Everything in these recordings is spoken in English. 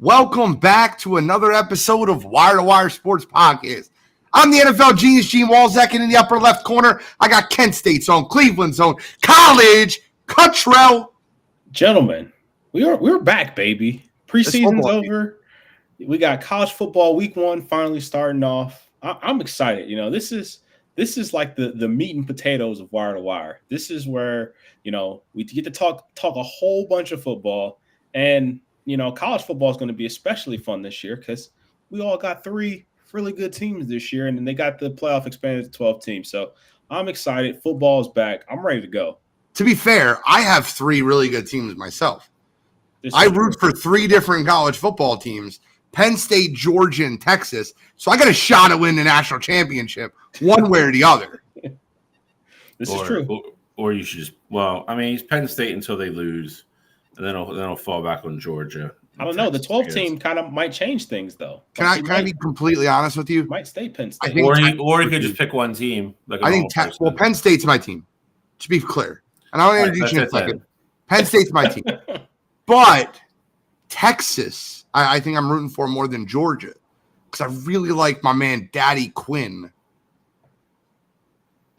Welcome back to another episode of Wire2Wire Sports Podcast. I'm the NFL genius, Gene Walzek, and in the upper left corner, I got Kent State's own, Cleveland's own, College Cottrell. Gentlemen, we're back, baby. Preseason's over. We got college football week 1 finally starting off. I'm excited. You know, this is like the meat and potatoes of Wire2Wire. This is where, you know, we get to talk a whole bunch of football. And, you know, college football is going to be especially fun this year because we all got 3 really good teams this year, and then they got the playoff expanded to 12 teams. So I'm excited. Football is back. I'm ready to go. To be fair, I have 3 really good teams myself. I root for 3 different college football teams, Penn State, Georgia, and Texas. So I got a shot at winning the national championship one way or the other. This is true. Or you should just, well, I mean, it's Penn State until they lose, and then it'll fall back on Georgia. I don't know. The 12 team kind of might change things, though. Can I be completely honest with you? Might stay Penn State. Or you could just pick one team. Like I think Penn State's my team, to be clear. And I'll introduce you in a second. Penn State's my team. But Texas, I think I'm rooting for more than Georgia because I really like my man Daddy Quinn.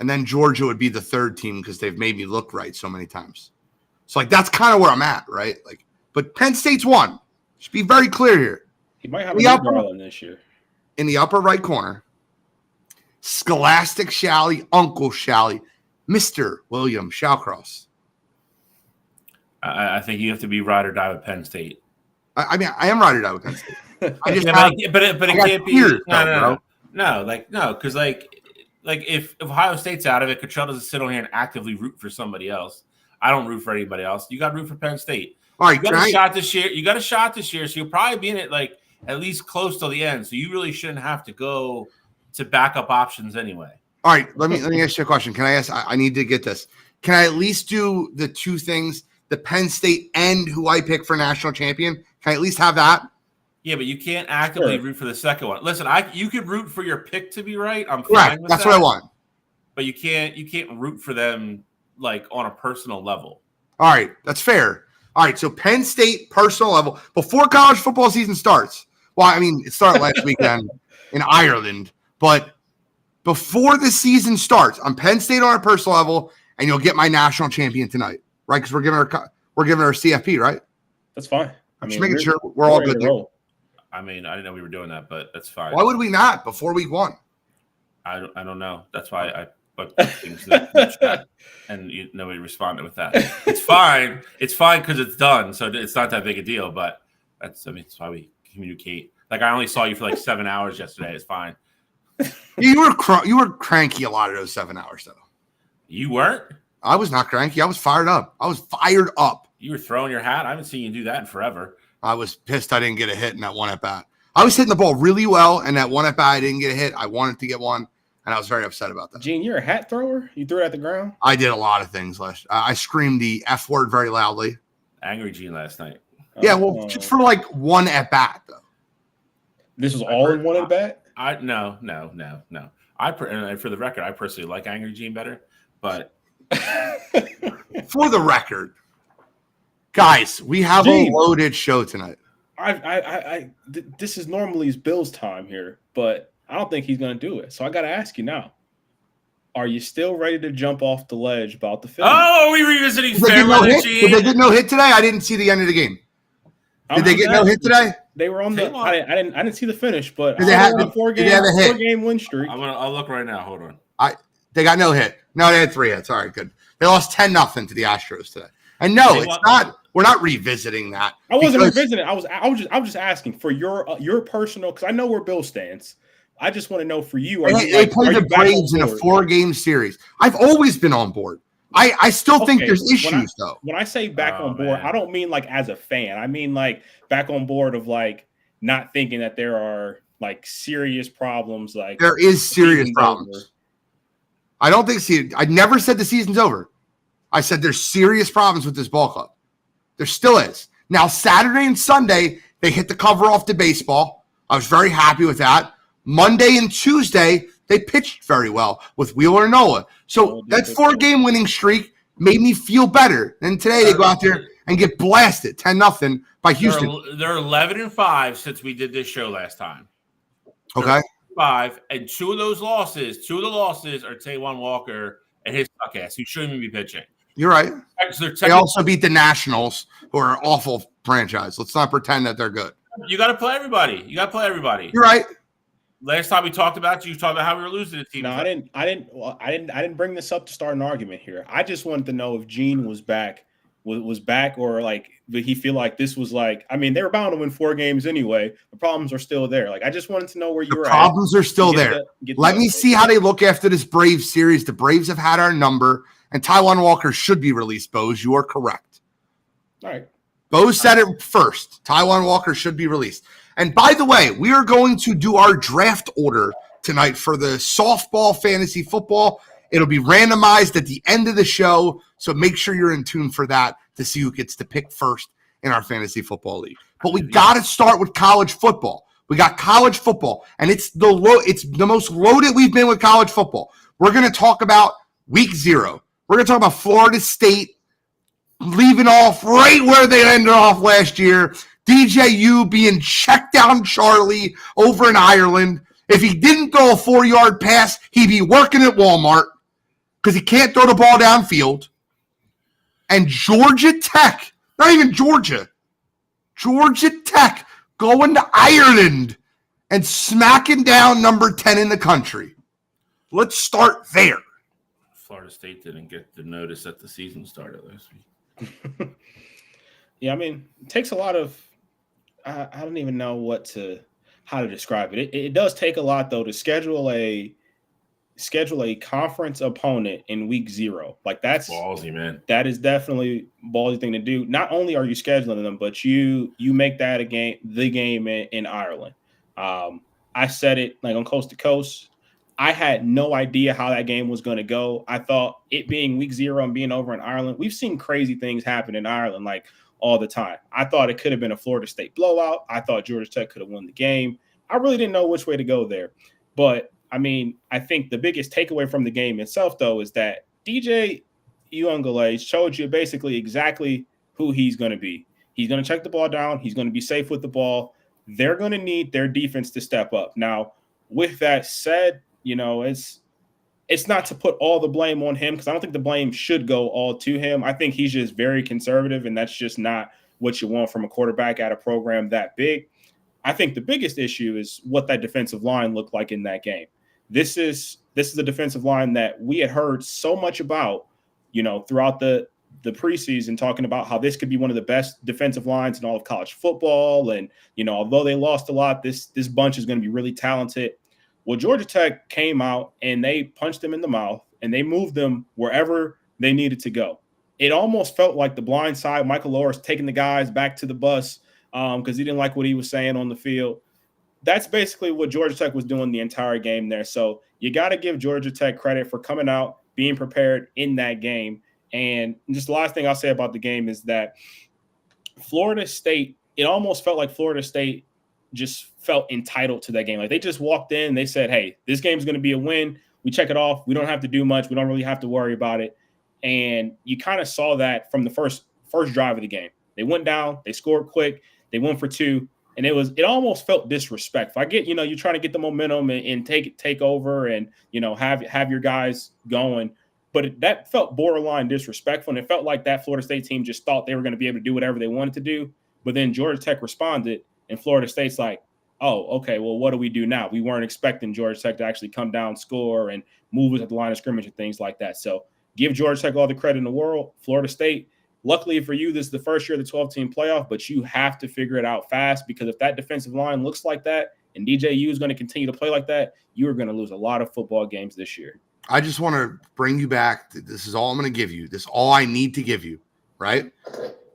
And then Georgia would be the 3rd team because they've made me look right so many times. So, like, that's kind of where I'm at, right? Like, but Penn State's won. Should be very clear here. He might have a Garland this year. In the upper right corner, Scholastic Shally, Uncle Shally, Mr. William Shawcross. I think you have to be ride or die with Penn State. I mean, I am ride or die with Penn State. I just but it can't be. No, because like if Ohio State's out of it, Cottrell doesn't sit on here and actively root for somebody else. I don't root for anybody else. You got to root for Penn State. All right, you got a shot this year. You got a shot this year, so you'll probably be in it like at least close till the end. So you really shouldn't have to go to backup options anyway. All right, let me ask you a question. Can I ask? I need to get this. Can I at least do the 2 things? The Penn State and who I pick for national champion. Can I at least have that? Yeah, but you can't actively root for the second one. Listen, you could root for your pick to be right. I'm fine right. with That's that, what I want. But you can't root for them like on a personal level. All right, that's fair. All right, so Penn State personal level before college football season starts. Well, I mean, it started last weekend in Ireland, but before the season starts, I'm Penn State on a personal level, and you'll get my national champion tonight, right? Because we're giving her CFP, right? That's fine. I'm just making sure we're all good there. I mean, I didn't know we were doing that, but that's fine. Why would we not before week 1? I don't know. That's why I put things in the chat, and nobody responded with that. It's fine. It's fine because it's done, so it's not that big a deal. But that's why we communicate. Like I only saw you for like 7 hours yesterday. It's fine. You were cranky a lot of those 7 hours though. You weren't? I was not cranky. I was fired up. You were throwing your hat. I haven't seen you do that in forever. I was pissed I didn't get a hit in that one at bat. I was hitting the ball really well, and that one at bat I didn't get a hit. I wanted to get one, and I was very upset about that. Gene, you're a hat thrower? You threw it at the ground? I did a lot of things last. I screamed the F word very loudly. Angry Gene last night. Yeah, well, just for like one at bat though. This was all in one at bat? No. For the record, I personally like Angry Gene better, but for the record, guys, we have a loaded show tonight. This is normally his Bills time here, but I don't think he's going to do it. So I got to ask you now: are you still ready to jump off the ledge about the film? Oh, are we revisiting fair weather, Gene? Did they get no hit today? I didn't see the end of the game. Did they get no hit today? They were on the. I didn't see the finish, but they have a 4-game win streak. I'll look right now. Hold on. They got no hit. No, they had 3 hits. All right, good. They lost 10-0 to the Astros today. And no, it's not. We're not revisiting that. I wasn't revisiting. I was just asking for your personal, because I know where Bill stands. I just want to know for you. They played the Braves in a 4-game series. I've always been on board. I still think there's issues though. When I say back on board, I don't mean like as a fan. I mean like back on board of like not thinking that there are like serious problems. Like there is serious problems. Over. I don't think I never said the season's over. I said there's serious problems with this ball club. There still is. Now Saturday and Sunday they hit the cover off the baseball. I was very happy with that. Monday and Tuesday they pitched very well with Wheeler and Nola. So that 4-game winning streak made me feel better. And today they go out there and get blasted 10-0 by Houston. They're 11-5 since we did this show last time. Okay. 5, and two of the losses are Taijuan Walker and his suck ass, who shouldn't even be pitching. You're right. So they also beat the Nationals, who are an awful franchise. Let's not pretend that they're good. You got to play everybody. You're right. Last time we talked about you talked about how we were losing the team. No, I didn't bring this up to start an argument here. I just wanted to know if Gene was back, or like, did he feel like this was like? I mean, they were bound to win 4 games anyway. The problems are still there. Like, I just wanted to know where you were. The problems are still there. Let me see how they look after this Braves series. The Braves have had our number, and Taijuan Walker should be released. Bose, you are correct. All right. Bose said it first. Taijuan Walker should be released. And by the way, we are going to do our draft order tonight for the softball fantasy football. It'll be randomized at the end of the show, so make sure you're in tune for that to see who gets to pick first in our fantasy football league. But we got to start with college football. We got college football, and it's the most loaded we've been with college football. We're going to talk about week 0. We're going to talk about Florida State leaving off right where they ended off last year. DJU being checked down Charlie over in Ireland. If he didn't throw a 4-yard pass, he'd be working at Walmart because he can't throw the ball downfield. And Georgia Tech, not even Georgia Tech going to Ireland and smacking down number 10 in the country. Let's start there. Florida State didn't get the notice that the season started last week. Yeah, I mean, it takes a lot of I don't even know how to describe it. It does take a lot, though, to schedule a conference opponent in week 0. Like, that's ballsy, man. That is definitely a ballsy thing to do. Not only are you scheduling them, but you make that the game in Ireland. I said it like on Coast to Coast. I had no idea how that game was going to go. I thought it being week 0 and being over in Ireland, we've seen crazy things happen in Ireland like all the time. I thought it could have been a Florida State blowout. I thought Georgia Tech could have won the game. I really didn't know which way to go there. But, I mean, I think the biggest takeaway from the game itself, though, is that DJ Uiagalelei showed you basically exactly who he's going to be. He's going to check the ball down. He's going to be safe with the ball. They're going to need their defense to step up. Now, with that said, you know, it's not to put all the blame on him because I don't think the blame should go all to him. I think he's just very conservative, and that's just not what you want from a quarterback at a program that big. I think the biggest issue is what that defensive line looked like in that game. This is a defensive line that we had heard so much about, you know, throughout the preseason, talking about how this could be one of the best defensive lines in all of college football. And, you know, although they lost a lot, this bunch is going to be really talented. Well, Georgia Tech came out and they punched them in the mouth and they moved them wherever they needed to go. It almost felt like the blind side, Michael Loris taking the guys back to the bus because he didn't like what he was saying on the field. That's basically what Georgia Tech was doing the entire game there. So you got to give Georgia Tech credit for coming out, being prepared in that game. And just the last thing I'll say about the game is that Florida State, it almost felt like Florida State just felt entitled to that game. Like they just walked in, they said, hey, this game's going to be a win. We check it off. We don't have to do much. We don't really have to worry about it. And you kind of saw that from the first drive of the game. They went down, they scored quick, they went for 2, and it almost felt disrespectful. I get, you know, you're trying to get the momentum and take over and, you know, have your guys going. But that felt borderline disrespectful, and it felt like that Florida State team just thought they were going to be able to do whatever they wanted to do. But then Georgia Tech responded, and Florida State's like, oh, okay, well, what do we do now? We weren't expecting Georgia Tech to actually come down, score, and move us at the line of scrimmage and things like that. So give Georgia Tech all the credit in the world. Florida State, luckily for you, this is the first year of the 12-team playoff, but you have to figure it out fast because if that defensive line looks like that and DJU is going to continue to play like that, you are going to lose a lot of football games this year. I just want to bring you back. This is all I'm going to give you. This is all I need to give you, right?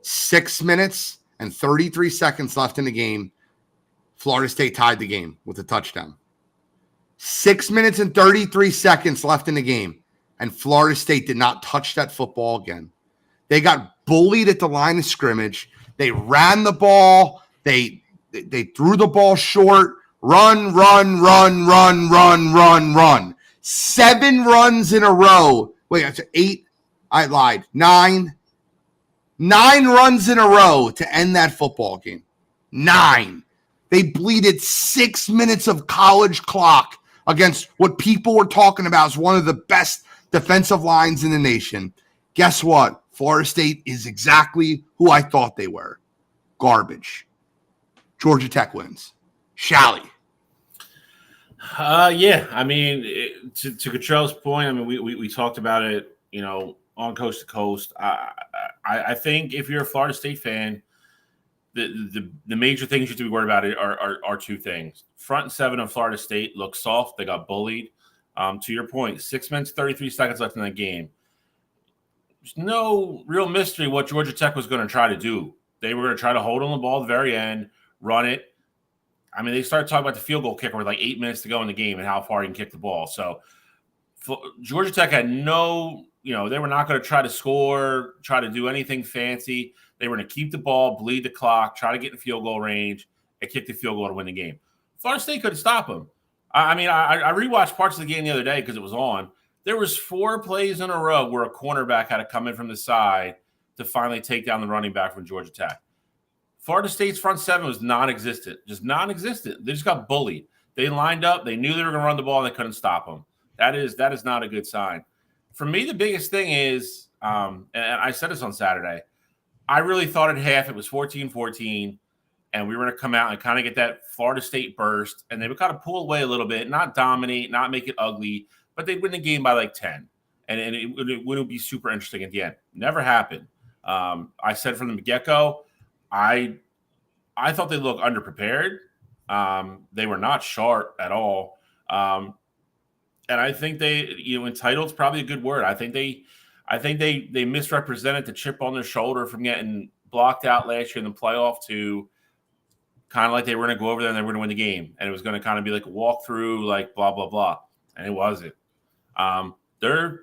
6 minutes and 33 seconds left in the game. Florida State tied the game with a touchdown. 6 minutes and 33 seconds left in the game, and Florida State did not touch that football again. They got bullied at the line of scrimmage. They ran the ball. They threw the ball short. Run. 7 runs in a row. Wait, that's 8. I lied. 9, 9 runs in a row to end that football game. 9. They bleeded 6 minutes of college clock against what people were talking about as one of the best defensive lines in the nation. Guess what? Florida State is exactly who I thought they were. Garbage. Georgia Tech wins. Shally. Yeah. I mean, to Cottrell's point, I mean, we talked about it, on Coast to Coast. I think if you're a Florida State fan, the major things you have to be worried about are 2 things. Front 7 of Florida State looks soft. They got bullied. To your point, 6 minutes, 33 seconds left in the game. There's no real mystery what Georgia Tech was going to try to do. They were going to try to hold on the ball at the very end, run it. I mean, they started talking about the field goal kicker with like 8 minutes to go in the game and how far he can kick the ball. So Georgia Tech had no, they were not going to try to score, try to do anything fancy. They were going to keep the ball, bleed the clock, try to get in field goal range, and kick the field goal to win the game. Florida State couldn't stop them. I rewatched parts of the game the other day because it was on. There was 4 plays in a row where a cornerback had to come in from the side to finally take down the running back from Georgia Tech. Florida State's front 7 was non-existent, just non-existent. They just got bullied. They lined up. They knew they were going to run the ball, and they couldn't stop them. That is not a good sign. For me, the biggest thing is, and I said this on Saturday, I really thought at half it was 14-14, and we were going to come out and kind of get that Florida State burst, and they would kind of pull away a little bit, not dominate, not make it ugly, but they'd win the game by like 10, and it wouldn't be super interesting at the end. Never happened. I said from the get-go, I thought they looked underprepared. They were not sharp at all. And I think they, entitled is probably a good word. I think they misrepresented the chip on their shoulder from getting blocked out last year in the playoff to kind of like they were going to go over there and they were going to win the game. And it was going to kind of be like a walkthrough, like blah, blah, blah. And it wasn't. Their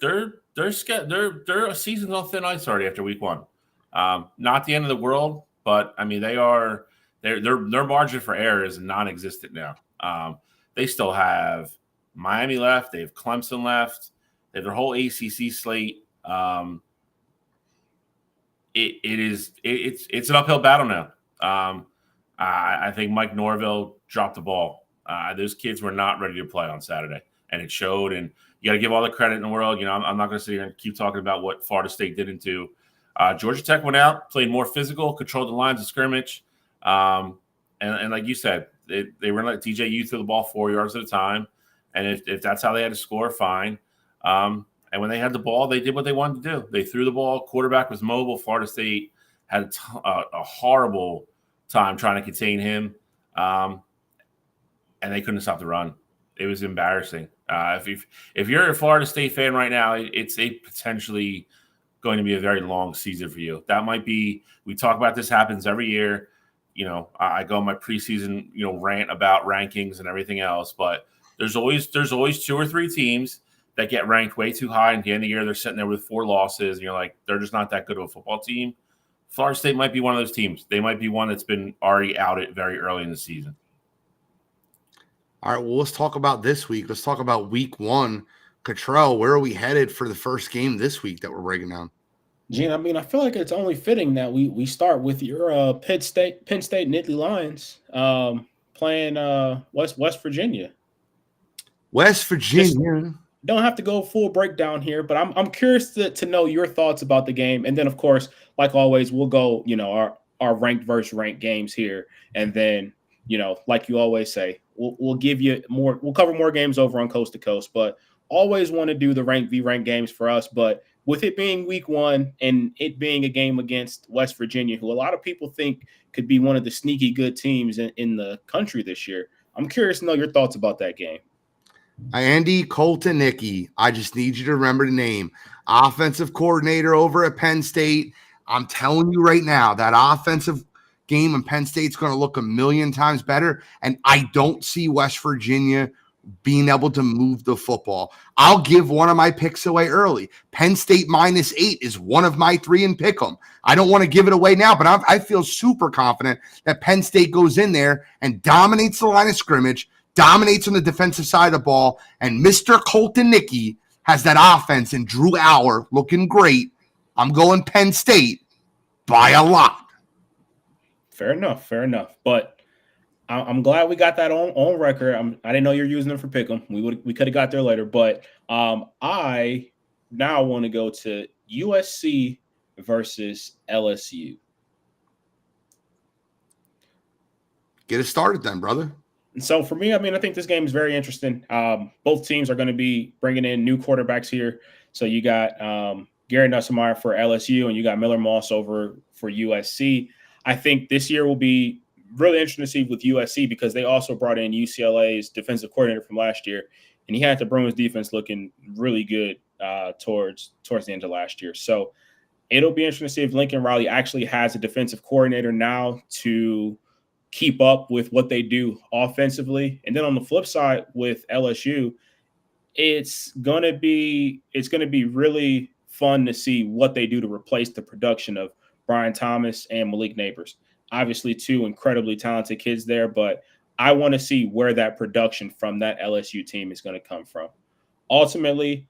season's on thin ice already after week 1. Not the end of the world, but I mean, their margin for error is non-existent now. They still have Miami left. They have Clemson left. They have their whole ACC slate. It's an uphill battle now. I think Mike Norvell dropped the ball. Those kids were not ready to play on Saturday, and it showed. And you got to give all the credit in the world. I'm not going to sit here and keep talking about what Florida State didn't do. Georgia Tech went out, played more physical, controlled the lines of scrimmage, and like you said, they were going to let DJU throw the ball 4 yards at a time. And if that's how they had to score, fine. And when they had the ball, they did what they wanted to do. They threw the ball. Quarterback was mobile. Florida State had a horrible time trying to contain him, and they couldn't stop the run. It was embarrassing. If you're a Florida State fan right now, it's a potentially going to be a very long season for you. That might be. We talk about this happens every year. I go on my preseason rant about rankings and everything else, but there's always 2 or 3 teams that get ranked way too high, and at the end of the year they're sitting there with 4 losses, and you're like, they're just not that good of a football team. Florida State might be one of those teams. They might be one that's been already outed very early in the season. All right, well, let's talk about this week. Let's talk about week 1. Cottrell, where are we headed for the first game this week that we're breaking down? Gene, I mean, I feel like it's only fitting that we start with your Penn State Nittany Lions playing West Virginia. West Virginia. Don't have to go full breakdown here, but I'm curious to know your thoughts about the game. And then, of course, like always, we'll go, our ranked versus ranked games here. And then, like you always say, we'll give you more. We'll cover more games over on Coast to Coast, but always want to do the ranked v ranked games for us. But with it being week 1 and it being a game against West Virginia, who a lot of people think could be one of the sneaky good teams in the country this year, I'm curious to know your thoughts about that game. Andy Colton-Nicky. I just need you to remember the name. Offensive coordinator over at Penn State. I'm telling you right now, that offensive game in Penn State's going to look a million times better, and I don't see West Virginia being able to move the football. I'll give one of my picks away early. Penn State -8 is one of my 3 in Pick'em. I don't want to give it away now, but I feel super confident that Penn State goes in there and dominates the line of scrimmage, dominates on the defensive side of the ball, and Mr. Colton-Nicky has that offense and Drew Aller looking great. I'm going Penn State, by a lot. Fair enough. But I'm glad we got that on record. I didn't know you're using them for pick'em. We could have got there later, but I now want to go to USC versus LSU. Get it started then, brother. And so for me, I mean, I think this game is very interesting. Both teams are going to be bringing in new quarterbacks here. So you got Gary Nussmeier for LSU, and you got Miller Moss over for USC. I think this year will be really interesting to see with USC because they also brought in UCLA's defensive coordinator from last year, and he had the Bruins defense looking really good towards the end of last year. So it'll be interesting to see if Lincoln Riley actually has a defensive coordinator now to keep up with what they do offensively. And then on the flip side with LSU, it's going to be really fun to see what they do to replace the production of Brian Thomas and Malik Neighbors. Obviously, two incredibly talented kids there, but I want to see where that production from that LSU team is going to come from. Ultimately,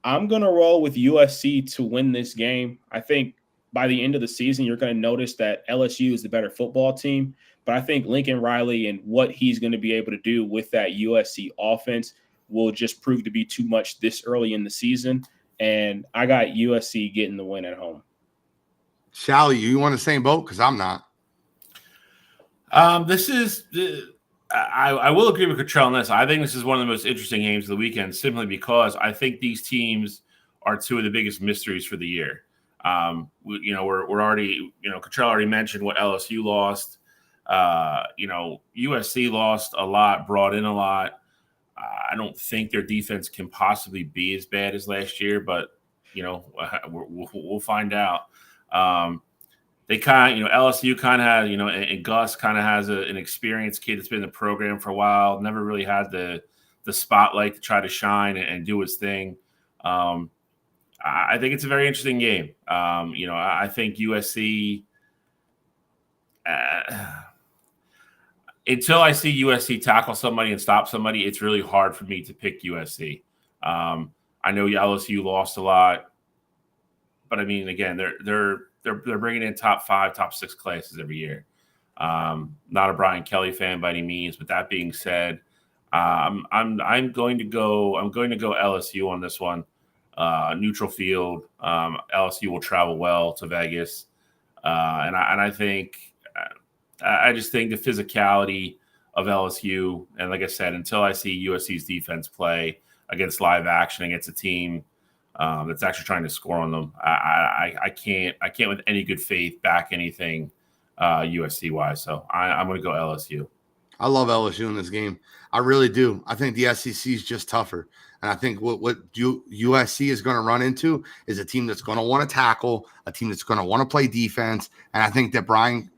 I'm going to roll with USC to win this game. I think by the end of the season, you're going to notice that LSU is the better football team, but I think Lincoln Riley and what he's going to be able to do with that USC offense will just prove to be too much this early in the season, and I got USC getting the win at home. Shally, you on the same boat? Because I'm not. I will agree with Cottrell on this. I think this is one of the most interesting games of the weekend simply because I think these teams are two of the biggest mysteries for the year. We're already, Cottrell already mentioned what LSU lost. USC lost a lot, brought in a lot. I don't think their defense can possibly be as bad as last year, but, we'll find out. They LSU kind of has, and Gus kind of has an experienced kid that's been in the program for a while, never really had the spotlight to try to shine and do his thing. I think it's a very interesting game. I think USC, until I see USC tackle somebody and stop somebody, it's really hard for me to pick USC. I know LSU lost a lot, but I mean, again, they're bringing in top 5, top 6 classes every year. Not a Brian Kelly fan by any means, but that being said, I'm going to go LSU on this one. Neutral field. LSU will travel well to Vegas, and I think I just think the physicality of LSU, and like I said, until I see USC's defense play against live action against a team that's actually trying to score on them, I can't with any good faith back anything USC wise. So I'm going to go LSU. I love LSU in this game. I really do. I think the SEC is just tougher. And I think what USC is going to run into is a team that's going to want to tackle, a team that's going to want to play defense. And I think that Brian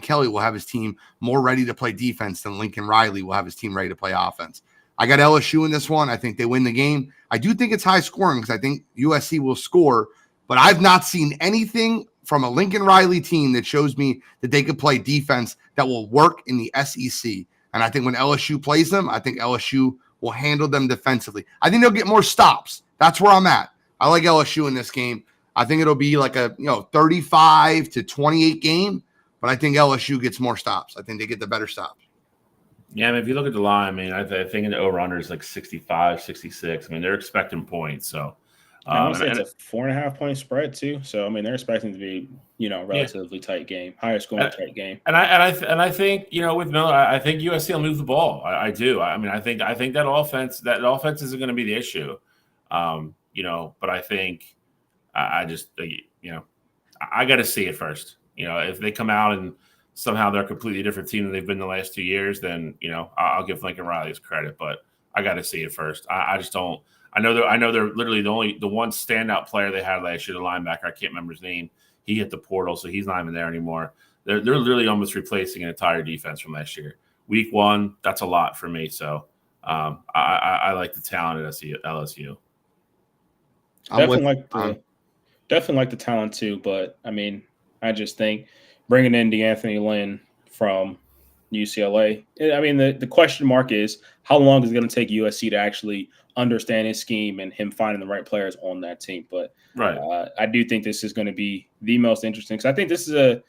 Kelly will have his team more ready to play defense than Lincoln Riley will have his team ready to play offense. I got LSU in this one. I think they win the game. I do think it's high scoring because I think USC will score, but I've not seen anything from a Lincoln Riley team that shows me that they could play defense that will work in the SEC. And I think when LSU plays them, I think LSU will handle them defensively. I think they'll get more stops. That's where I'm at. I like LSU in this game. I think it'll be like a 35-28 game, but I think LSU gets more stops. I think they get the better stops. Yeah, I mean, if you look at the line, I mean, I think the over-under is like 65, 66. I mean, they're expecting points. So I would say it's a 4.5 point spread too. So I mean, they're expecting to be, relatively tight game, higher scoring tight game. And I think with Miller, I think USC will move the ball. I do. I mean, I think that offense isn't going to be the issue. But I think I got to see it first. If they come out and somehow they're a completely different team than they've been the last 2 years, then I'll give Lincoln Riley's credit. But I got to see it first. I just don't. I know they're literally the one standout player they had last year, the linebacker. I can't remember his name. He hit the portal, so he's not even there anymore. They're literally almost replacing an entire defense from last year. Week 1, that's a lot for me. So I like the talent at LSU. Definitely like the talent too, but I mean, I just think bringing in DeAnthony Lynn from UCLA. I mean, the question mark is how long is it going to take USC to actually understand his scheme and him finding the right players on that team. But I do think this is going to be the most interesting because I think this is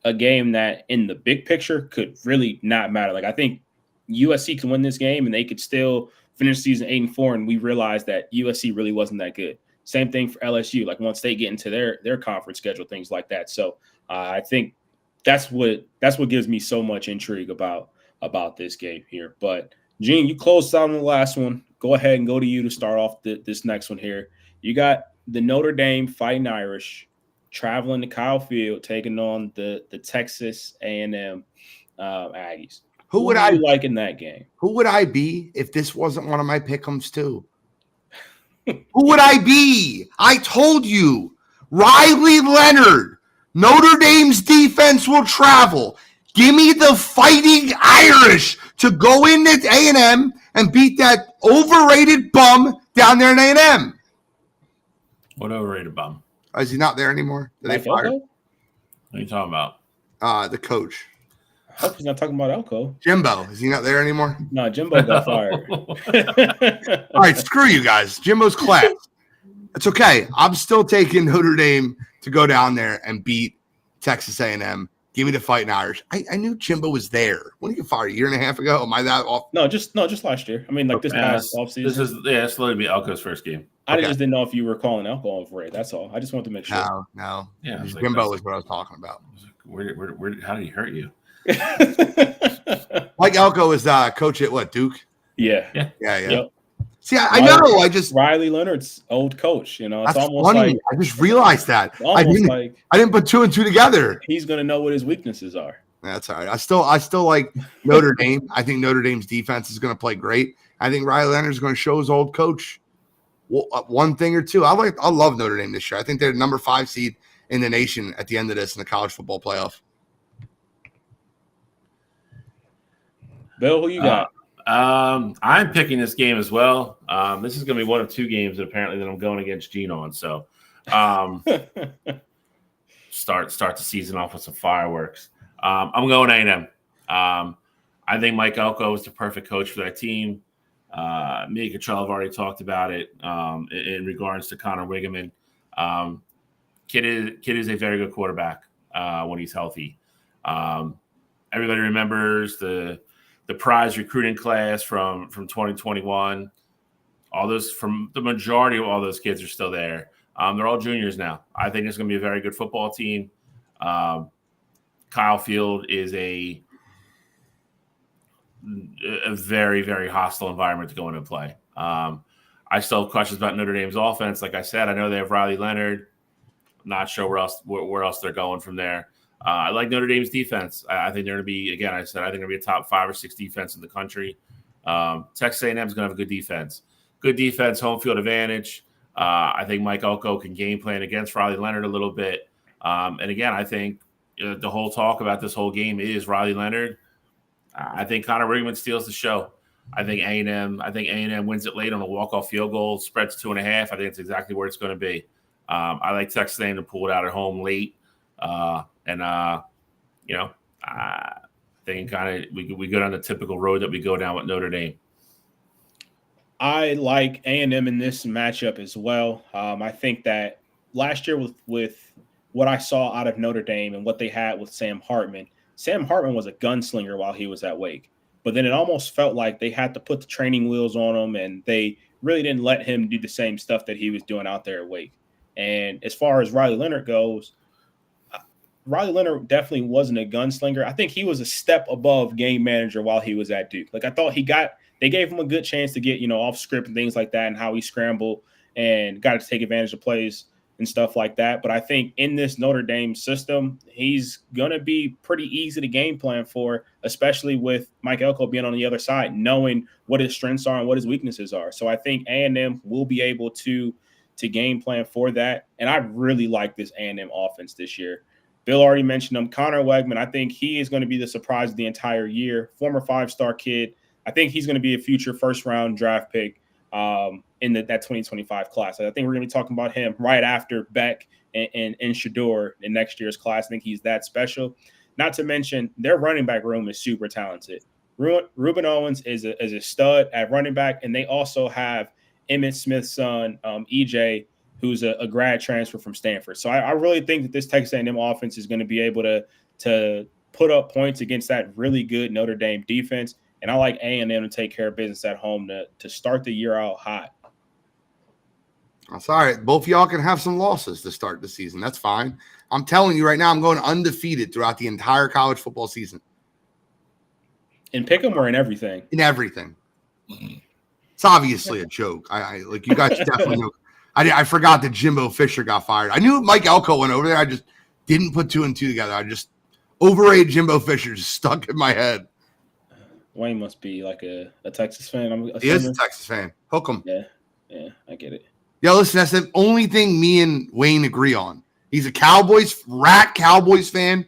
a game that in the big picture could really not matter. Like I think USC can win this game and they could still finish season 8-4, and we realize that USC really wasn't that good. Same thing for LSU. Like once they get into their conference schedule, things like that. So I think that's what gives me so much intrigue about this game here. But Gene, you closed out on the last one. Go ahead and go to you to start off this next one here. You got the Notre Dame Fighting Irish traveling to Kyle Field, taking on the Texas A&M Aggies. Who would I like in that game? Who would I be if this wasn't one of my pick'ems too? Who would I be? I told you, Riley Leonard. Notre Dame's defense will travel. Give me the Fighting Irish to go into A&M and beat that overrated bum down there in A&M. What overrated bum? Is he not there anymore? Did they fire him? What are you talking about? The coach. I hope he's not talking about Elko. Jimbo. Is he not there anymore? No, Jimbo got fired. All right, screw you guys. Jimbo's class. It's okay. I'm still taking Notre Dame to go down there and beat Texas A&M. Give me the Fighting Irish. I knew Jimbo was there. When did he get fired? A year and a half ago? Am I that off? No, just last year. I mean, like this past offseason. It's literally be Elko's first game. I just didn't know if you were calling Elko overrated. That's all. I just wanted to make sure. No. Yeah, Jimbo is what I was talking about. Where how did he hurt you? Mike Elko is coach at what, Duke? Yeah. Yep. See, I know. I just Riley Leonard's old coach. You know, it's almost funny. like I just realized that. I didn't put two and two together. He's going to know what his weaknesses are. That's all right. I still like Notre Dame. I think Notre Dame's defense is going to play great. I think Riley Leonard is going to show his old coach one thing or two. I love Notre Dame this year. I think they're number 5 seed in the nation at the end of this in the college football playoff. Bill, who you got? I'm picking this game as well. This is going to be one of 2 games that I'm going against Gene on. So start the season off with some fireworks. I'm going A&M. I think Mike Elko is the perfect coach for that team. Me and Cottrell have already talked about it in regards to Connor Wiggman. Kid is a very good quarterback when he's healthy. Everybody remembers the prize recruiting class from 2021. All those, from the majority of all those kids are still there. They're all juniors now. I think it's going to be a very good football team. Kyle Field is a very, very hostile environment to go in and play. I still have questions about Notre Dame's offense. Like I said, I know they have Riley Leonard. I'm not sure where else they're going from there. I like Notre Dame's defense. I think they're going to be, again, I think they're going to be a top 5 or 6 defense in the country. Texas A&M is going to have a good defense. Good defense, home field advantage. I think Mike Elko can game plan against Riley Leonard a little bit. And again, I think the whole talk about this whole game is Riley Leonard. I think Connor Wiggman steals the show. I think A&M wins it late on a walk-off field goal, spreads 2.5. I think it's exactly where it's going to be. I like Texas A&M to pull it out at home late. I think kind of we go down the typical road that we go down with Notre Dame. I like A&M in this matchup as well. I think that last year with what I saw out of Notre Dame and what they had with Sam Hartman was a gunslinger while he was at Wake. But then it almost felt like they had to put the training wheels on him, and they really didn't let him do the same stuff that he was doing out there at Wake. And as far as Riley Leonard goes, Riley Leonard definitely wasn't a gunslinger. I think he was a step above game manager while he was at Duke. Like I thought they gave him a good chance to get, off script and things like that, and how he scrambled and got to take advantage of plays and stuff like that. But I think in this Notre Dame system, he's going to be pretty easy to game plan for, especially with Mike Elko being on the other side, knowing what his strengths are and what his weaknesses are. So I think A&M will be able to game plan for that. And I really like this A&M offense this year. Bill already mentioned him. Connor Wiggman, I think he is going to be the surprise of the entire year. Former 5-star kid. I think he's going to be a future first-round draft pick in that 2025 class. I think we're going to be talking about him right after Beck and Shador in next year's class. I think he's that special. Not to mention their running back room is super talented. Reuben Owens is a stud at running back, and they also have Emmitt Smith's son, EJ, who's a grad transfer from Stanford. So I really think that this Texas A&M offense is going to be able to put up points against that really good Notre Dame defense. And I like A&M to take care of business at home to start the year out hot. That's all right. Both of y'all can have some losses to start the season. That's fine. I'm telling you right now, I'm going undefeated throughout the entire college football season. In pick'em or in everything? In everything. It's obviously a joke. I like you guys definitely know. I forgot that Jimbo Fisher got fired. I knew Mike Elko went over there. I just didn't put 2 and 2 together. I just overrated Jimbo Fisher, just stuck in my head. Wayne must be like a Texas fan. He is a Texas fan. Hook him. Yeah, I get it. Yeah, listen, that's the only thing me and Wayne agree on. He's a Cowboys fan.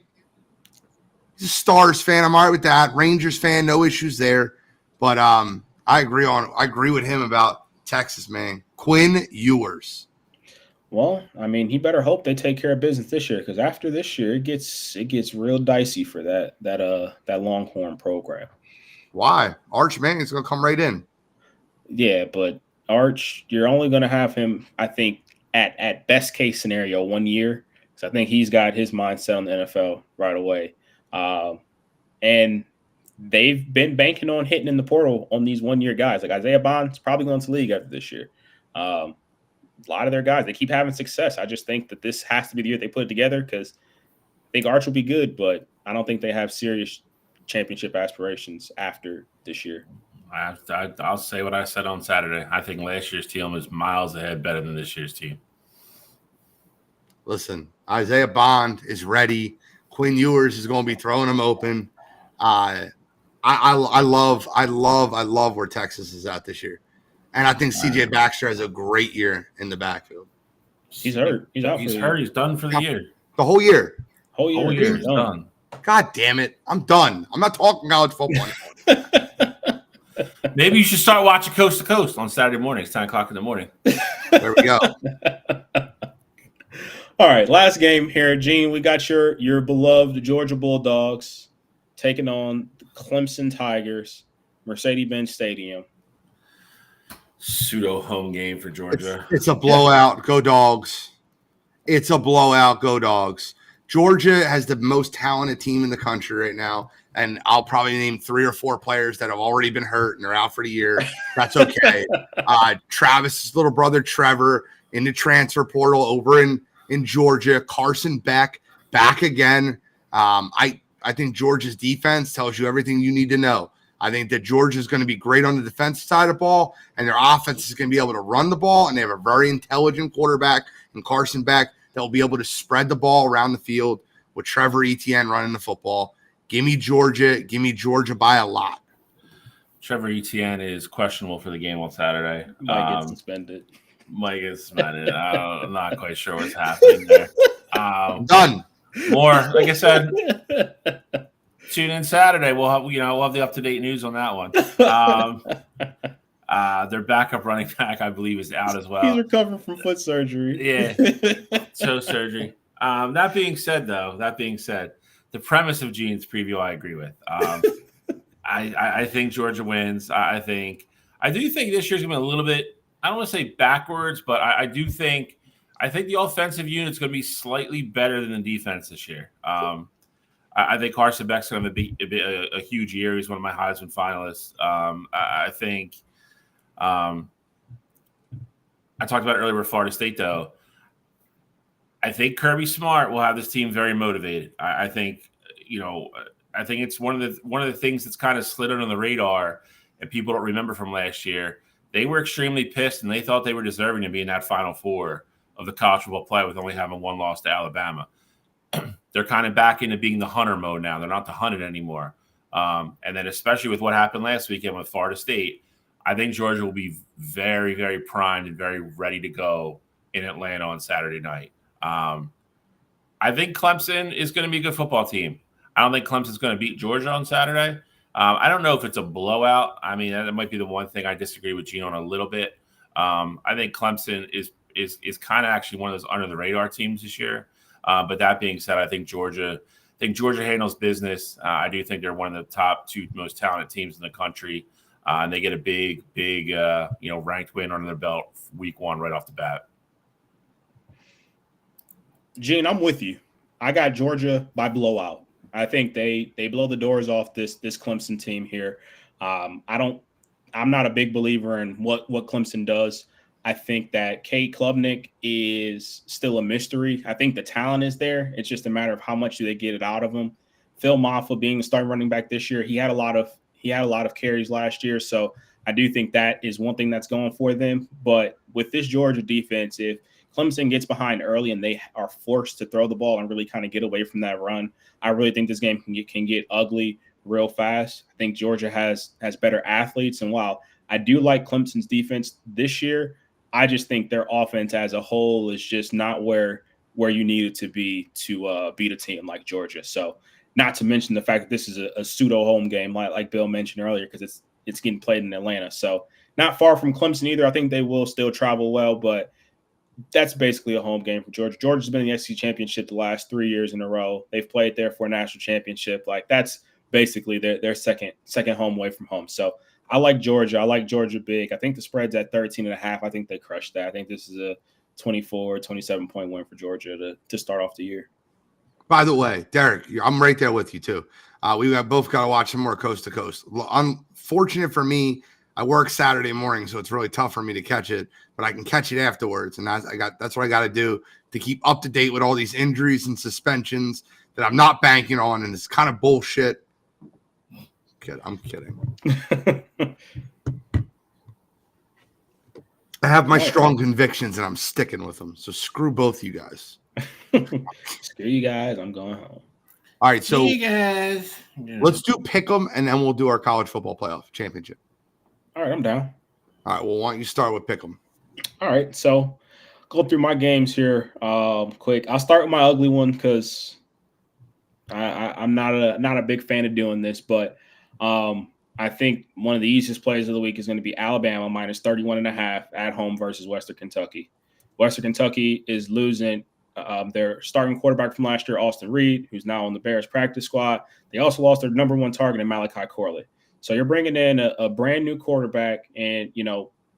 He's a Stars fan. I'm all right with that. Rangers fan, no issues there. But I agree with him about Texas, man. Quinn Ewers. Well, I mean, he better hope they take care of business this year, because after this year, it gets real dicey for that Longhorn program. Why? Arch Manning's gonna come right in. Yeah, but Arch, you're only gonna have him, I think, at best case scenario 1 year, because I think he's got his mindset on the NFL right away. And they've been banking on hitting in the portal on these 1 year guys. Like Isaiah Bond's probably going to league after this year. A lot of their guys, they keep having success. I just think that this has to be the year they put it together, because I think Arch will be good, but I don't think they have serious championship aspirations after this year. I'll say what I said on Saturday. I think last year's team is miles ahead better than this year's team. Listen, Isaiah Bond is ready. Quinn Ewers is going to be throwing him open. I love where Texas is at this year. And I think CJ Baxter has a great year in the backfield. He's hurt. He's out. He's hurt. He's done for the year. The whole year. Whole year he's done. God damn it. I'm done. I'm not talking college football anymore. Maybe you should start watching Coast to Coast on Saturday mornings, 10 o'clock in the morning. There we go. All right, last game here. Gene, we got your beloved Georgia Bulldogs taking on the Clemson Tigers, Mercedes-Benz Stadium. Pseudo home game for Georgia. It's a blowout. Go Dogs. It's a blowout. Go Dogs. Georgia has the most talented team in the country right now, and I'll probably name 3 or 4 players that have already been hurt and are out for the year. That's okay. Travis's little brother Trevor in the transfer portal over in Georgia. Carson Beck back again. I think Georgia's defense tells you everything you need to know. I think that Georgia is going to be great on the defensive side of the ball, and their offense is going to be able to run the ball, and they have a very intelligent quarterback in Carson Beck that will be able to spread the ball around the field with Trevor Etienne running the football. Give me Georgia. Give me Georgia by a lot. Trevor Etienne is questionable for the game on Saturday. Might get suspended. I'm not quite sure what's happening there. Done. More, like I said, tune in Saturday. We'll have the up-to-date news on that one. Their backup running back, I believe, is out as well. He's recovering from foot surgery. Yeah, toe surgery. That being said, the premise of Gene's preview, I agree with. I think Georgia wins. I do think this year's gonna be a little bit, I don't want to say backwards, but I think the offensive unit's going to be slightly better than the defense this year. I think Carson Beck's going to be a huge year. He's one of my Heisman finalists. I think I talked about it earlier with Florida State, though. I think Kirby Smart will have this team very motivated. I think it's one of the things that's kind of slid under the radar and people don't remember from last year. They were extremely pissed, and they thought they were deserving to be in that Final Four of the college football play with only having 1 loss to Alabama. They're kind of back into being the hunter mode now. They're not the hunted anymore. And then especially with what happened last weekend with Florida State, I think Georgia will be very, very primed and very ready to go in Atlanta on Saturday night. I think Clemson is going to be a good football team. I don't think Clemson's going to beat Georgia on Saturday. I don't know if it's a blowout. I mean, that might be the one thing I disagree with Gene on a little bit. I think Clemson is kind of actually one of those under the radar teams this year. But that being said, I think Georgia, think Georgia handles business. I do think they're one of the top 2 most talented teams in the country, and they get a big ranked win under their belt week 1 right off the bat. Gene, I'm with you. I got Georgia by blowout. I think they blow the doors off this Clemson team here. I'm not a big believer in what Clemson does. I think that Cade Klubnik is still a mystery. I think the talent is there. It's just a matter of how much do they get it out of him. Phil Maffa being the starting running back this year, he had a lot of carries last year, so I do think that is one thing that's going for them. But with this Georgia defense, if Clemson gets behind early and they are forced to throw the ball and really kind of get away from that run, I really think this game can get ugly real fast. I think Georgia has better athletes, and while I do like Clemson's defense this year, I just think their offense as a whole is just not where you need it to be to beat a team like Georgia. So, not to mention the fact that this is a pseudo home game, like Bill mentioned earlier, because it's getting played in Atlanta. So, not far from Clemson either. I think they will still travel well, but that's basically a home game for Georgia. Georgia's been in the SEC championship the last 3 years in a row. They've played there for a national championship. Like, that's basically their second home away from home. So I like Georgia. I like Georgia big. I think the spread's at 13.5. I think they crushed that. I think this is a 24, 27-point win for Georgia to start off the year. By the way, Derek, I'm right there with you too. We both got to watch some more coast to coast. Unfortunate for me, I work Saturday morning, so it's really tough for me to catch it, but I can catch it afterwards. And that's what I got to do to keep up to date with all these injuries and suspensions that I'm not banking on. And it's kind of bullshit. I'm kidding. I have my strong convictions and I'm sticking with them. So screw both you guys. Screw you guys. I'm going home. All right. So you guys. Let's do pick 'em and then we'll do our college football playoff championship. All right. I'm down. All right. Well, why don't you start with pick 'em? All right. So go through my games here quick. I'll start with my ugly one because I'm not a big fan of doing this, but I think one of the easiest plays of the week is going to be Alabama minus 31.5 at home versus Western Kentucky. Western Kentucky is losing their starting quarterback from last year, Austin Reed, who's now on the Bears practice squad. They also lost their number one target in Malachi Corley. So you're bringing in a brand new quarterback and,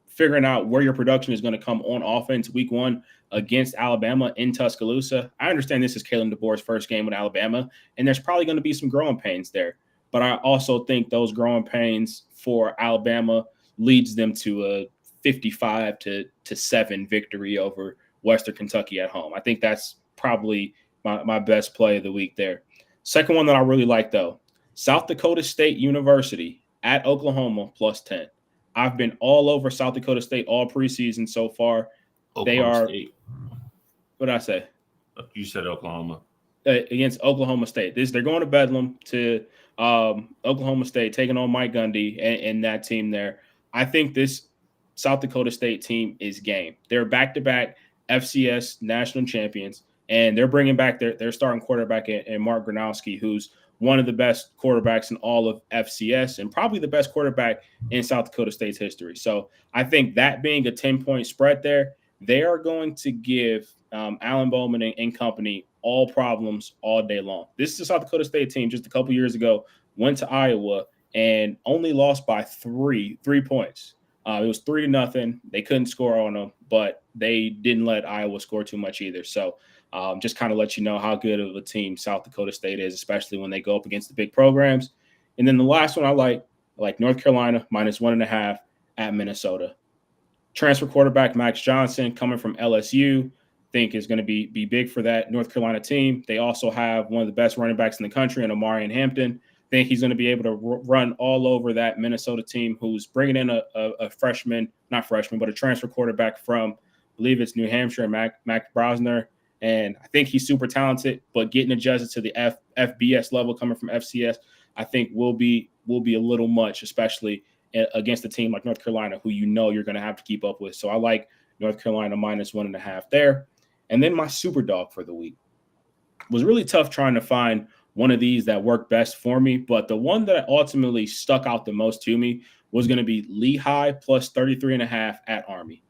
figuring out where your production is going to come on offense week 1 against Alabama in Tuscaloosa. I understand this is Kalen DeBoer's first game with Alabama, and there's probably going to be some growing pains there. But I also think those growing pains for Alabama leads them to a 55-7 victory over Western Kentucky at home. I think that's probably my best play of the week there. Second one that I really like, though, South Dakota State University at Oklahoma plus 10. I've been all over South Dakota State all preseason so far. Oklahoma State. What did I say? You said Oklahoma. Against Oklahoma State. They're going to Bedlam to Oklahoma State, taking on Mike Gundy and that team there. I think this South Dakota State team is game. They're back-to-back FCS national champions, and they're bringing back their starting quarterback and Mark Gronowski, who's one of the best quarterbacks in all of FCS and probably the best quarterback in South Dakota State's history. So I think that being a 10-point spread there, they are going to give Alan Bowman and company all problems all day long. This is a South Dakota State team just a couple years ago, went to Iowa and only lost by three points. It was 3-0. They couldn't score on them, but they didn't let Iowa score too much either. So just kind of let you know how good of a team South Dakota State is, especially when they go up against the big programs. And then the last one I like North Carolina minus 1.5 at Minnesota. Transfer quarterback Max Johnson coming from LSU, think is going to be big for that North Carolina team. They also have one of the best running backs in the country in Amarian Hampton. Think he's going to be able to run all over that Minnesota team, who's bringing in a transfer quarterback from, I believe it's New Hampshire, Mac Brosner. And I think he's super talented, but getting adjusted to the FBS level coming from FCS, I think will be a little much, especially against a team like North Carolina, who you're going to have to keep up with. So I like North Carolina minus 1.5 there. And then my super dog for the week was really tough trying to find one of these that worked best for me. But the one that ultimately stuck out the most to me was going to be Lehigh plus 33.5 at Army.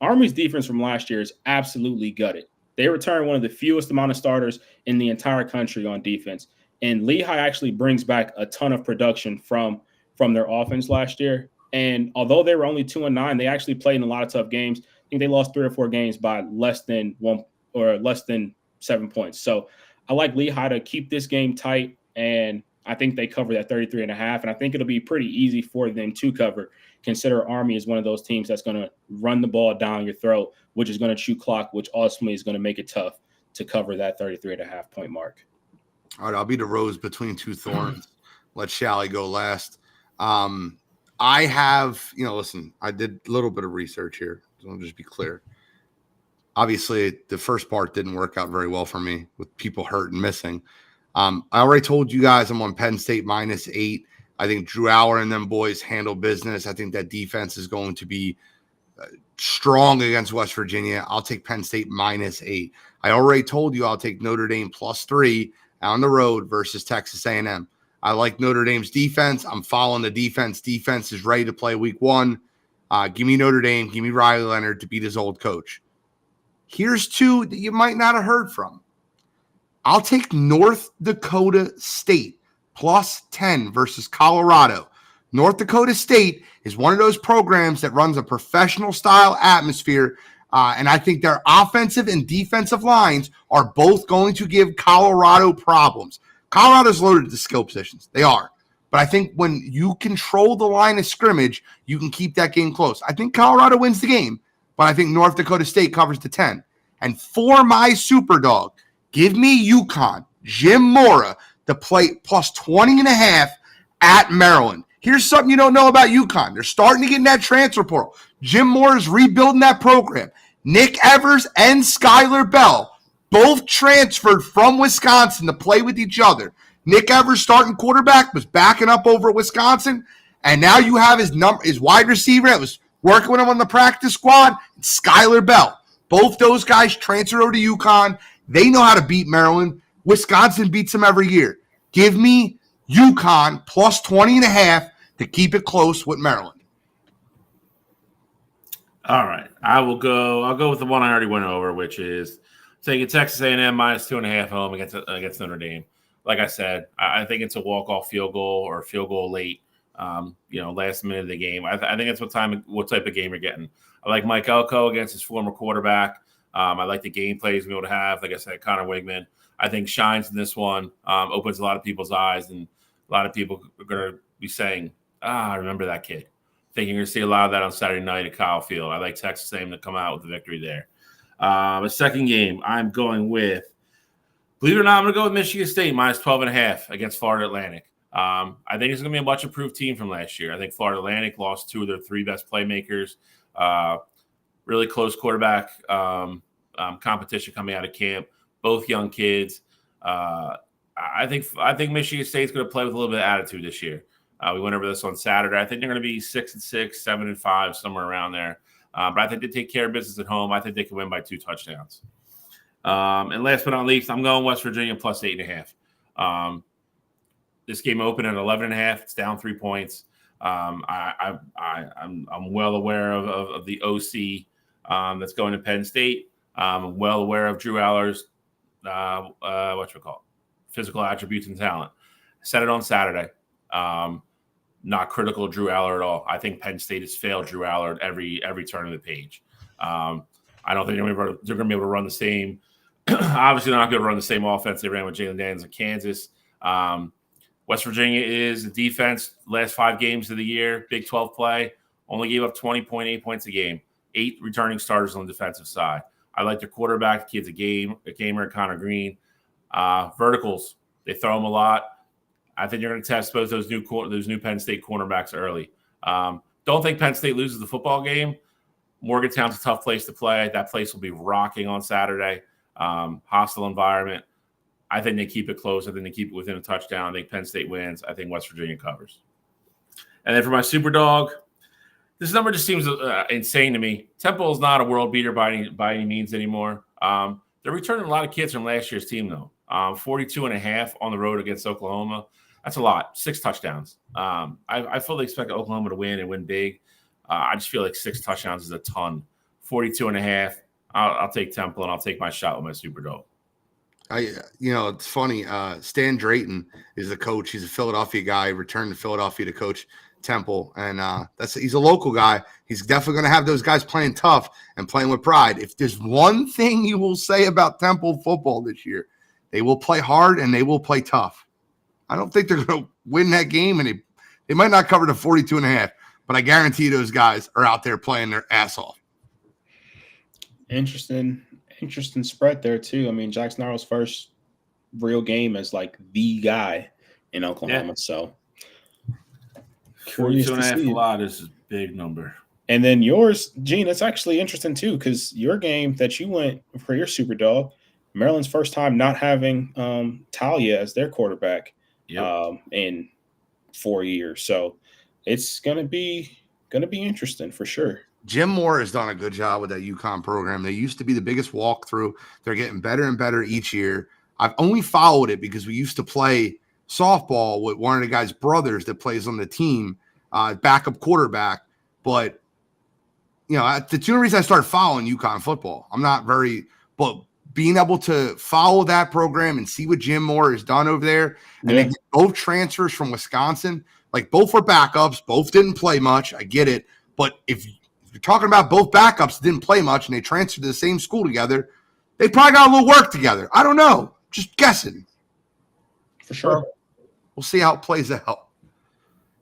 Army's defense from last year is absolutely gutted. They return one of the fewest amount of starters in the entire country on defense. And Lehigh actually brings back a ton of production from their offense last year. And although they were only 2-9, they actually played in a lot of tough games. I think they lost 3 or 4 games by less than 7 points. So I like Lehigh to keep this game tight, and I think they cover that 33.5. And I think it'll be pretty easy for them to cover. Consider Army is one of those teams that's going to run the ball down your throat, which is going to chew clock, which ultimately is going to make it tough to cover that 33.5 point mark. All right, I'll be the rose between two thorns. Let Shally go last. I have, listen, I did a little bit of research here. So I'll just be clear. Obviously, the first part didn't work out very well for me with people hurt and missing. I already told you guys I'm on Penn State -8. I think Drew Aller and them boys handle business. I think that defense is going to be strong against West Virginia. I'll take Penn State -8. I already told you I'll take Notre Dame +3 on the road versus Texas A&M. I like Notre Dame's defense. I'm following the defense. Defense is ready to play week 1. Give me Notre Dame. Give me Riley Leonard to beat his old coach. Here's 2 that you might not have heard from. I'll take North Dakota State +10 versus Colorado. North Dakota State is one of those programs that runs a professional style atmosphere. And I think their offensive and defensive lines are both going to give Colorado problems. Colorado's loaded the skill positions. They are. But I think when you control the line of scrimmage, you can keep that game close. I think Colorado wins the game, but I think North Dakota State covers the 10. And for my super dog, give me UConn, Jim Mora, to play +20.5 at Maryland. Here's something you don't know about UConn. They're starting to get in that transfer portal. Jim Mora is rebuilding that program. Nick Evers and Skylar Bell both transferred from Wisconsin to play with each other. Nick Evers, starting quarterback, was backing up over at Wisconsin, and now you have his wide receiver that was working with him on the practice squad, Skylar Bell. Both those guys transferred over to UConn. They know how to beat Maryland. Wisconsin beats them every year. Give me UConn +20.5 to keep it close with Maryland. All right. I'll go with the one I already went over, which is taking Texas A&M -2.5 home against Notre Dame. Like I said, I think it's a walk-off field goal or a field goal late, last minute of the game. I think that's what type of game you're getting. I like Mike Elko against his former quarterback. I like the game plays we're able to have. Like I said, Connor Wigman, I think, shines in this one, opens a lot of people's eyes, and a lot of people are going to be saying, I remember that kid. I think you're going to see a lot of that on Saturday night at Kyle Field. I like Texas A&M to come out with the victory there. A second game, I'm going with, believe it or not, I'm going to go with Michigan State -12.5 against Florida Atlantic. I think it's going to be a much improved team from last year. I think Florida Atlantic lost 2 of their 3 best playmakers. Really close quarterback competition coming out of camp. Both young kids. I think Michigan State's going to play with a little bit of attitude this year. We went over this on Saturday. I think they're going to be 6-6, 7-5, somewhere around there. But I think they take care of business at home. I think they can win by 2 touchdowns. And last but not least, I'm going West Virginia +8.5. This game opened at 11.5. It's down 3 points. I'm well aware of the OC that's going to Penn State. I'm well aware of Drew Aller's physical attributes and talent. I said it on Saturday. Not critical of Drew Aller at all. I think Penn State has failed Drew Aller at every turn of the page. I don't think they're going to be able to run the same. Obviously, they're not going to run the same offense they ran with Jalen Daniels in Kansas. West Virginia is the defense. Last 5 games of the year, Big 12 play, only gave up 20.8 points a game. 8 returning starters on the defensive side. I like their quarterback. The kid's a gamer, Connor Green. Verticals, they throw them a lot. I think you're going to test both those new Penn State cornerbacks early. Don't think Penn State loses the football game. Morgantown's a tough place to play. That place will be rocking on Saturday. Hostile environment. I think they keep it close. I think they keep it within a touchdown. I think Penn State wins. I think West Virginia covers. And then for my super dog, this number just seems insane to me. Temple is not a world beater by any means anymore. They're returning a lot of kids from last year's team, though. 42.5 on the road against Oklahoma. That's a lot. 6 touchdowns. I fully expect Oklahoma to win and win big. I just feel like 6 touchdowns is a ton. 42.5. I'll take Temple, and I'll take my shot with my Super Bowl. It's funny. Stan Drayton is the coach. He's a Philadelphia guy. Returned to Philadelphia to coach Temple, and he's a local guy. He's definitely going to have those guys playing tough and playing with pride. If there's one thing you will say about Temple football this year, they will play hard and they will play tough. I don't think they're going to win that game, and they might not cover the 42.5, but I guarantee those guys are out there playing their ass off. Interesting spread there too. I mean, Jackson Arnold's first real game as like the guy in Oklahoma. Yeah. So 42.5 a lot is a big number. And then yours, Gene, it's actually interesting too, because your game that you went for your Super Dog, Maryland's first time not having Talia as their quarterback in 4 years. So it's gonna be interesting for sure. Jim Moore has done a good job with that UConn program. They used to be the biggest walkthrough. They're getting better and better each year. I've only followed it because we used to play softball with one of the guys' brothers that plays on the team, backup quarterback. But, the only reason I started following UConn football. But being able to follow that program and see what Jim Moore has done over there, and then get both transfers from Wisconsin, like both were backups, both didn't play much. I get it. But if you're talking about both backups didn't play much and they transferred to the same school together, they probably got a little work together. I don't know. Just guessing. For sure. We'll see how it plays out.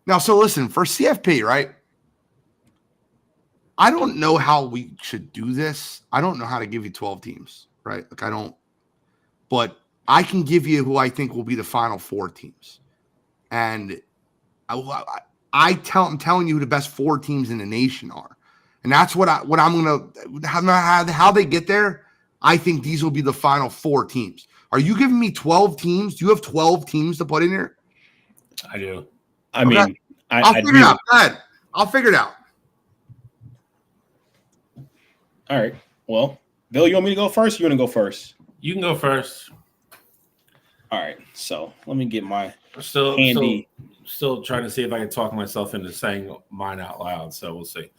Now, so listen, for CFP, right? I don't know how we should do this. I don't know how to give you 12 teams, right? Like I don't. But I can give you who I think will be the final 4 teams. And I'm telling you who the best 4 teams in the nation are. And that's what I'm going to how they get there. I think these will be the final 4 teams. Are you giving me 12 teams? Do you have 12 teams to put in here? I do. I mean, I'll figure it out. Go ahead. I'll figure it out. All right. Well, Bill, you want me to go first? Or you want to go first? You can go first. All right. So let me get my handy. Still trying to see if I can talk myself into saying mine out loud. So we'll see.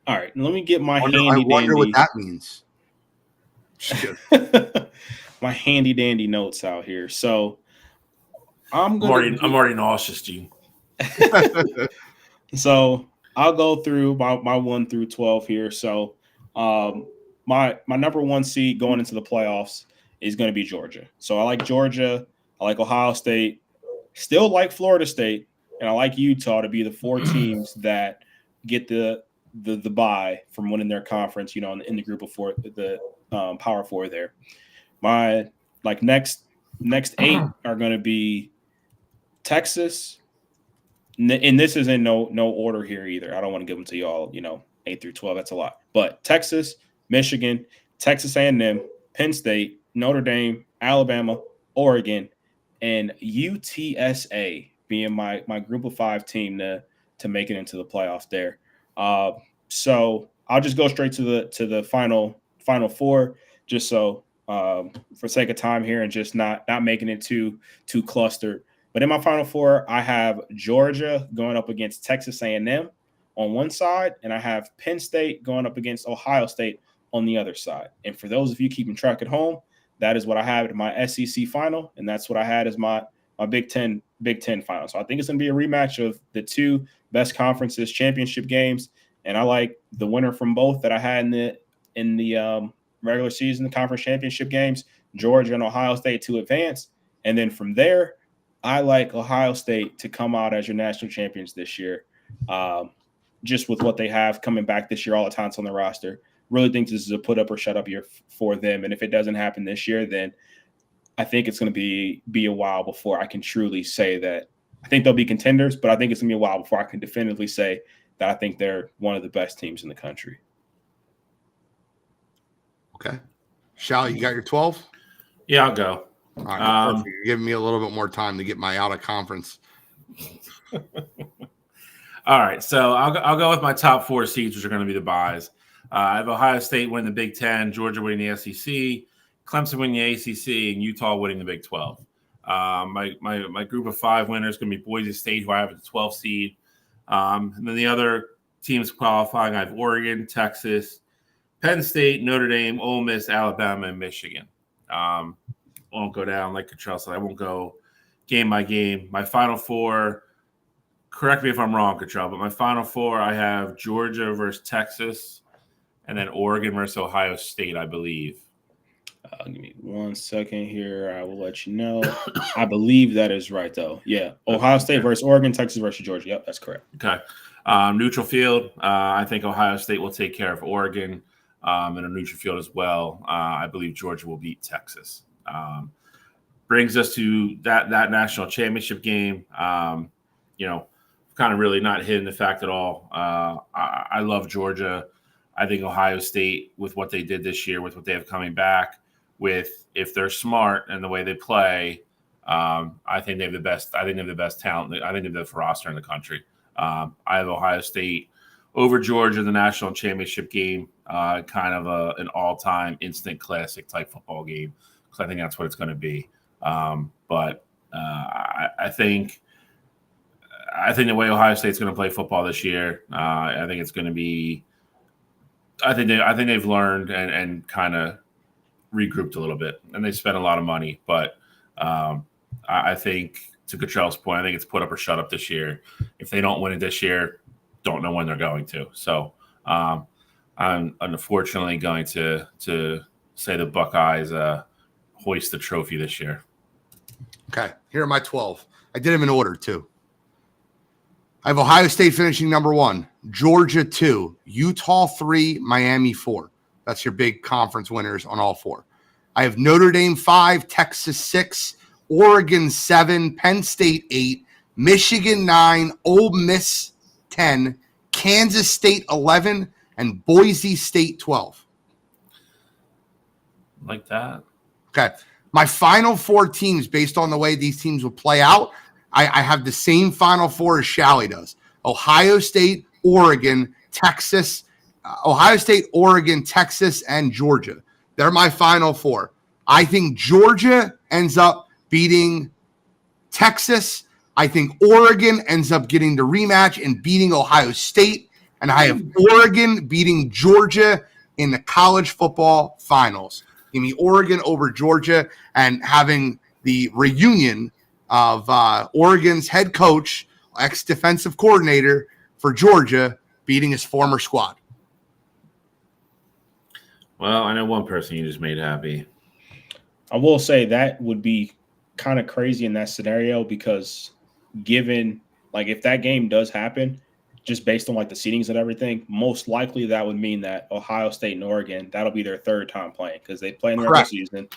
All right. Let me get my handy dandy. I wonder what that means. My handy dandy notes out here. So I'm already nauseous, Gene. So I'll go through my 1 through 12 here. So my number 1 seed going into the playoffs is going to be Georgia. So I like Georgia. I like Ohio State. Still like Florida State, and I like Utah to be the 4 teams that get the bye from winning their conference. In the group of 4, the Power 4 there. My next 8 are going to be Texas, and this is in no order here either. I don't want to give them to y'all. 8 through 12. That's a lot. But Texas, Michigan, Texas A&M, Penn State, Notre Dame, Alabama, Oregon, and UTSA being my group of 5 team to make it into the playoffs there. So I'll just go straight to the final 4, just so for sake of time here and just not making it too clustered. But in my final 4, I have Georgia going up against Texas A&M on one side, and I have Penn State going up against Ohio State on the other side. And for those of you keeping track at home, that is what I have in my SEC final, and that's what I had as my Big Ten final. So I think it's going to be a rematch of the 2 best conferences championship games, and I like the winner from both that I had in the regular season, the conference championship games, Georgia and Ohio State to advance, and then from there, I like Ohio State to come out as your national champions this year, just with what they have coming back this year, all the talents on the roster. Really think this is a put up or shut up year for them. And if it doesn't happen this year, then I think it's going to be a while before I can truly say that. I think they'll be contenders, but I think it's going to be a while before I can definitively say that I think they're one of the best teams in the country. Okay. Shall, you got your 12? Yeah, I'll go. All right. You're giving me a little bit more time to get my out of conference. All right. So I'll go with my top 4 seeds, which are going to be the buys. I have Ohio State winning the Big Ten, Georgia winning the SEC, Clemson winning the ACC, and Utah winning the Big 12. My group of 5 winners is going to be Boise State, who I have at the 12th seed. And then the other teams qualifying, I have Oregon, Texas, Penn State, Notre Dame, Ole Miss, Alabama, and Michigan. Won't go down like Cottrell said. I won't go game by game. My Final Four, correct me if I'm wrong, Cottrell, but my Final Four, I have Georgia versus Texas, and then Oregon versus Ohio State, I believe. Give me 1 second here. I will let you know. I believe that is right, though. Yeah. Ohio State versus Oregon, Texas versus Georgia. Yep, that's correct. Okay. Neutral field. I think Ohio State will take care of Oregon in a neutral field as well. I believe Georgia will beat Texas. Brings us to that national championship game. Kind of really not hitting the fact at all. I love Georgia. I think Ohio State, with what they did this year, with what they have coming back, if they're smart and the way they play, I think they have the best. I think they have the best talent. I think they have the best roster in the country. I have Ohio State over Georgia in the national championship game, kind of an all-time instant classic type football game, because I think that's what it's going to be. But I think the way Ohio State's going to play football this year, I think it's going to be. I think they've learned and kind of regrouped a little bit, and they spent a lot of money. But I think, to Cottrell's point, I think it's put up or shut up this year. If they don't win it this year, don't know when they're going to. So I'm unfortunately going to say the Buckeyes hoist the trophy this year. Okay, here are my 12. I did them in order, too. I have Ohio State finishing number 1, Georgia 2, Utah 3, Miami 4. That's your big conference winners on all 4. I have Notre Dame 5, Texas 6, Oregon 7, Penn State 8, Michigan 9, Ole Miss 10, Kansas State 11, and Boise State 12. Like that. Okay. My final 4 teams, based on the way these teams will play out, I have the same Final Four as Shally does. Ohio State, Oregon, Texas, and Georgia. They're my Final Four. I think Georgia ends up beating Texas. I think Oregon ends up getting the rematch and beating Ohio State. And I have Oregon beating Georgia in the college football finals. Give me Oregon over Georgia and having the reunion of Oregon's head coach, ex-defensive coordinator for Georgia, beating his former squad. Well, I know one person you just made happy. I will say that would be kind of crazy in that scenario, because given, like, if that game does happen, just based on like the seedings and everything, most likely that would mean that Ohio State and Oregon, that'll be their 3rd time playing, because they play in the regular season,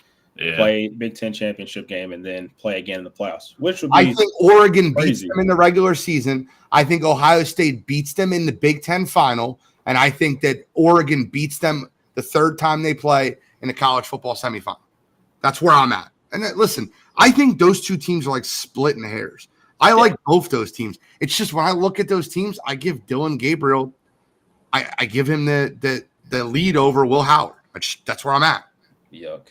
play Big Ten championship game, and then play again in the playoffs, which would be I think Oregon crazy. beats them in the regular season. I think Ohio State beats them in the Big Ten final, and I think that Oregon beats them the 3rd time they play in the college football semifinal. That's where I'm at. And listen, I think those 2 teams are like splitting hairs. I like both those teams. It's just when I look at those teams, I give Dylan Gabriel, I give him the lead over Will Howard. That's where I'm at. Yuck.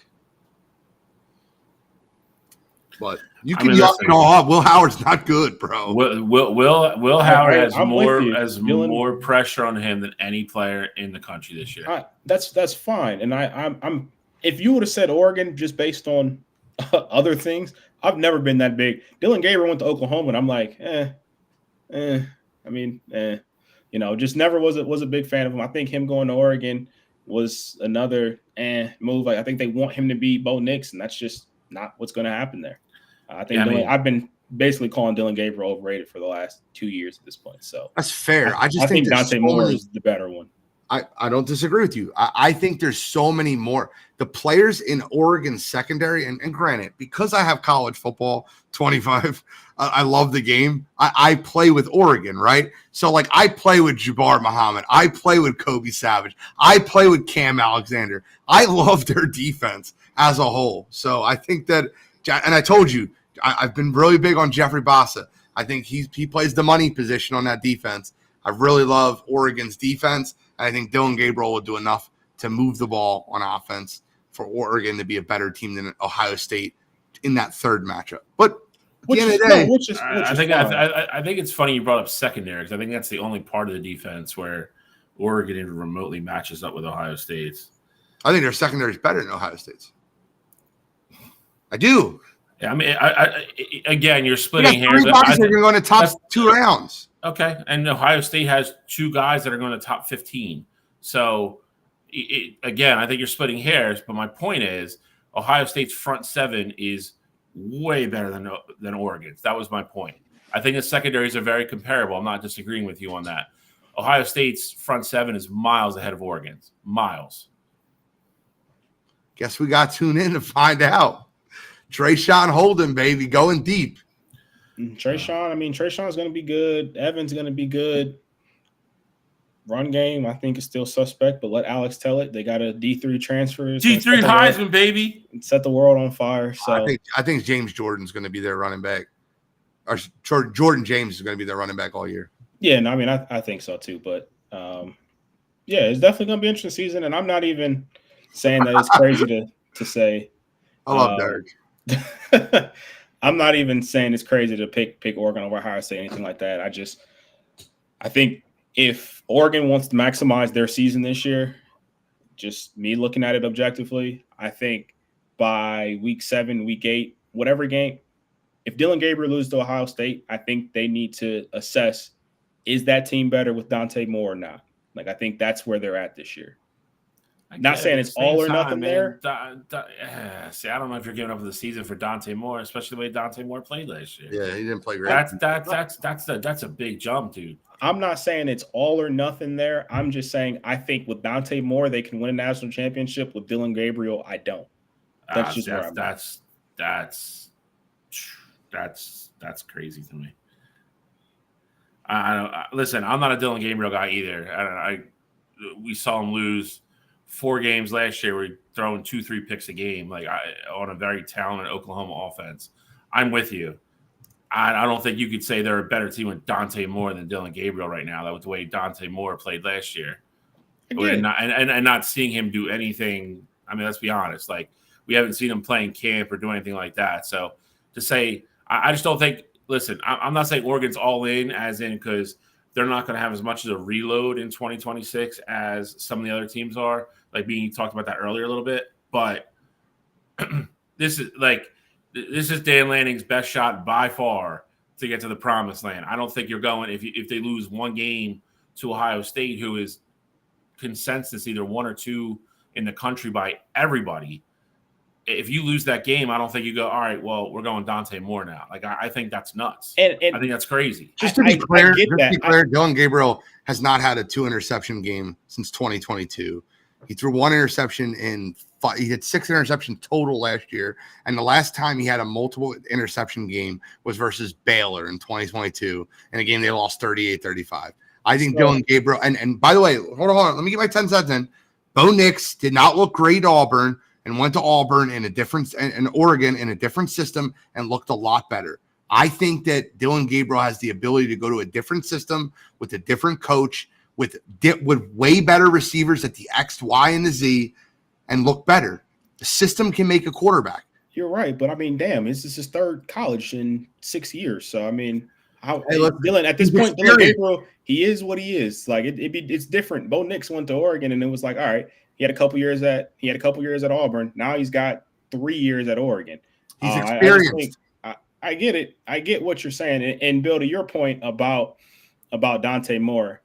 But you can yuck it all up. Will Howard's not good, bro. Will Howard has more pressure on him than any player in the country this year. That's fine. And I'm if you would have said Oregon just based on other things, I've never been that big. Dylan Gabriel went to Oklahoma, and I'm like, just never was a big fan of him. I think him going to Oregon was another move. Like, I think they want him to be Bo Nix, and that's just not what's going to happen there. I think I've been basically calling Dylan Gabriel overrated for the last 2 years at this point. So that's fair. I think Dante Moore is the better one. I don't disagree with you. I think there's so many more. The players in Oregon secondary, and granted, because I have college football 25, I love the game. I play with Oregon, right? So, like, I play with Jabbar Muhammad. I play with Kobe Savage. I play with Cam Alexander. I love their defense as a whole. So I think that, and I told you, I've been really big on Jeffrey Bassa. I think he plays the money position on that defense. I really love Oregon's defense. I think Dylan Gabriel will do enough to move the ball on offense for Oregon to be a better team than Ohio State in that 3rd matchup. But at the end of the day, I think it's funny you brought up secondary, because I think that's the only part of the defense where Oregon even remotely matches up with Ohio State's. I think their secondary is better than Ohio State's. I do. Yeah, I mean, again, you're splitting hairs. 3 guys that are going to top 2 rounds. Okay, and Ohio State has 2 guys that are going to top 15. So, again, I think you're splitting hairs. But my point is, Ohio State's front 7 is way better than Oregon's. That was my point. I think the secondaries are very comparable. I'm not disagreeing with you on that. Ohio State's front 7 is miles ahead of Oregon's. Miles. Guess we got to tune in to find out. Trayshawn Holden, baby, going deep. Trayshawn's going to be good. Evan's going to be good. Run game, I think, is still suspect, but let Alex tell it. They got a D3 transfer. D3 Heisman, baby. Set the world on fire. So I think James Jordan's going to be their running back. Or Jordan James is going to be their running back all year. Yeah, no, I mean, I think so too. But yeah, it's definitely going to be an interesting season. And I'm not even saying that it's crazy to say. I love Derek. I'm not even saying it's crazy to pick Oregon over Ohio State, anything like that. I think if Oregon wants to maximize their season this year, just me looking at it objectively, I think by week 7, week 8, whatever game, if Dillon Gabriel loses to Ohio State, I think they need to assess, is that team better with Dante Moore or not? Like, I think that's where they're at this year. Not saying it's all or nothing there. See, I don't know if you're giving up the season for Dante Moore, especially the way Dante Moore played last year. Yeah, he didn't play great. That's a big jump, dude. I'm not saying it's all or nothing there. I'm just saying I think with Dante Moore they can win a national championship. With Dillon Gabriel, I don't. That's just where I'm at. That's crazy to me. Listen, I'm not a Dillon Gabriel guy either. We saw him lose 4 games last year where he throwing 2-3 picks a game, on a very talented Oklahoma offense. I'm with you. I don't think you could say they're a better team with Dante Moore than Dillon Gabriel right now. That was the way Dante Moore played last year. And not seeing him do anything. I mean, let's be honest. We haven't seen him playing camp or do anything like that. So to say, I just don't think. Listen, I'm not saying Oregon's all in, as in because they're not going to have as much as a reload in 2026 as some of the other teams are. You talked about that earlier a little bit, but this is Dan Lanning's best shot by far to get to the promised land. I don't think you're going if they lose 1 game to Ohio State, who is consensus either 1 or 2 in the country by everybody. If you lose that game, I don't think you go, all right, well, we're going Dante Moore now. I think that's nuts. And I think that's crazy. Just to be clear, Dillon Gabriel has not had a 2 interception game since 2022. He threw 1 interception he had 6 interceptions total last year. And the last time he had a multiple interception game was versus Baylor in 2022 in a game they lost 38-35. I think Dillon Gabriel, and by the way, hold on. Let me get my 10 cents in. Bo Nix did not look great at Auburn and went to Auburn in a different, and Oregon in a different system and looked a lot better. I think that Dillon Gabriel has the ability to go to a different system with a different coach, with way better receivers at the X, Y, and the Z, and look better. The system can make a quarterback. You're right, but I mean, damn, this is his 3rd college in 6 years. So I mean, Dillon at this point, Dillon Gabriel, he is what he is. It's different. Bo Nix went to Oregon, and it was all right. He had a couple years at Auburn. Now he's got 3 years at Oregon. He's experienced. I get it. I get what you're saying. And Bill, to your point about Dante Moore,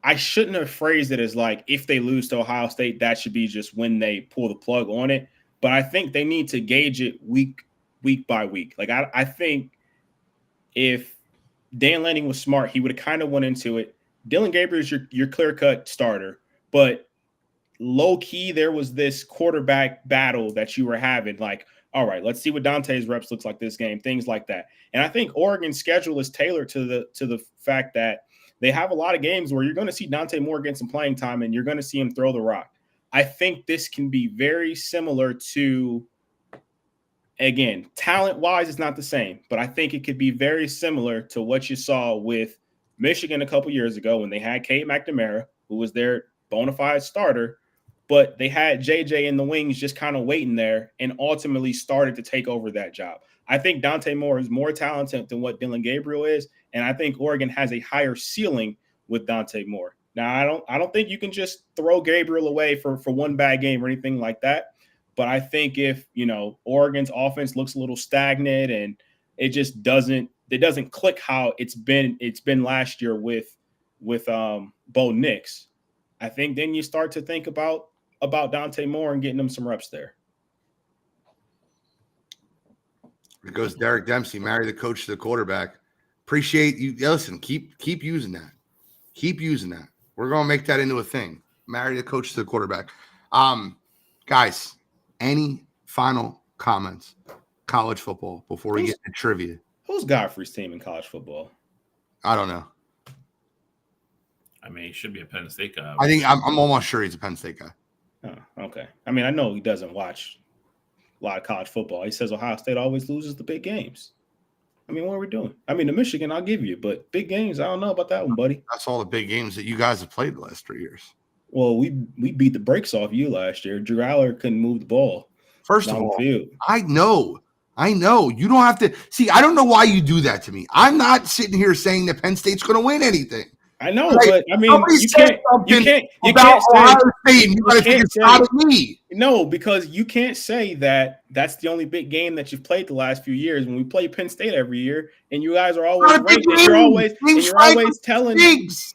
I shouldn't have phrased it as if they lose to Ohio State, that should be just when they pull the plug on it. But I think they need to gauge it week by week. I think if Dan Lanning was smart, he would have kind of went into it. Dillon Gabriel is your clear-cut starter, but low-key there was this quarterback battle that you were having. All right, let's see what Dante's reps looks like this game, things like that. And I think Oregon's schedule is tailored to the fact that they have a lot of games where you're going to see Dante Moore get some playing time and you're going to see him throw the rock. I think this can be very similar to, again, talent-wise, it's not the same, but I think it could be very similar to what you saw with Michigan a couple years ago when they had Cade McNamara, who was their bona fide starter, but they had JJ in the wings just kind of waiting there and ultimately started to take over that job. I think Dante Moore is more talented than what Dillon Gabriel is, and I think Oregon has a higher ceiling with Dante Moore. Now, I don't think you can just throw Gabriel away for one bad game or anything like that. But I think if, Oregon's offense looks a little stagnant and it just doesn't click how it's been last year with Bo Nix, I think then you start to think about Dante Moore and getting him some reps there. It goes Derek Dempsey, marry the coach to the quarterback. Appreciate you. Listen, keep using that. Keep using that. We're going to make that into a thing. Marry the coach to the quarterback. Guys, any final comments? College football before we get to trivia. Who's Godfrey's team in college football? I don't know. I mean, he should be a Penn State guy. I think I'm almost sure he's a Penn State guy. Oh, okay. I mean, I know he doesn't watch a lot of college football. He says Ohio State always loses the big games. I mean, what are we doing? I mean, the Michigan, I'll give you, but big games, I don't know about that one, buddy. That's all the big games that you guys have played the last 3 years. Well, we beat the brakes off you last year. Drew Aller couldn't move the ball. First of all, I know. You don't have to – see, I don't know why you do that to me. I'm not sitting here saying that Penn State's going to win anything. I know, but I mean, you can't say Ohio State. You got to take a shot at me. No, because you can't say that that's the only big game that you've played the last few years. When we play Penn State every year, and you guys are always ranked,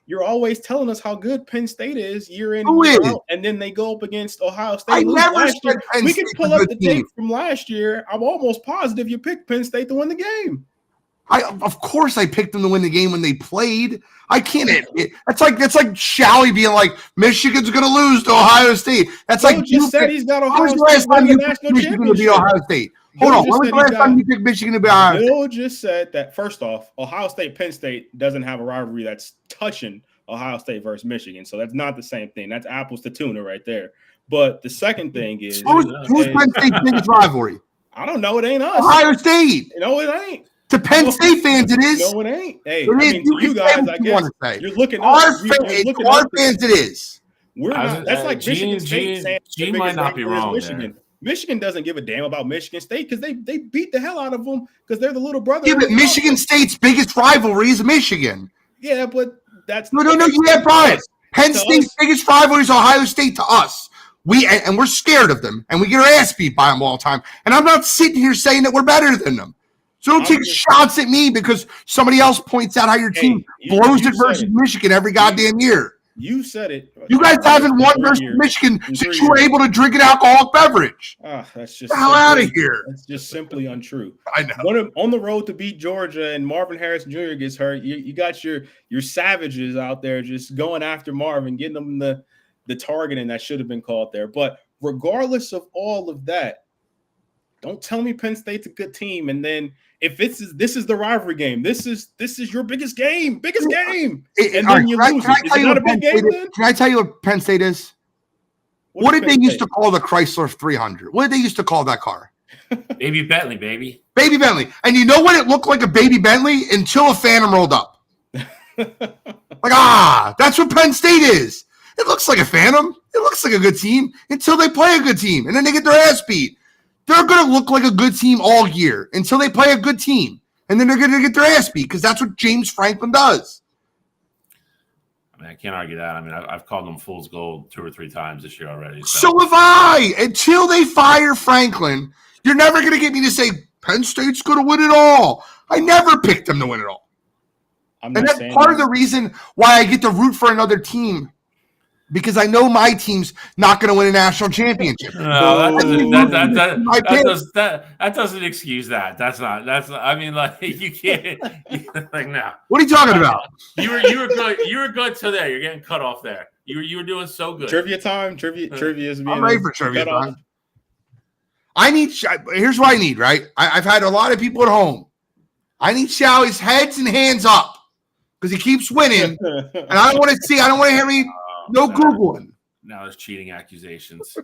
you're always telling us how good Penn State is year in and year out, and then they go up against Ohio State. We can pull up the tape from last year. I'm almost positive you picked Penn State to win the game. Of course, I picked them to win the game when they played. I can't. That's like Shally being like Michigan's going to lose to Ohio State. That's Bill like just said he's got Ohio State winning the national Michigan to beat Ohio State. Hold on. When was the last time you picked Michigan to beat Ohio State? Bill just said that first off, Ohio State Penn State doesn't have a rivalry that's touching Ohio State versus Michigan, so that's not the same thing. That's apples to tuna right there. But the second thing is who's Penn State's biggest rivalry? I don't know. It ain't us. Ohio State. No, it ain't. To Penn State fans, it is. No, it ain't. Hey, I mean, to you guys, I guess you're looking up. Our fans, it is. We're not. That's like Michigan State saying Gene might not be wrong. Michigan. Michigan doesn't give a damn about Michigan State because they beat the hell out of them because they're the little brother. Yeah, but Michigan State's biggest rivalry is Michigan. Yeah, but that's no. You have bias. Penn State's biggest rivalry is Ohio State to us. And we're scared of them, and we get our ass beat by them all the time. And I'm not sitting here saying that we're better than them. So don't take shots at me because somebody else points out how your team blows it versus Michigan every goddamn year. You said it. You guys haven't won versus Michigan since you were able to drink an alcoholic beverage. That's just the hell out of here. That's just simply untrue. I know. On the road to beat Georgia and Marvin Harrison Jr. gets hurt, you got your savages out there just going after Marvin, getting them the targeting that should have been called there. But regardless of all of that, don't tell me Penn State's a good team, and then if this is the rivalry game, this is your biggest game, and then you lose. Is it not a big game then? Can I tell you what Penn State is? What did they used to call the Chrysler 300? What did they used to call that car? Baby Bentley, baby. Baby Bentley. And you know what it looked like a baby Bentley until a Phantom rolled up. That's what Penn State is. It looks like a Phantom. It looks like a good team until they play a good team, and then they get their ass beat. They're going to look like a good team all year until they play a good team. And then they're going to get their ass beat because that's what James Franklin does. I mean, I can't argue that. I mean, I've called them fool's gold 2 or 3 times this year already. So have I. Until they fire Franklin, you're never going to get me to say Penn State's going to win it all. I never picked them to win it all. And that's part of the reason why I get to root for another team. Because I know my team's not going to win a national championship. No, that doesn't excuse that. That's not. I mean, like you can't. Like no. What are you talking about? You were good. You were good till there. You're getting cut off there. You were doing so good. Trivia time. Trivia is being. I'm ready for trivia time. Here's what I need. Right. I've had a lot of people at home. I need Shally's heads and hands up because he keeps winning, and I don't want to see. I don't want to hear me. No Googling. Now there's cheating accusations.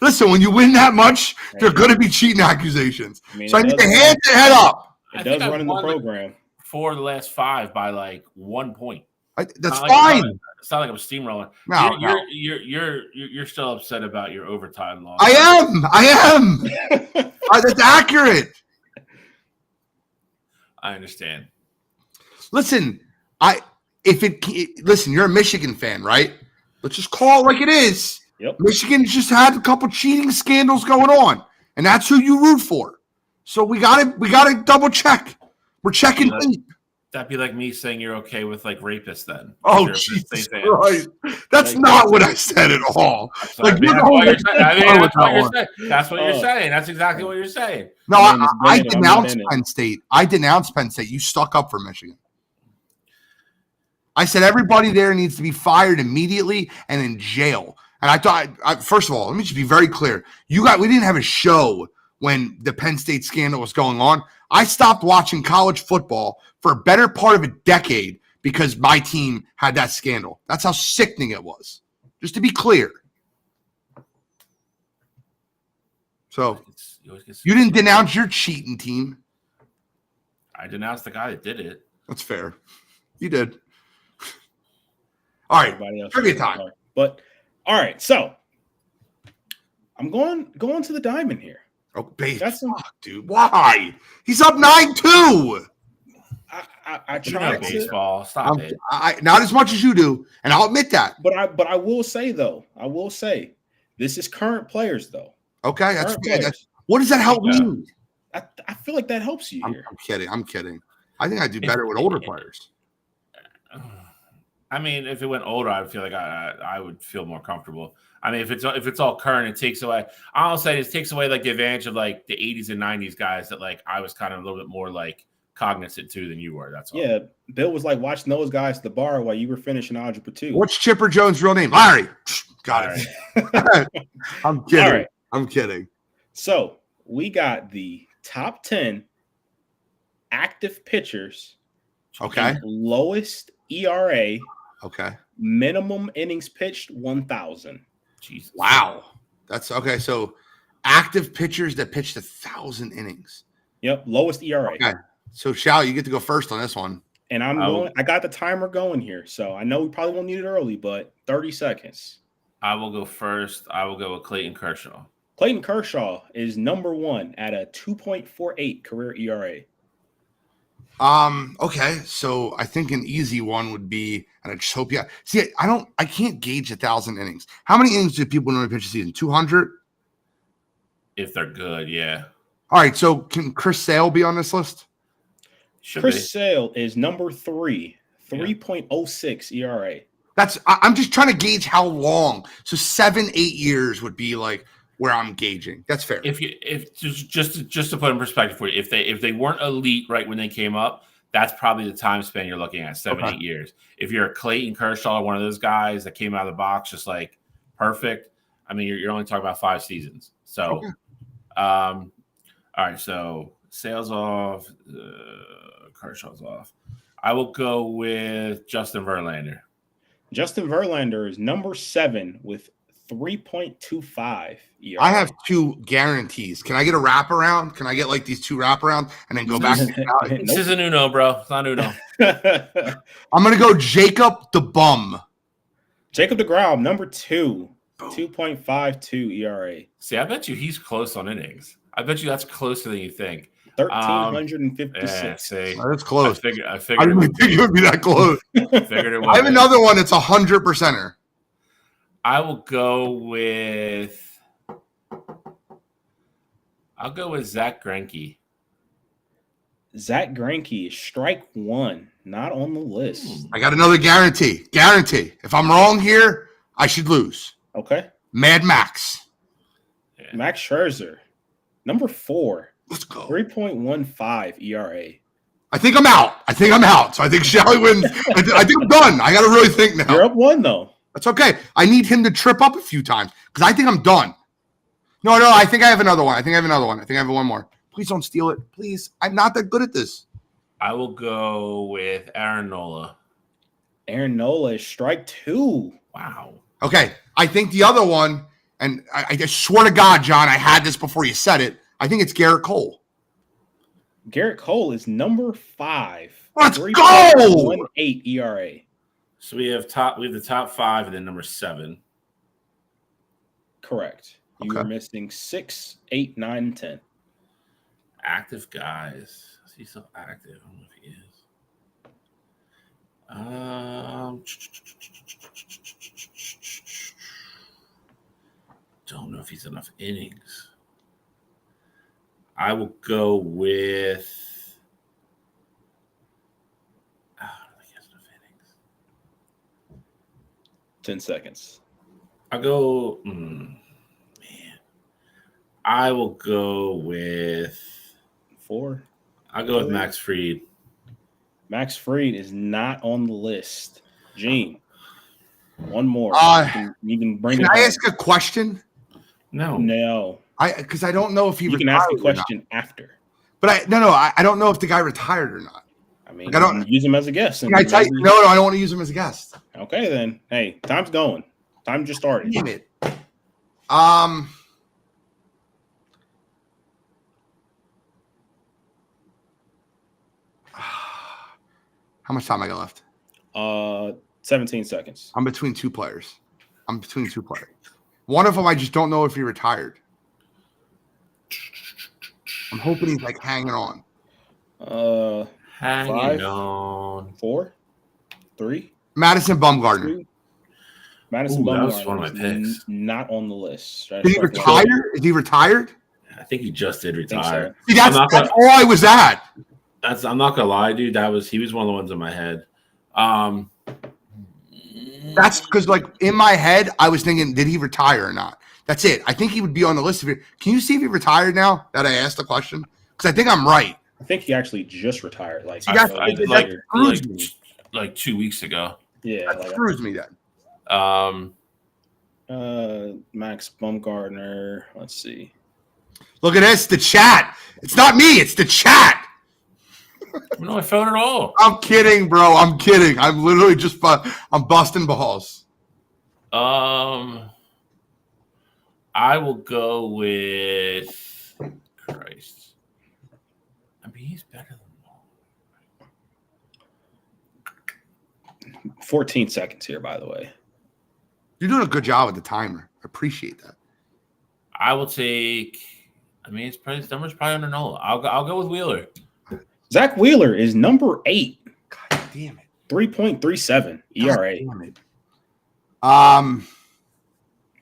Listen, when you win that much, there are going to be cheating accusations. So I need the hands to head up. It does run in the program. 4 of the last 5 by like 1 point. That's fine. It's not like I'm steamrolling. No, you're still upset about your overtime loss. I am. That's accurate. I understand. Listen, listen, you're a Michigan fan, right? Let's just call it like it is. Yep. Michigan just had a couple cheating scandals going on, and that's who you root for. So we gotta double check. We're checking deep. That'd be like me saying you're okay with like rapists then. Oh, Jesus Christ. That's not what I said at all. Like, that's what you're saying. That's what you're saying. That's exactly what you're saying. No, I denounced Penn State. I denounced Penn State. You stuck up for Michigan. I said everybody there needs to be fired immediately and in jail. And I thought, first of all, let me just be very clear. We didn't have a show when the Penn State scandal was going on. I stopped watching college football for a better part of a decade because my team had that scandal. That's how sickening it was. Just to be clear. So you didn't denounce your cheating team. I denounced the guy that did it. That's fair. You did. All right, trivia time. But all right, so I'm going to the diamond here. Oh, baby, fuck, dude. Why? He's up 9-2. I try baseball. Stop it. Not as much as you do, and I'll admit that. But I will say this is current players though. Okay, that's what does that help me? I feel like that helps you here. I'm kidding. I think I do better with older players. I mean, if it went older, I would feel like I would feel more comfortable. I mean, if it's all current, it takes away. I'll say it takes away like the advantage of like the 80s and 90s guys that like I was kind of a little bit more like cognizant to than you were. That's all. Yeah, Bill was like watching those guys at the bar while you were finishing algebra 2. What's Chipper Jones' real name? Larry. Got it. I'm kidding. All right. I'm kidding. So we got the top 10 active pitchers. Okay. Lowest ERA. Okay. Minimum innings pitched 1,000. Jesus. Wow. That's okay. So active pitchers that pitched 1,000 innings. Yep. Lowest ERA. Okay. So Shao, you get to go first on this one. And I got the timer going here. So I know we probably won't need it early, but 30 seconds. I will go first. I will go with Clayton Kershaw. Clayton Kershaw is number 1 at a 2.48 career ERA. Okay, so I think an easy one would be, and I just hope see, I can't gauge 1,000 innings. How many innings do people normally pitch a season? 200? If they're good, yeah. All right, so can Chris Sale be on this list? Chris Sale is number 3, 3.06 ERA. I'm just trying to gauge how long. So 7-8 years would be like where I'm gauging. That's fair. If just to put in perspective for you, if they weren't elite right when they came up, that's probably the time span you're looking at, 7-8 years. If you're a Clayton Kershaw, one of those guys that came out of the box just like perfect, I mean, you're only talking about 5 seasons. So, all right. So Sale's off, Kershaw's off. I will go with Justin Verlander. Justin Verlander is number 7 with 3.25 ERA. I have 2 guarantees. Can I get a wraparound? Can I get like these 2 wraparound and then go back? This isn't Uno, bro. It's not Uno. I'm going to go Jacob the Bum. Jacob deGrom, number 2, 2.52 ERA. See, I bet you he's close on innings. I bet you that's closer than you think. 1,356. That's close. I figured I didn't think it would be that close. I have another one. It's 100%er. I will go with. I'll go with Zach Greinke. Zach Greinke is strike 1, not on the list. I got another guarantee. If I'm wrong here, I should lose. Okay. Mad Max. Yeah. Max Scherzer, number 4. Let's go. 3.15 ERA. I think I'm out. So I think Shelly wins. I think I'm done. I got to really think now. You're up 1 though. That's okay. I need him to trip up a few times because I think I'm done. No, I think I have another one. I think I have one more. Please don't steal it. Please. I'm not that good at this. I will go with Aaron Nola. Aaron Nola is strike 2. Wow. Okay. I think the other one, and I just swear to God, John, I had this before you said it. I think it's Garrett Cole. Garrett Cole is number 5. Let's go. 3.18 ERA. So we have the top 5 and then number 7. Correct. You were missing 6, 8, 9, 10. Active guys. Is he still active? I don't know if he is. Don't know if he's enough innings. I will go with. I don't think he has enough innings. 10 seconds. I'll go. Man. I will go with 4. I'll go with Max Fried. Max Fried is not on the list. Gene, one more. You can bring it. Can I home. ask a question? No. Because I don't know if he. You can ask the question after. But I don't know if the guy retired or not. I mean, I don't use him as a guest. Can I tell you? No, I don't want to use him as a guest. Okay, then. Hey, time's going. Time just started. Damn it. How much time I got left? 17 seconds. I'm between two players. One of them I just don't know if he retired. I'm hoping he's like hanging on. Hanging on. 4, 3. Madison Bumgarner. Madison Bumgarner. That was one of my picks. Not on the list. Right? Did he retire? Is he retired? I think he just did retire. So. See, that's all I was at. I'm not gonna lie, dude. He was one of the ones in my head. That's because, like, in my head, I was thinking, did he retire or not? That's it. I think he would be on the list. Can you see if he retired now that I asked the question? Because I think I'm right. I think he actually just retired. Like, like 2 weeks ago. Yeah, that screws me then. Max Bumgarner. Let's see. Look at this. The chat. It's not me. It's the chat. No, I found it all. I'm kidding, bro. I'm kidding. I'm literally just I'm busting balls. I will go with Christ. I mean, he's better than them. 14 seconds here, by the way. You're doing a good job with the timer. I appreciate that. I will take. I mean, his number's probably under Nola. I'll go with Wheeler. Zach Wheeler is number 8. God damn it. 3.37 ERA. Damn it.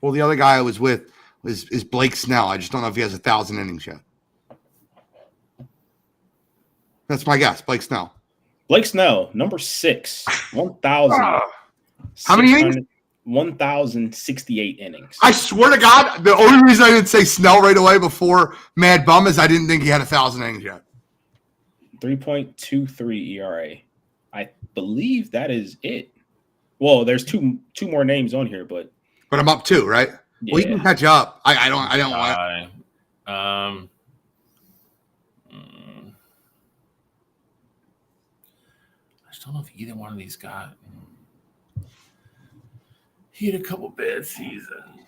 Well, the other guy I was with is Blake Snell. I just don't know if he has 1,000 innings yet. That's my guess. Blake Snell. Blake Snell, number 6. 1,000. How many innings? 1,068 innings. I swear to God, the only reason I didn't say Snell right away before Mad Bum is I didn't think he had 1,000 innings yet. 3.23 ERA. I believe that is it. Well, there's two more names on here, but I'm up 2, right? Yeah. Well, you can catch up. I don't want. I just don't know if either one of these got. He had a couple bad seasons.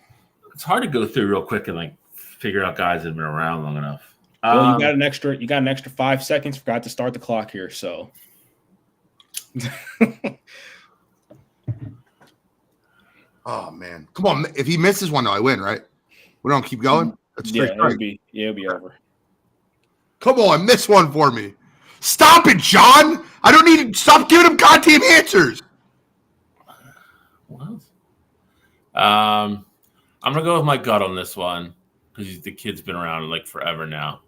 It's hard to go through real quick and like figure out guys that have been around long enough. Well, you got an extra 5 seconds. Forgot to start the clock here, so. Oh man, come on! If he misses one, though, I win, right? We don't keep going. That's it'll be over. Come on, miss one for me. Stop it, John! I don't need to stop giving him goddamn answers. What? I'm gonna go with my gut on this one because the kid's been around like forever now.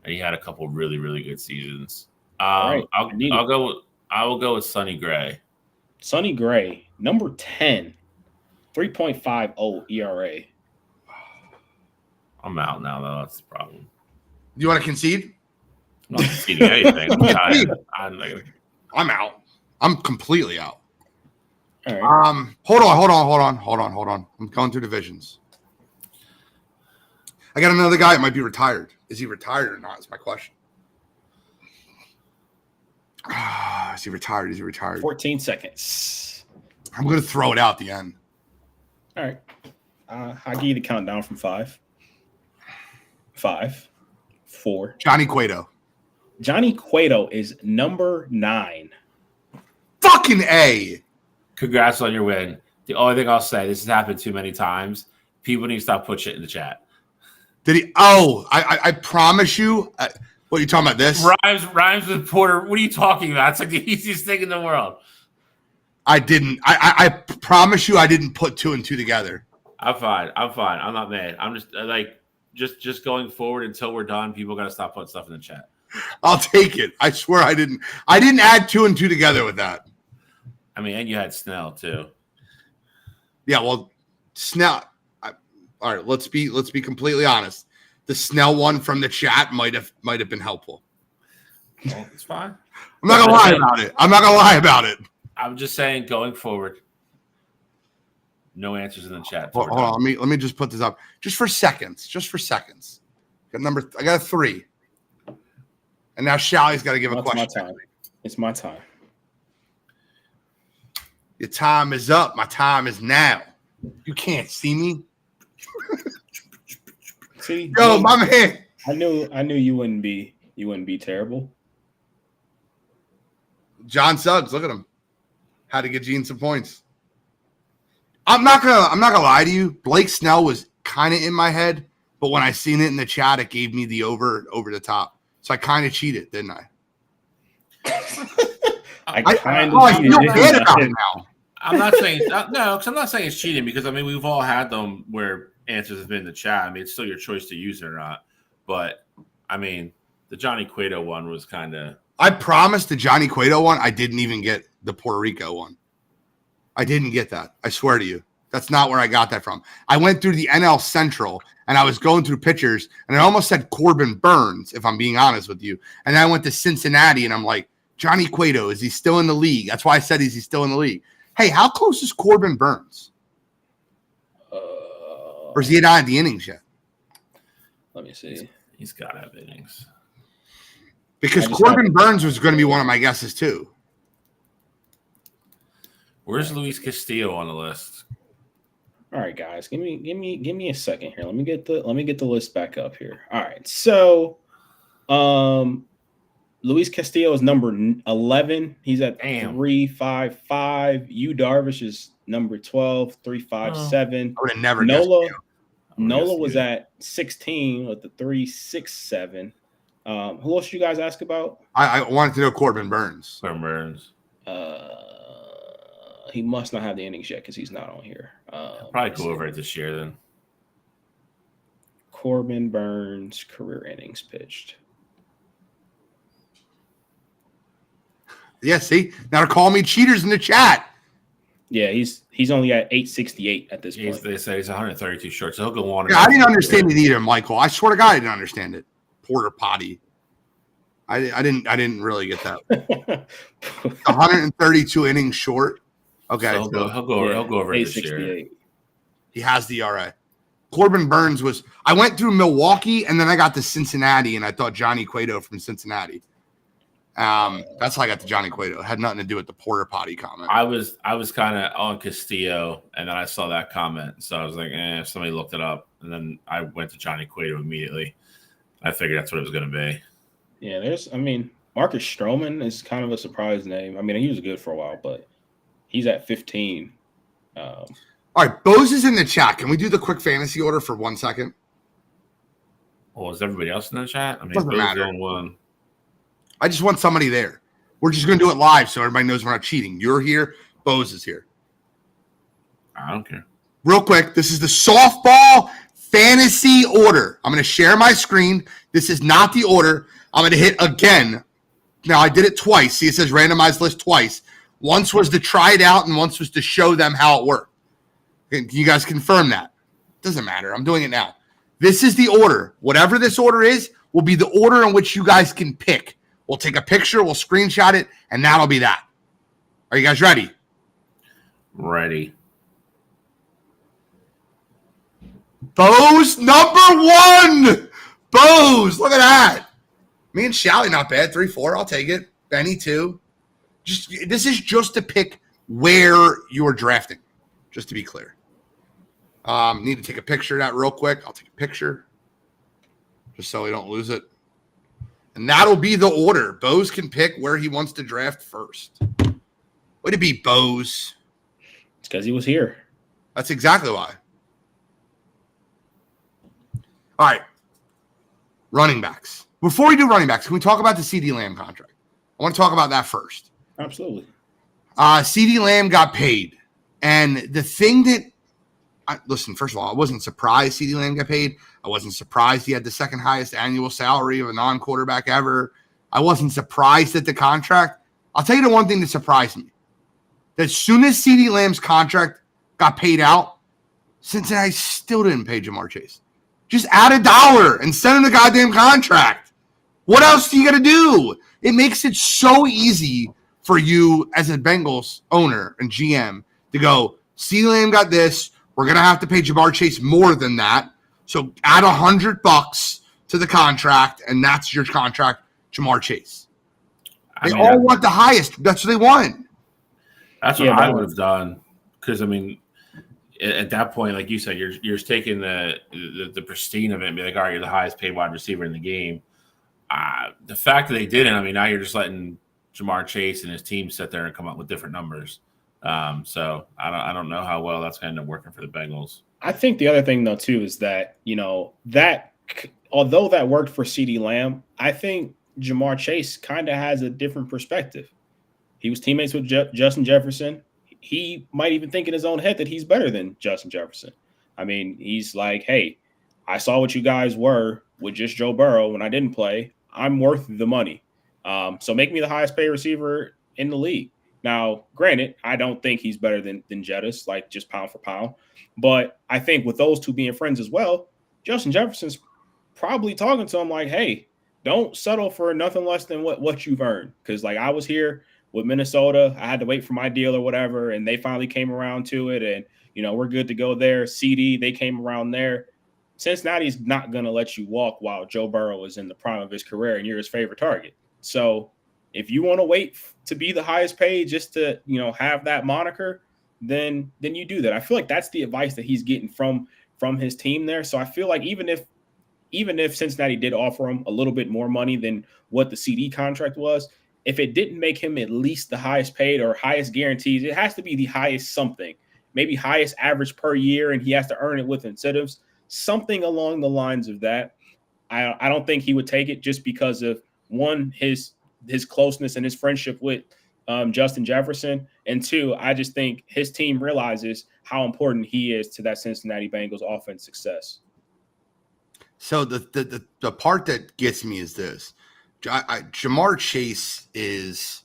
And he had a couple really, really good seasons. Right. I will go with Sonny Gray. Sonny Gray, number 10, 3.50 ERA. I'm out now, though. That's the problem. Do you want to concede? I'm not conceding anything. I'm out. I'm completely out. All right. Hold on. I'm going through divisions. I got another guy that might be retired. Is he retired or not? Is my question. Is he retired? 14 seconds. I'm going to throw it out at the end. All right. I'll give you the countdown from 5. 5, 4. Johnny Cueto. Johnny Cueto is number 9. Fucking A. Congrats on your win. The only thing I'll say, this has happened too many times. People need to stop putting shit in the chat. Did he? Oh, I promise you. What are you talking about? This rhymes with Porter. What are you talking about? It's like the easiest thing in the world. I didn't. I promise you, I didn't put 2 and 2 together. I'm fine. I'm not mad. I'm just like just going forward until we're done. People got to stop putting stuff in the chat. I'll take it. I swear I didn't. I didn't add 2 and 2 together with that. I mean, and you had Snell too. Yeah, well, Snell. All right, let's be completely honest. The Snell one from the chat might have been helpful. Well, it's fine. I'm not gonna lie about it. I'm just saying, going forward, no answers in the chat. Hold on, let me just put this up just for seconds. I got a 3, and now Shally's got to give a question. My time. It's my time. Your time is up. My time is now. You can't see me. See, yo, my man. I knew you wouldn't be terrible. John Suggs, look at him. Had to get Gene some points. I'm not gonna lie to you. Blake Snell was kind of in my head, but when I seen it in the chat, it gave me the over the top. So I kind of cheated, didn't I? I feel bad about it now. I'm not saying no, because I'm not saying it's cheating, because I mean we've all had them where answers have been in the chat. I mean, it's still your choice to use it or not. But I mean, the Johnny Cueto one was kind of. I promised the Johnny Cueto one. I didn't even get the Puerto Rico one. I didn't get that. I swear to you. That's not where I got that from. I went through the NL Central and I was going through pitchers and I almost said Corbin Burns, if I'm being honest with you. And then I went to Cincinnati and I'm like, Johnny Cueto, is he still in the league? That's why I said, is he still in the league? Hey, how close is Corbin Burns? Or is he not at the innings yet? Let me see. He's got to have innings. Because Corbin Burns was going to be one of my guesses too. Where's Luis Castillo on the list? All right, guys, give me a second here. Let me get the list back up here. All right, so, Luis Castillo is number 11. He's at 3.55. Yu Darvish is number 12, 3.57. I would have never. Nola was at 16 with the 3.67. Who else did you guys ask about? I wanted to know Corbin Burns. He must not have the innings yet because he's not on here. Probably go over it this year then. Corbin Burns career innings pitched. Yeah, see? Now to call me cheaters in the chat. Yeah, he's only at 868 at this point. They say he's 132 short, so he'll go on. Yeah, I didn't understand it either, Michael. I swear to God, I didn't understand it. Porter potty. I didn't really get that. 132 innings short. Okay, so he'll go over it this year. He has the ERA. Corbin Burns was. I went through Milwaukee and then I got to Cincinnati and I thought Johnny Cueto from Cincinnati. That's how I got to Johnny Cueto. It had nothing to do with the porter potty comment. I was kind of on Castillo, and then I saw that comment, so I was like, somebody looked it up, and then I went to Johnny Cueto immediately. I figured that's what it was going to be. Yeah, Marcus Stroman is kind of a surprise name. I mean, he was good for a while, but he's at 15. All right, Bose is in the chat. Can we do the quick fantasy order for 1 second? Well, is everybody else in the chat? I mean, doesn't matter. One. I just want somebody there. We're just going to do it live so everybody knows we're not cheating. You're here. Bose is here. I don't care. Real quick, this is the softball fantasy order. I'm going to share my screen. This is not the order. I'm going to hit again. Now, I did it twice. See, it says randomized list twice. Once was to try it out, and once was to show them how it worked. Can you guys confirm that? Doesn't matter. I'm doing it now. This is the order. Whatever this order is will be the order in which you guys can pick. We'll take a picture, we'll screenshot it, and that'll be that. Are you guys ready? Ready. Bose, number 1. Bose, look at that. Me and Shally, not bad. 3-4, I'll take it. Benny, 2. This is just to pick where you're drafting, just to be clear. Need to take a picture of that real quick. I'll take a picture just so we don't lose it. And that'll be the order. Bose can pick where he wants to draft first. Way to be, Bose. It's because he was here. That's exactly why. All right. Running backs. Before we do running backs, can we talk about the CD Lamb contract? I want to talk about that first. Absolutely. CeeDee Lamb got paid. And the thing that, listen, first of all, I wasn't surprised CeeDee Lamb got paid. I wasn't surprised he had the second highest annual salary of a non-quarterback ever. I wasn't surprised at the contract. I'll tell you the one thing that surprised me. As soon as CeeDee Lamb's contract got paid out, Cincinnati still didn't pay Jamar Chase. Just add $1 and send him the goddamn contract. What else do you got to do? It makes it so easy for you as a Bengals owner and GM to go, CeeDee Lamb got this. We're going to have to pay Jamar Chase more than that. So add $100 to the contract, and that's your contract, Jamar Chase. They all want the highest. That's what they want. That's what I would have done. Because, I mean, at that point, like you said, you're just taking the pristine of it and be like, all right, you're the highest paid wide receiver in the game. The fact that they didn't, I mean, now you're just letting Jamar Chase and his team sit there and come up with different numbers. So I don't know how well that's going to end up working for the Bengals. I think the other thing, though, too, is that, you know, that although that worked for CeeDee Lamb, I think Jamar Chase kind of has a different perspective. He was teammates with Justin Jefferson. He might even think in his own head that he's better than Justin Jefferson. I mean, he's like, hey, I saw what you guys were with just Joe Burrow when I didn't play. I'm worth the money. So make me the highest paid receiver in the league. Now, granted, I don't think he's better than Jettis, like just pound for pound. But I think with those two being friends as well, Justin Jefferson's probably talking to him like, hey, don't settle for nothing less than what you've earned. Because, like, I was here with Minnesota. I had to wait for my deal or whatever, and they finally came around to it. And, you know, we're good to go there. CD, they came around there. Cincinnati's not going to let you walk while Joe Burrow is in the prime of his career and you're his favorite target. So if you want to wait to be the highest paid just to, you know, have that moniker, then you do that. I feel like that's the advice that he's getting from his team there. So I feel like even if Cincinnati did offer him a little bit more money than what the CD contract was, if it didn't make him at least the highest paid or highest guarantees, it has to be the highest something, maybe highest average per year, and he has to earn it with incentives, something along the lines of that. I don't think he would take it just because of, one, his closeness and his friendship with Justin Jefferson, and two, I just think his team realizes how important he is to that Cincinnati Bengals offense success. So the part that gets me is this. Jamar Chase is,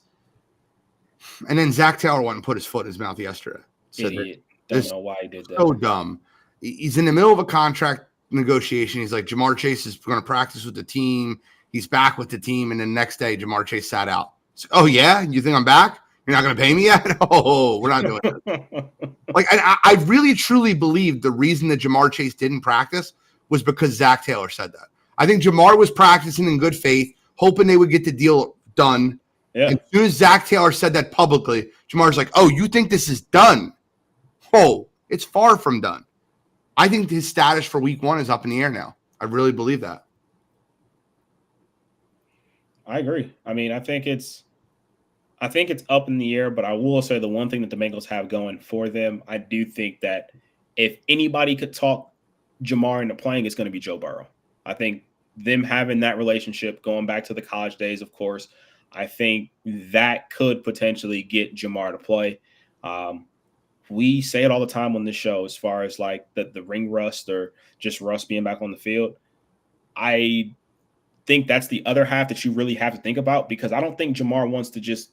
and then Zach Taylor went and put his foot in his mouth yesterday. Idiot. Don't know why he did that. So dumb. He's in the middle of a contract negotiation. He's like, Jamar Chase is going to practice with the team. He's back with the team. And then next day, Jamar Chase sat out. So, oh, yeah? You think I'm back? You're not going to pay me yet? Oh, we're not doing it. Like, I really, truly believe the reason that Jamar Chase didn't practice was because Zach Taylor said that. I think Jamar was practicing in good faith, hoping they would get the deal done. Yeah. As soon as Zach Taylor said that publicly, Jamar's like, oh, you think this is done? Oh, it's far from done. I think his status for week 1 is up in the air now. I really believe that. I agree. I mean, I think it's up in the air, but I will say the one thing that the Bengals have going for them, I do think that if anybody could talk Jamar into playing, it's going to be Joe Burrow. I think them having that relationship going back to the college days, of course, I think that could potentially get Jamar to play. We say it all the time on this show as far as like the ring rust or just rust being back on the field. I think that's the other half that you really have to think about, because I don't think Jamar wants to just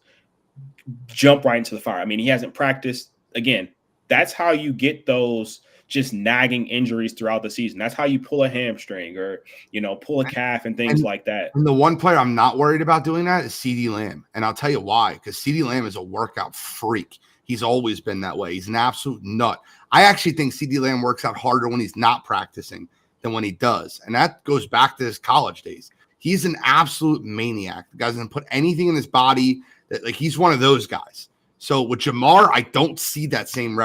jump right into the fire. I mean, he hasn't practiced. Again, that's how you get those just nagging injuries throughout the season. That's how you pull a hamstring or, you know, pull a calf and things like that. And the one player I'm not worried about doing that is CeeDee Lamb. And I'll tell you why, because CeeDee Lamb is a workout freak. He's always been that way. He's an absolute nut. I actually think CeeDee Lamb works out harder when he's not practicing than when he does. And that goes back to his college days. He's an absolute maniac. The guy doesn't put anything in his body. Like, he's one of those guys. So with Jamar, I don't see that same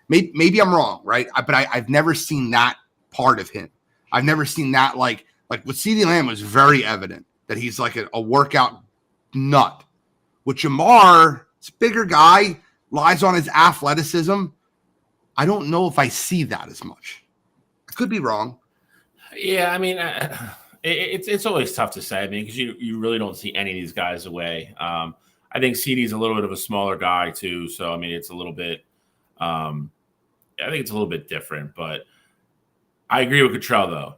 Maybe I'm wrong, right? But I've never seen that part of him. I've never seen that like with CeeDee Lamb was very evident that he's like a workout nut. With Jamar, it's a bigger guy, lies on his athleticism. I don't know if I see that as much. I could be wrong. Yeah, I mean, it's always tough to say. I mean, because you really don't see any of these guys away. I think CD's a little bit of a smaller guy too. So, I mean, it's a little bit, I think it's a little bit different, but I agree with Cottrell though.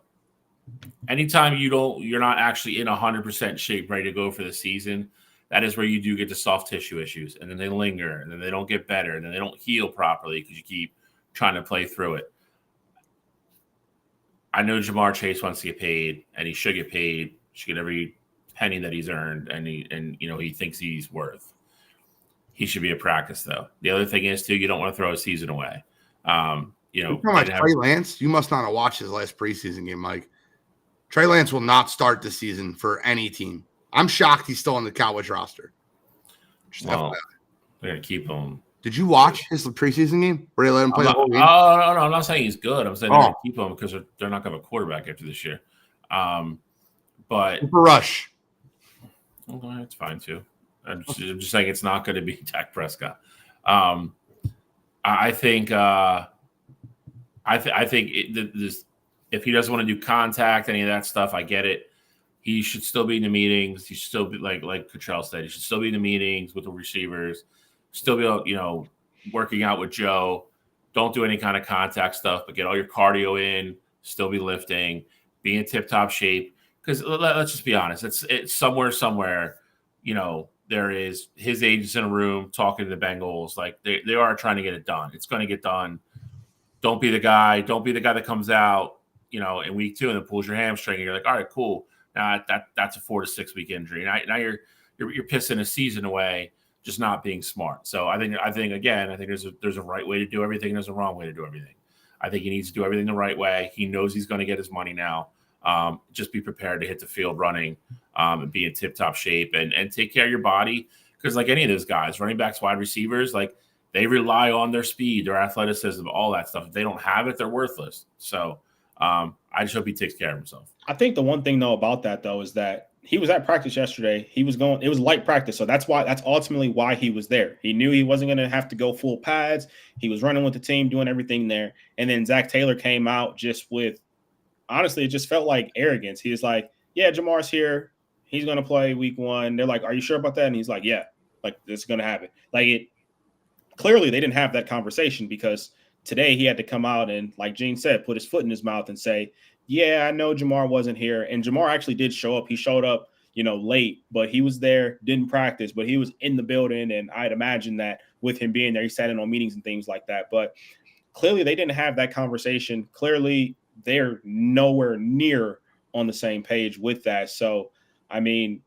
Anytime you're not actually in 100% shape, ready to go for the season, that is where you do get the soft tissue issues, and then they linger, and then they don't get better, and then they don't heal properly because you keep trying to play through it. I know Jamar Chase wants to get paid, and he should get paid. Should get every penny that he's earned, and he thinks he's worth. He should be at practice though. The other thing is too, you don't want to throw a season away. Trey Lance, you must not have watched his last preseason game, Mike. Trey Lance will not start this season for any team. I'm shocked he's still on the Cowboys roster. They're going to keep him. Did you watch his preseason game where they let him play the whole game? Oh, no, I'm not saying he's good. I'm saying they're going to keep him because they're not going to have a quarterback after this year. But Super Rush. Okay, it's fine too. I'm just saying it's not going to be Dak Prescott. I think if he doesn't want to do contact, any of that stuff, I get it. He should still be in the meetings. He should still be like Cottrell said. He should still be in the meetings with the receivers. Still be working out with Joe. Don't do any kind of contact stuff, but get all your cardio in. Still be lifting. Be in tip-top shape. Because let's just be honest. It's somewhere. There is his agents in a room talking to the Bengals. Like they are trying to get it done. It's going to get done. Don't be the guy that comes out, in week 2 and then pulls your hamstring. And you're like, all right, cool. Now that's a 4 to 6 week injury. Now you're pissing a season away, just not being smart. So I think there's a right way to do everything. There's a wrong way to do everything. I think he needs to do everything the right way. He knows he's going to get his money now. Just be prepared to hit the field running and be in tip-top shape and take care of your body. Because like any of those guys, running backs, wide receivers, like they rely on their speed, their athleticism, all that stuff. If they don't have it, they're worthless. So I just hope he takes care of himself. I think the one thing though about that though is that he was at practice yesterday. It was light practice. So that's ultimately why he was there. He knew he wasn't going to have to go full pads. He was running with the team, doing everything there. And then Zach Taylor came out just with, honestly, it just felt like arrogance. He was like, yeah, Jamar's here. He's going to play week 1. They're like, are you sure about that? And he's like, yeah, like this is going to happen. Clearly they didn't have that conversation because today he had to come out and, like Gene said, put his foot in his mouth and say, yeah, I know Jamar wasn't here. And Jamar actually did show up. He showed up, late, but he was there, didn't practice, but he was in the building. And I'd imagine that with him being there, he sat in on meetings and things like that. But clearly they didn't have that conversation. Clearly they're nowhere near on the same page with that. So, I mean,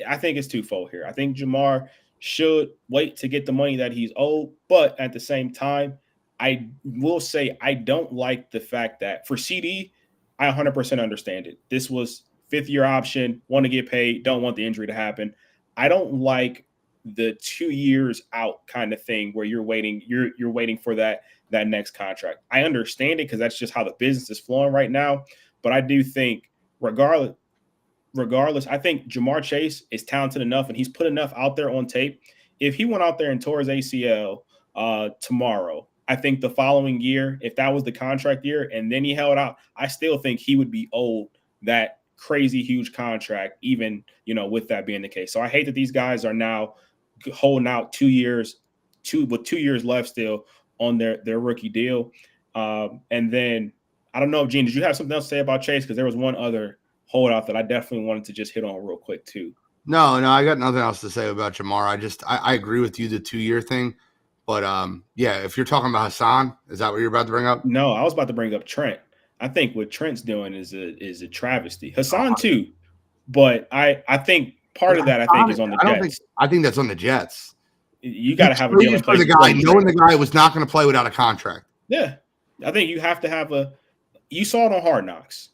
I think it's twofold here. I think Jamar should wait to get the money that he's owed, but at the same time, I will say I don't like the fact that for CD, I 100% understand it. This was 5th-year option, want to get paid, don't want the injury to happen. I don't like the 2 years out kind of thing where you're waiting for that next contract. I understand it because that's just how the business is flowing right now. But I do think regardless, I think Jamar Chase is talented enough and he's put enough out there on tape. If he went out there and tore his ACL tomorrow, I think the following year, if that was the contract year and then he held out, I still think he would be owed that crazy huge contract, even, with that being the case. So I hate that these guys are now holding out 2 years, with 2 years left still on their rookie deal. And then I don't know, Gene, did you have something else to say about Chase? Because there was one other holdout that I definitely wanted to just hit on real quick too. No, I got nothing else to say about Jamar. I agree with you, the 2-year thing. But, if you're talking about Hassan, is that what you're about to bring up? No, I was about to bring up Trent. I think what Trent's doing is a travesty. Hassan too, but I think part of that is on the Jets. I think that's on the Jets. You got to have a deal in place. The guy, knowing the guy was not going to play without a contract. Yeah, I think you have to have you saw it on Hard Knocks.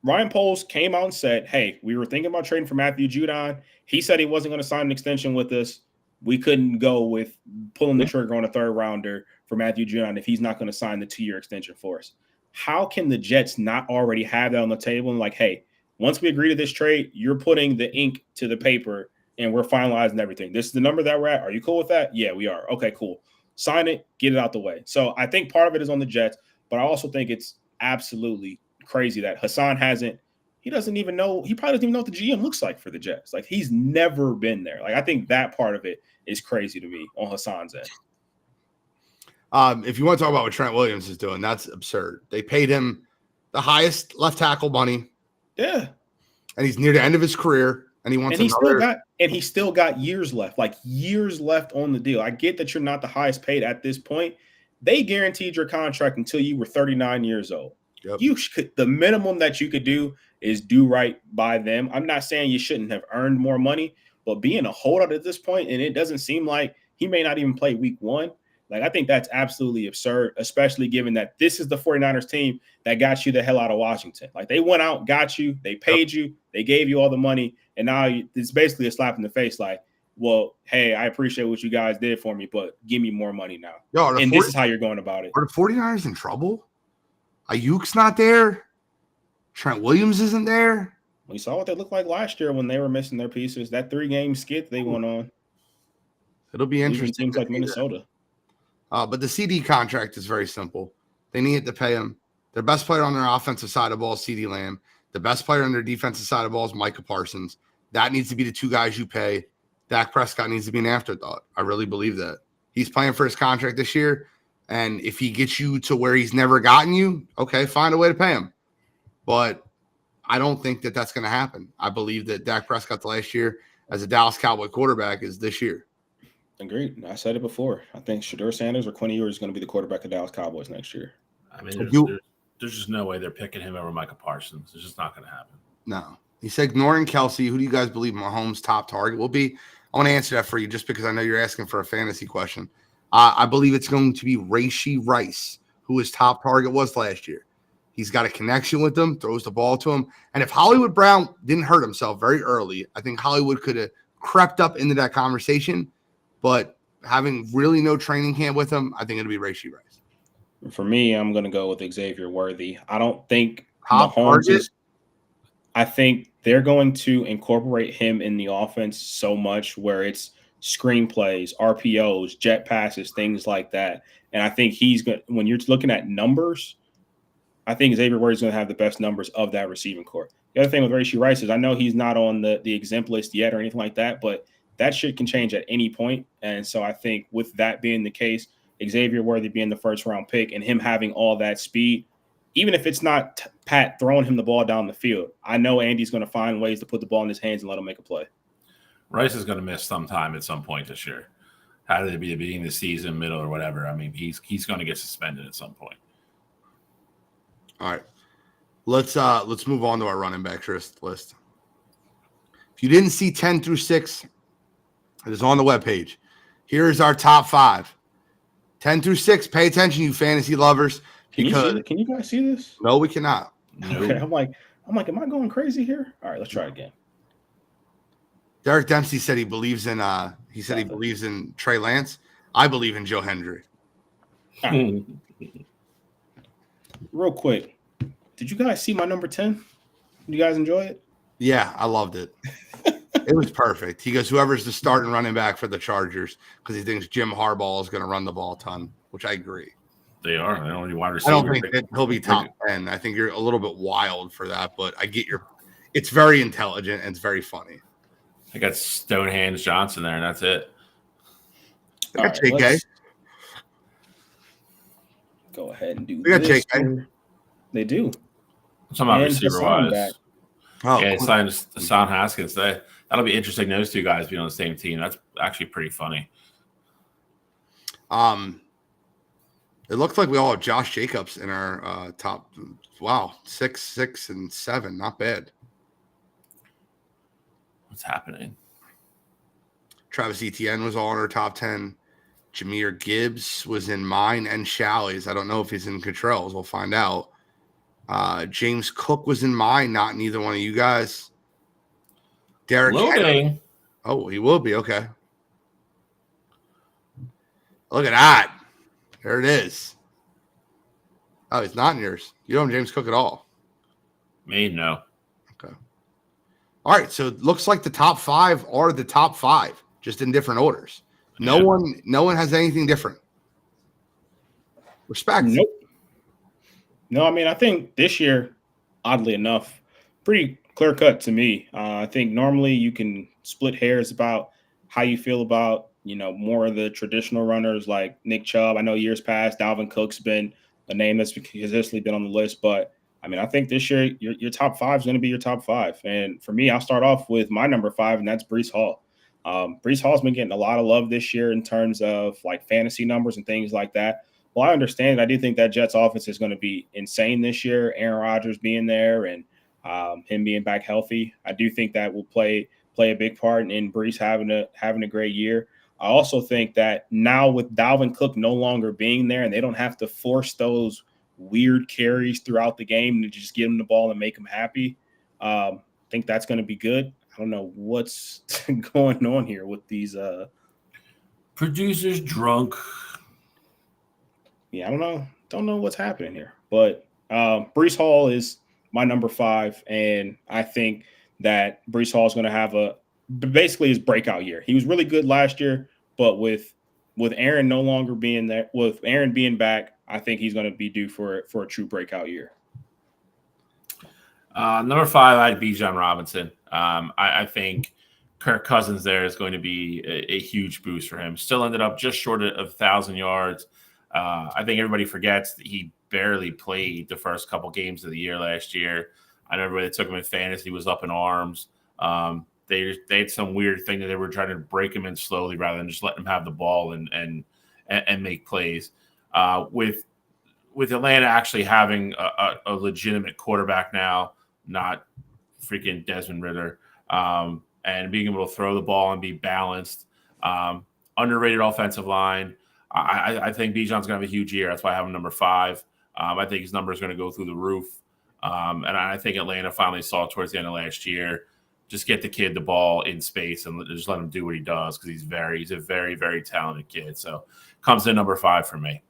Ryan Poles came out and said, hey, we were thinking about trading for Matthew Judon. He said he wasn't going to sign an extension with us. We couldn't go with pulling the trigger on a 3rd rounder for Matthew Judon if he's not going to sign the 2-year extension for us. How can the Jets not already have that on the table and like, hey, once we agree to this trade, you're putting the ink to the paper and we're finalizing everything. This is the number that we're at. Are you cool with that? Yeah, we are. Okay, cool. Sign it, get it out the way. So I think part of it is on the Jets, but I also think it's absolutely crazy that Hassan hasn't he doesn't even know. He probably doesn't even know what the GM looks like for the Jets. Like, he's never been there. Like, I think that part of it is crazy to me on Hassan's end. If you want to talk about what Trent Williams is doing, that's absurd. They paid him the highest left tackle money. Yeah. And he's near the end of his career. And he wants he still got years left, like years left on the deal. I get that you're not the highest paid at this point. They guaranteed your contract until you were 39 years old. Yep. The minimum that you could do is do right by them. I'm not saying you shouldn't have earned more money, but being a holdout at this point, and it doesn't seem like he may not even play week 1. Like, I think that's absolutely absurd, especially given that this is the 49ers team that got you the hell out of Washington. Like, they went out, got you, they paid you, they gave you all the money, and now it's basically a slap in the face like, well, hey, I appreciate what you guys did for me, but give me more money now. This is how you're going about it. Are the 49ers in trouble? Ayuk's not there. Trent Williams isn't there. We saw what they looked like last year when they were missing their pieces. That 3-game skit they went on. It'll be interesting. Teams like Minnesota. But the CD contract is very simple. They needed to pay him. Their best player on their offensive side of the ball is CeeDee Lamb. The best player on their defensive side of the ball is Micah Parsons. That needs to be the 2 guys you pay. Dak Prescott needs to be an afterthought. I really believe that. He's playing for his contract this year, and if he gets you to where he's never gotten you, okay, find a way to pay him. But I don't think that that's going to happen. I believe that Dak Prescott's last year as a Dallas Cowboy quarterback is this year. Agreed. I said it before. I think Shedeur Sanders or Quinn Ewers is going to be the quarterback of Dallas Cowboys next year. I mean, there's just no way they're picking him over Micah Parsons. It's just not going to happen. No. He said, ignoring Kelsey, who do you guys believe Mahomes' top target will be? I want to answer that for you just because I know you're asking for a fantasy question. I believe it's going to be Rashee Rice, who his top target was last year. He's got a connection with them, throws the ball to him. And if Hollywood Brown didn't hurt himself very early, I think Hollywood could have crept up into that conversation. But having really no training camp with him, I think it'll be Rashee Rice. For me, I'm going to go with Xavier Worthy. I don't think Mahomes I think they're going to incorporate him in the offense so much where it's screenplays, RPOs, jet passes, things like that. And I think he's going. When you're looking at numbers, I think Xavier Worthy's going to have the best numbers of that receiving corps. The other thing with Rashee Rice is I know he's not on the exempt list yet or anything like that, but that shit can change at any point. And so I think with that being the case, Xavier Worthy being the first-round pick and him having all that speed, even if it's not Pat throwing him the ball down the field, I know Andy's going to find ways to put the ball in his hands and let him make a play. Rice is going to miss some time at some point this year. How did it be the beginning of the season, middle, or whatever? I mean, he's going to get suspended at some point. All right. Let's move on to our running back list. If you didn't see 10 through 6, it is on the webpage. Here is our top 5. 10 through 6, pay attention, you fantasy lovers. Can you guys see this? No, we cannot. Okay, I'm like, am I going crazy here? All right, let's try it again. Derek Dempsey said he believes in he believes in Trey Lance. I believe in Joe Hendry. Right. Real quick, did you guys see my number 10? Did you guys enjoy it? Yeah, I loved it. It was perfect. He goes, whoever's the starting running back for the Chargers, because he thinks Jim Harbaugh is going to run the ball a ton, which I agree. They are. They don't need wide receiver. I don't think that he'll be top 10. I think you're a little bit wild for that, but I get it's very intelligent and it's very funny. I got Stonehands Johnson there, and that's it. I got JK. Go ahead and do we got this. JK. They do. Some about receiver-wise. Oh, yeah, it's signed Hassan Haskins. That'll be interesting. Those two guys being on the same team. That's actually pretty funny. It looks like we all have Josh Jacobs in our top. Wow, 6, 6, and 7. Not bad. What's happening? Travis Etienne was all in our top 10. Jahmyr Gibbs was in mine and Shalley's. I don't know if he's in Cottrell's. We'll find out. James Cook was in mine, not in either one of you guys. Derek Henry. Oh, he will be. Okay. Look at that. There it is. Oh, he's not in yours. You don't have James Cook at all. Me, no. Okay. All right. So it looks like the top 5 are the top 5, just in different orders. No one has anything different. Respect. Nope. No, I mean, I think this year, oddly enough, pretty clear cut to me. I think normally you can split hairs about how you feel about, more of the traditional runners like Nick Chubb. I know years past, Dalvin Cook's been a name that's consistently been on the list, but I mean, I think this year your top five is going to be your top five. And for me, I'll start off with my number five, and that's Breece Hall. Breece Hall's been getting a lot of love this year in terms of like fantasy numbers and things like that. Well, I understand. I do think that Jets offense is going to be insane this year. Aaron Rodgers being there and him being back healthy, I do think that will play a big part in Breece having a great year. I also think that now with Dalvin Cook no longer being there, and they don't have to force those weird carries throughout the game to just give him the ball and make him happy. I think that's going to be good. I don't know what's going on here with these producers drunk. Yeah, I don't know. Don't know what's happening here. But Breece Hall is my number five, and I think that Breece Hall is going to have basically his breakout year. He was really good last year, but with Aaron no longer being there, with Aaron being back, I think he's going to be due for a true breakout year. Number five, I had Bijan Robinson. I think Kirk Cousins there is going to be a huge boost for him. Still ended up just short of 1,000 yards. I think everybody forgets that he barely played the first couple games of the year last year. I know everybody that took him in fantasy was up in arms. They had some weird thing that they were trying to break him in slowly rather than just letting him have the ball and make plays. With Atlanta actually having a legitimate quarterback now, not freaking Desmond Ridder, and being able to throw the ball and be balanced, underrated offensive line. I think Bijan's going to have a huge year. That's why I have him number five. I think his number is going to go through the roof. And I think Atlanta finally saw towards the end of last year, just get the kid the ball in space and just let him do what he does because he's a very, very talented kid. So comes in number five for me.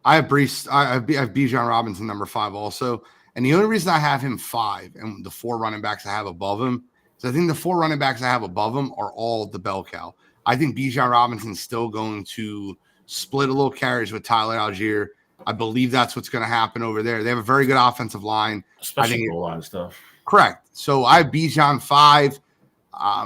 I have Bijan Robinson number five also. And the only reason I have him five and the four running backs I have above him is I think the four running backs I have above him are all the bell cow. I think Bijan Robinson's still going to split a little carries with Tyler Algier. I believe that's what's going to happen over there. They have a very good offensive line. Especially goal line stuff. Correct. So I have Bijan five. I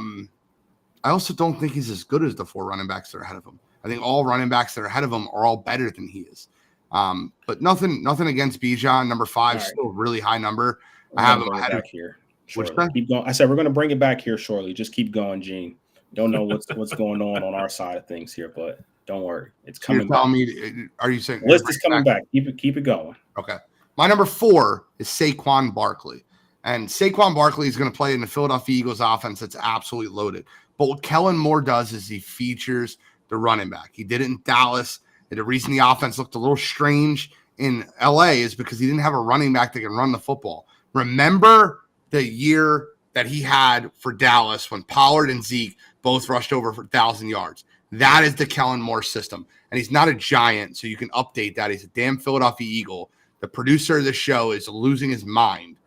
also don't think he's as good as the four running backs that are ahead of him. I think all running backs that are ahead of him are all better than he is. But nothing against Bijan. Number five, right. Still a really high number. I have him ahead back here. Keep going. I said we're going to bring it back here shortly. Just keep going, Gene. Don't know what's going on our side of things here, but don't worry, it's coming. You're telling me? Are you saying list is coming back? Keep it going. Okay. My number four is Saquon Barkley, and Saquon Barkley is going to play in the Philadelphia Eagles offense that's absolutely loaded. But what Kellen Moore does is he features the running back. He did it in Dallas. And the reason the offense looked a little strange in LA is because he didn't have a running back that can run the football. Remember the year that he had for Dallas when Pollard and Zeke both rushed over for 1,000 yards. That is the Kellen Moore system. And he's not a Giant, so you can update that. He's a damn Philadelphia Eagle. The producer of the show is losing his mind.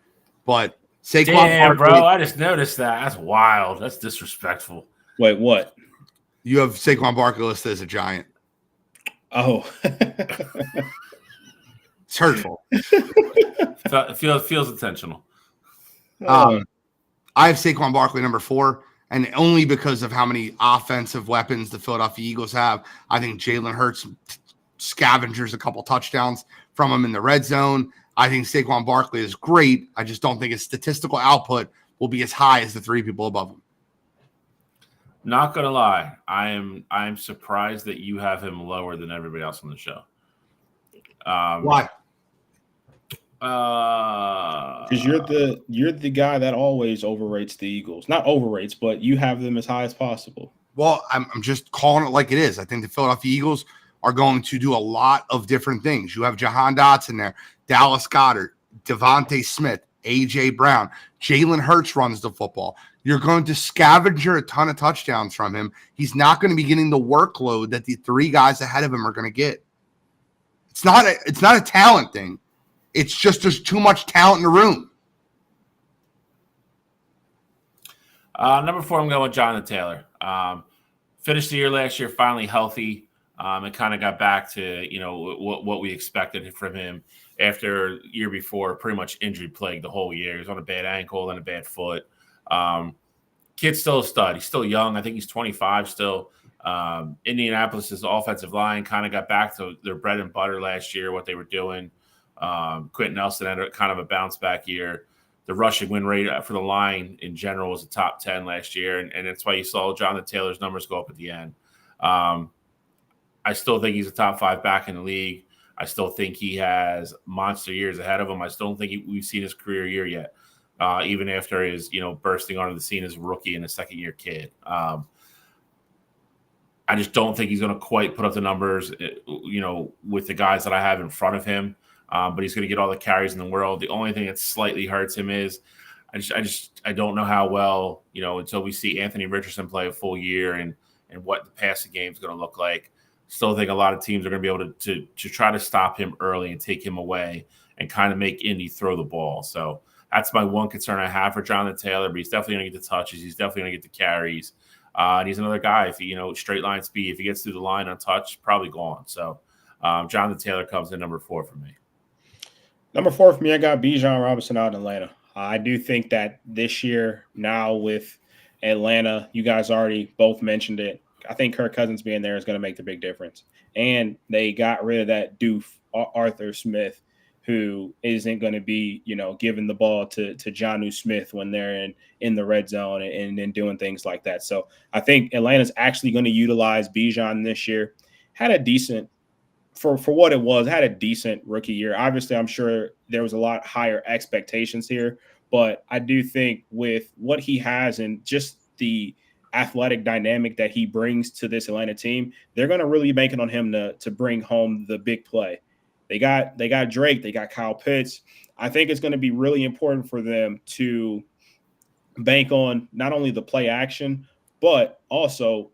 But Saquon Barkley, bro, I just noticed that. That's wild. That's disrespectful. Wait, what? You have Saquon Barkley listed as a Giant. Oh. It's hurtful. It feels intentional. I have Saquon Barkley number four, and only because of how many offensive weapons the Philadelphia Eagles have. I think Jalen Hurts scavengers a couple touchdowns from him in the red zone. I think Saquon Barkley is great. I just don't think his statistical output will be as high as the three people above him. Not gonna lie, I'm surprised that you have him lower than everybody else on the show. Why? Because you're the guy that always overrates the Eagles. Not overrates, but you have them as high as possible. Well, I'm just calling it like it is. I think the Philadelphia Eagles are going to do a lot of different things. You have Jahan Dotson there, Dallas Goedert, Devontae Smith, A.J. Brown. Jalen Hurts runs the football. You're going to scavenger a ton of touchdowns from him. He's not going to be getting the workload that the three guys ahead of him are going to get. It's not a talent thing. It's just there's too much talent in the room. Number four, I'm going with Jonathan Taylor. Finished the year last year finally healthy. and kind of got back to, what we expected from him after year before, pretty much injury plagued the whole year. He was on a bad ankle and a bad foot. Kid's still a stud. He's still young. I think he's 25 still. Indianapolis's offensive line kind of got back to their bread and butter last year, what they were doing. Quentin Nelson had kind of a bounce back year. The rushing win rate for the line in general was a top 10 last year, and that's why you saw Jonathan Taylor's numbers go up at the end. I still think he's a top 5 back in the league. I still think he has monster years ahead of him. I still don't think we've seen his career year yet, even after his, bursting onto the scene as a rookie and a second-year kid. I just don't think he's going to quite put up the numbers, with the guys that I have in front of him. But he's going to get all the carries in the world. The only thing that slightly hurts him is I don't know how well, until we see Anthony Richardson play a full year and what the passing game is going to look like. Still think a lot of teams are going to be able to try to stop him early and take him away and kind of make Indy throw the ball. So that's my one concern I have for Jonathan Taylor, but he's definitely going to get the touches. He's definitely going to get the carries. And he's another guy, if he, straight line speed, if he gets through the line untouched, probably gone. So Jonathan Taylor comes in number 4 for me. Number 4 for me, I got Bijan Robinson out in Atlanta. I do think that this year, now with Atlanta, you guys already both mentioned it. I think Kirk Cousins being there is going to make the big difference. And they got rid of that doof, Arthur Smith, who isn't going to be, giving the ball to Jonnu Smith when they're in the red zone and doing things like that. So I think Atlanta's actually going to utilize Bijan this year. Had a decent, for what it was, had a decent rookie year. Obviously, I'm sure there was a lot higher expectations here, but I do think with what he has and just the athletic dynamic that he brings to this Atlanta team, they're going to really bank it on him to bring home the big play. They got Drake, they got Kyle Pitts. I think it's going to be really important for them to bank on not only the play action, but also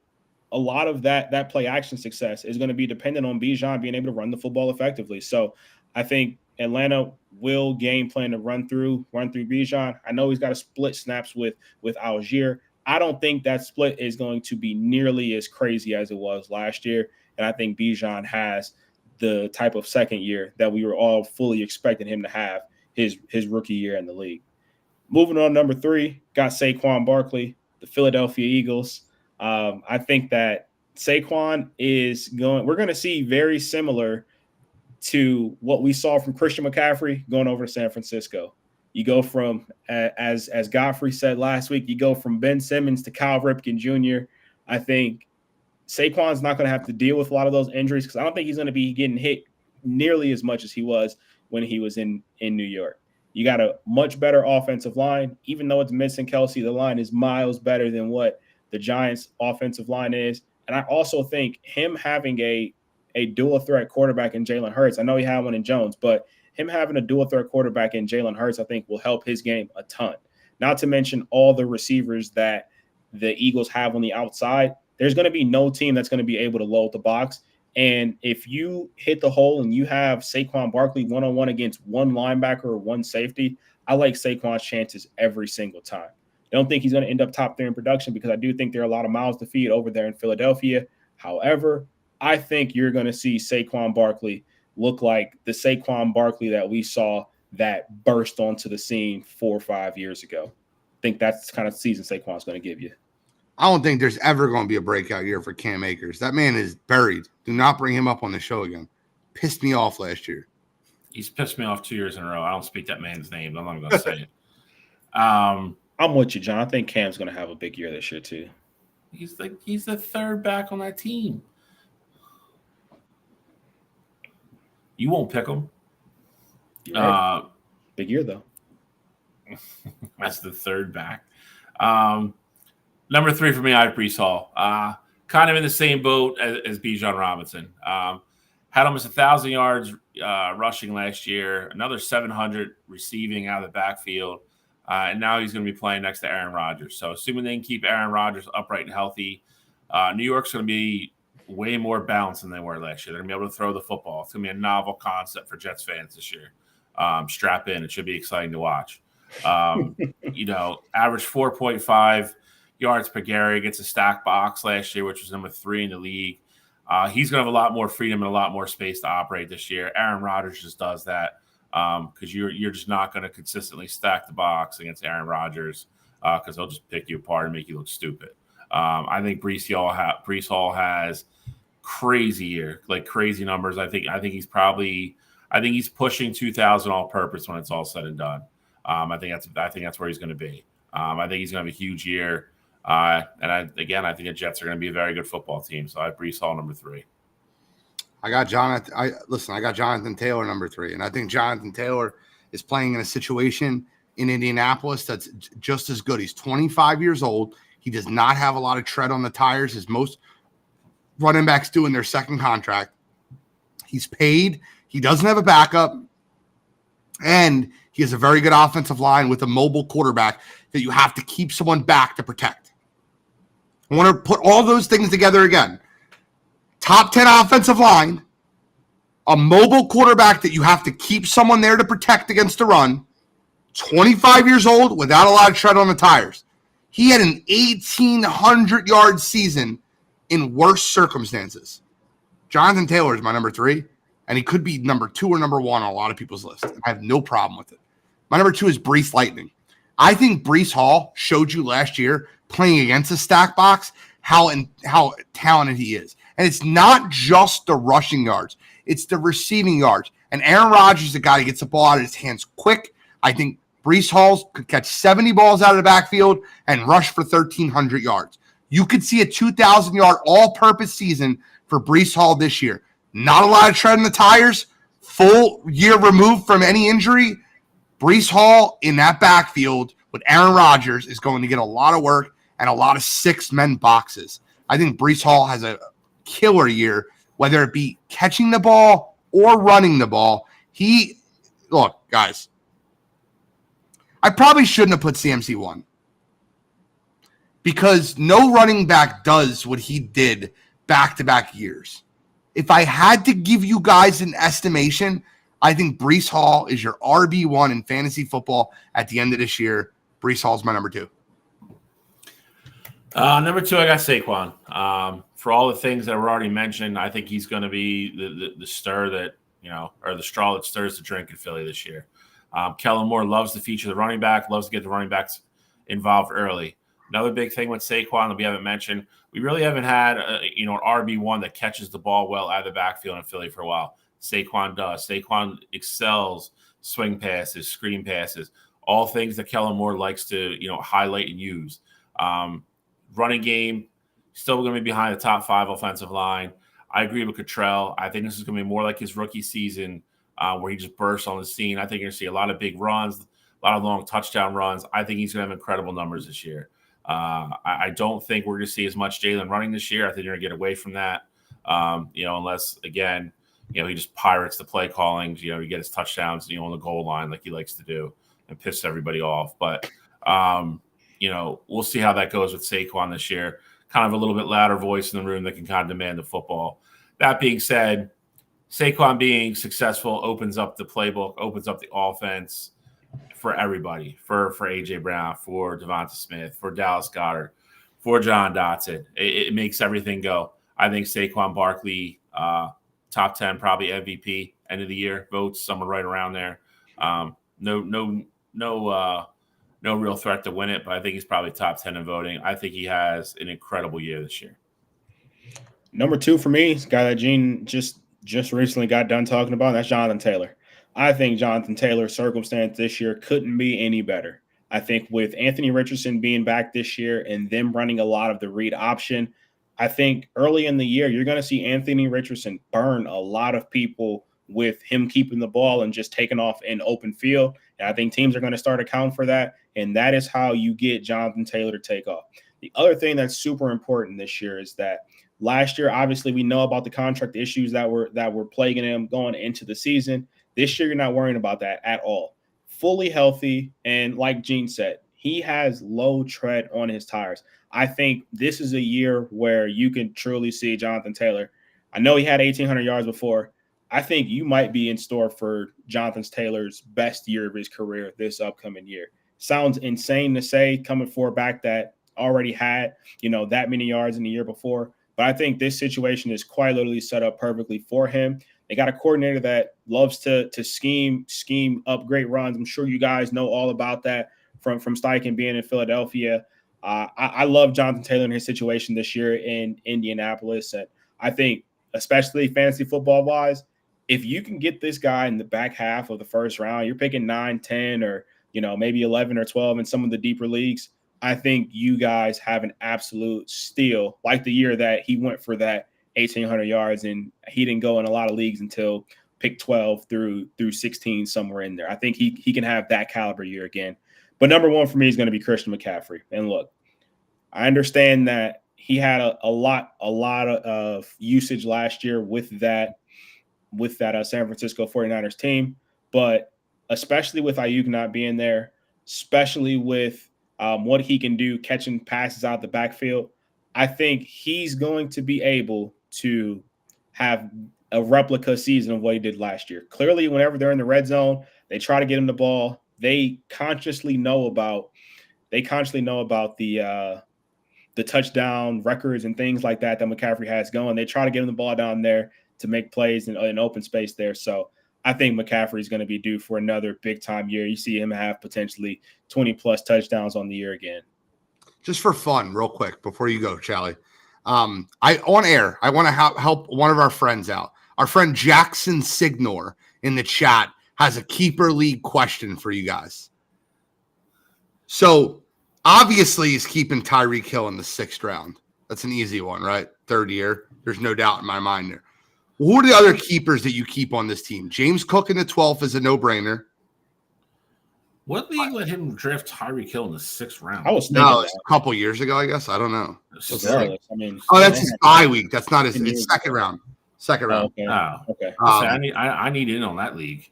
a lot of that play action success is going to be dependent on Bijan being able to run the football effectively. So I think Atlanta will game plan to run through Bijan. I know he's got to split snaps with Algier. I don't think that split is going to be nearly as crazy as it was last year. And I think Bijan has the type of second year that we were all fully expecting him to have his rookie year in the league. Moving on, number 3, got Saquon Barkley, the Philadelphia Eagles. I think that Saquon we're going to see very similar to what we saw from Christian McCaffrey going over to San Francisco. You go from, as Godfrey said last week, you go from Ben Simmons to Kyle Ripken Jr. I think Saquon's not going to have to deal with a lot of those injuries because I don't think he's going to be getting hit nearly as much as he was when he was in New York. You got a much better offensive line. Even though it's missing Kelsey, the line is miles better than what the Giants' offensive line is. And I also think him having a dual threat quarterback in Jalen Hurts, I know he had one in Jones, but him having a dual threat quarterback in Jalen Hurts, I think will help his game a ton. Not to mention all the receivers that the Eagles have on the outside. There's going to be no team that's going to be able to load the box. And if you hit the hole and you have Saquon Barkley one-on-one against one linebacker or one safety, I like Saquon's chances every single time. I don't think he's going to end up top 3 in production because I do think there are a lot of mouths to feed over there in Philadelphia. However, I think you're going to see Saquon Barkley look like the Saquon Barkley that we saw that burst onto the scene 4 or 5 years ago. I think that's the kind of season Saquon's going to give you. I don't think there's ever going to be a breakout year for Cam Akers. That man is buried. Do not bring him up on the show again. Pissed me off last year. He's pissed me off 2 years in a row. I don't speak that man's name. I'm not going to say it. I'm with you, John. I think Cam's going to have a big year this year too. He's the third back on that team. You won't pick him. Right. Big year though. That's the third back. Number 3 for me, I have Breece Hall. Kind of in the same boat as Bijan Robinson. Had almost 1,000 yards rushing last year, another 700 receiving out of the backfield, and now he's going to be playing next to Aaron Rodgers. So assuming they can keep Aaron Rodgers upright and healthy, New York's going to be way more balanced than they were last year. They're going to be able to throw the football. It's going to be a novel concept for Jets fans this year. Strap in. It should be exciting to watch. Average 4.5 yards per carry against a stack box last year, which was number 3 in the league. He's going to have a lot more freedom and a lot more space to operate this year. Aaron Rodgers just does that because you're just not going to consistently stack the box against Aaron Rodgers because he'll just pick you apart and make you look stupid. I think Breece Hall has crazy year, like crazy numbers. I think he's pushing 2,000 all-purpose when it's all said and done. I think that's where he's going to be. I think he's going to have a huge year. I think the Jets are going to be a very good football team. So I have Breece Hall number 3. I got Jonathan Taylor number 3, and I think Jonathan Taylor is playing in a situation in Indianapolis that's just as good. He's 25 years old. He does not have a lot of tread on the tires, as most running backs do in their second contract. He's paid. He doesn't have a backup, and he has a very good offensive line with a mobile quarterback that you have to keep someone back to protect. I want to put all those things together again. Top 10 offensive line, a mobile quarterback that you have to keep someone there to protect against the run, 25 years old without a lot of tread on the tires. He had an 1,800-yard season in worse circumstances. Jonathan Taylor is my number 3, and he could be number 2 or number 1 on a lot of people's list. I have no problem with it. My number 2 is Breece Lightning. I think Breece Hall showed you last year playing against a stack box how talented he is. And it's not just the rushing yards. It's the receiving yards. And Aaron Rodgers is the guy that gets the ball out of his hands quick. I think Breece Hall could catch 70 balls out of the backfield and rush for 1,300 yards. You could see a 2,000-yard all-purpose season for Breece Hall this year. Not a lot of tread in the tires, full year removed from any injury. Breece Hall in that backfield with Aaron Rodgers is going to get a lot of work and a lot of 6-men boxes. I think Breece Hall has a killer year, whether it be catching the ball or running the ball. Look, guys, I probably shouldn't have put CMC 1 because no running back does what he did back-to-back years. If I had to give you guys an estimation, I think Breece Hall is your RB1 in fantasy football at the end of this year. Breece Hall is my number 2. Number 2, I got Saquon. For all the things that were already mentioned, I think he's going to be the stir that, or the straw that stirs the drink in Philly this year. Kellen Moore loves to feature the running back, loves to get the running backs involved early. Another big thing with Saquon that we haven't mentioned, we really haven't had an RB1 that catches the ball well out of the backfield in Philly for a while. Saquon does. Saquon excels swing passes, screen passes, all things that Kellen Moore likes to highlight and use. Running game, still going to be behind the top 5 offensive line. I agree with Cottrell. I think this is going to be more like his rookie season where he just bursts on the scene. I think you're going to see a lot of big runs, a lot of long touchdown runs. I think he's going to have incredible numbers this year. I don't think we're going to see as much Jalen running this year. I think you're going to get away from that, unless, again, he just pirates the play calling. He get his touchdowns, on the goal line like he likes to do and piss everybody off. But, we'll see how that goes with Saquon this year. Kind of a little bit louder voice in the room that can kind of demand the football. That being said, Saquon being successful opens up the playbook, opens up the offense for everybody, for A.J. Brown, for Devonta Smith, for Dallas Goedert, for John Dotson. It makes everything go. I think Saquon Barkley, top 10, probably MVP, end of the year votes, somewhere right around there. No real threat to win it, but I think he's probably top 10 in voting. I think he has an incredible year this year. Number 2 for me is a guy that Gene just recently got done talking about. That's Jonathan Taylor. I think Jonathan Taylor's circumstance this year couldn't be any better. I think with Anthony Richardson being back this year and them running a lot of the read option, I think early in the year, you're going to see Anthony Richardson burn a lot of people with him keeping the ball and just taking off in open field. And I think teams are going to start accounting for that. And that is how you get Jonathan Taylor to take off. The other thing that's super important this year is that last year, obviously, we know about the contract issues that were plaguing him going into the season. This year, you're not worrying about that at all. Fully healthy. And like Gene said, he has low tread on his tires. I think this is a year where you can truly see Jonathan Taylor. I know he had 1,800 yards before. I think you might be in store for Jonathan Taylor's best year of his career this upcoming year. Sounds insane to say coming for a back that already had, that many yards in the year before. but I think this situation is quite literally set up perfectly for him. They got a coordinator that loves to scheme up great runs. I'm sure you guys know all about that from Steichen being in Philadelphia. I love Jonathan Taylor in his situation this year in Indianapolis. And I think, especially fantasy football wise, if you can get this guy in the back half of the first round, you're picking 9, 10, or maybe 11 or 12 in some of the deeper leagues. I think you guys have an absolute steal, like the year that he went for that 1,800 yards, and he didn't go in a lot of leagues until pick 12 through 16, somewhere in there. I think he can have that caliber year again. But number one for me is going to be Christian McCaffrey. And look, I understand that he had a lot of usage last year with that San Francisco 49ers team, but especially with Ayuk not being there, especially with what he can do catching passes out the backfield, I think he's going to be able to have a replica season of what he did last year. Clearly, whenever they're in the red zone, they try to get him the ball. They consciously know about the touchdown records and things like that McCaffrey has going. They try to get him the ball down there to make plays in open space there. So I think McCaffrey is going to be due for another big time year. You see him have potentially 20 plus touchdowns on the year again. Just for fun, real quick, before you go, Charlie. I want to help one of our friends out. Our friend Jackson Signor in the chat has a keeper league question for you guys. So obviously he's keeping Tyreek Hill in the 6th round. That's an easy one, right? 3rd year. There's no doubt in my mind there. Who are the other keepers that you keep on this team? James Cook in the 12th is a no-brainer. What league let him draft Tyreek Hill in the 6th round? I was thinking a couple years ago, I guess. I don't know. That's his bye week. That's not his. It's 2nd round. 2nd round. Okay. I need in on that league.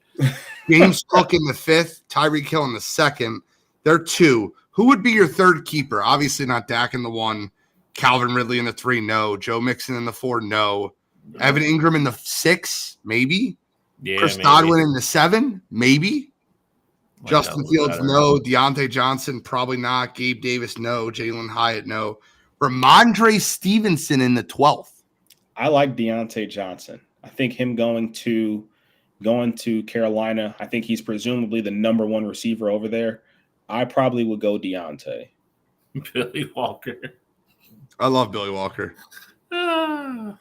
James Cook in the 5th, Tyreek Hill in the 2nd. They're 2. Who would be your 3rd keeper? Obviously not Dak in the 1. Calvin Ridley in the 3, no. Joe Mixon in the 4, no. Evan Ingram in the 6, maybe. Yeah, Chris maybe. Godwin in the 7, maybe. Justin Fields, no. Know. Deontay Johnson, probably not. Gabe Davis, no. Jalen Hyatt, no. Ramondre Stevenson in the 12th. I like Deontay Johnson. I think him going to Carolina, I think he's presumably the number 1 receiver over there. I probably would go Deontay. Billy Walker. I love Billy Walker. I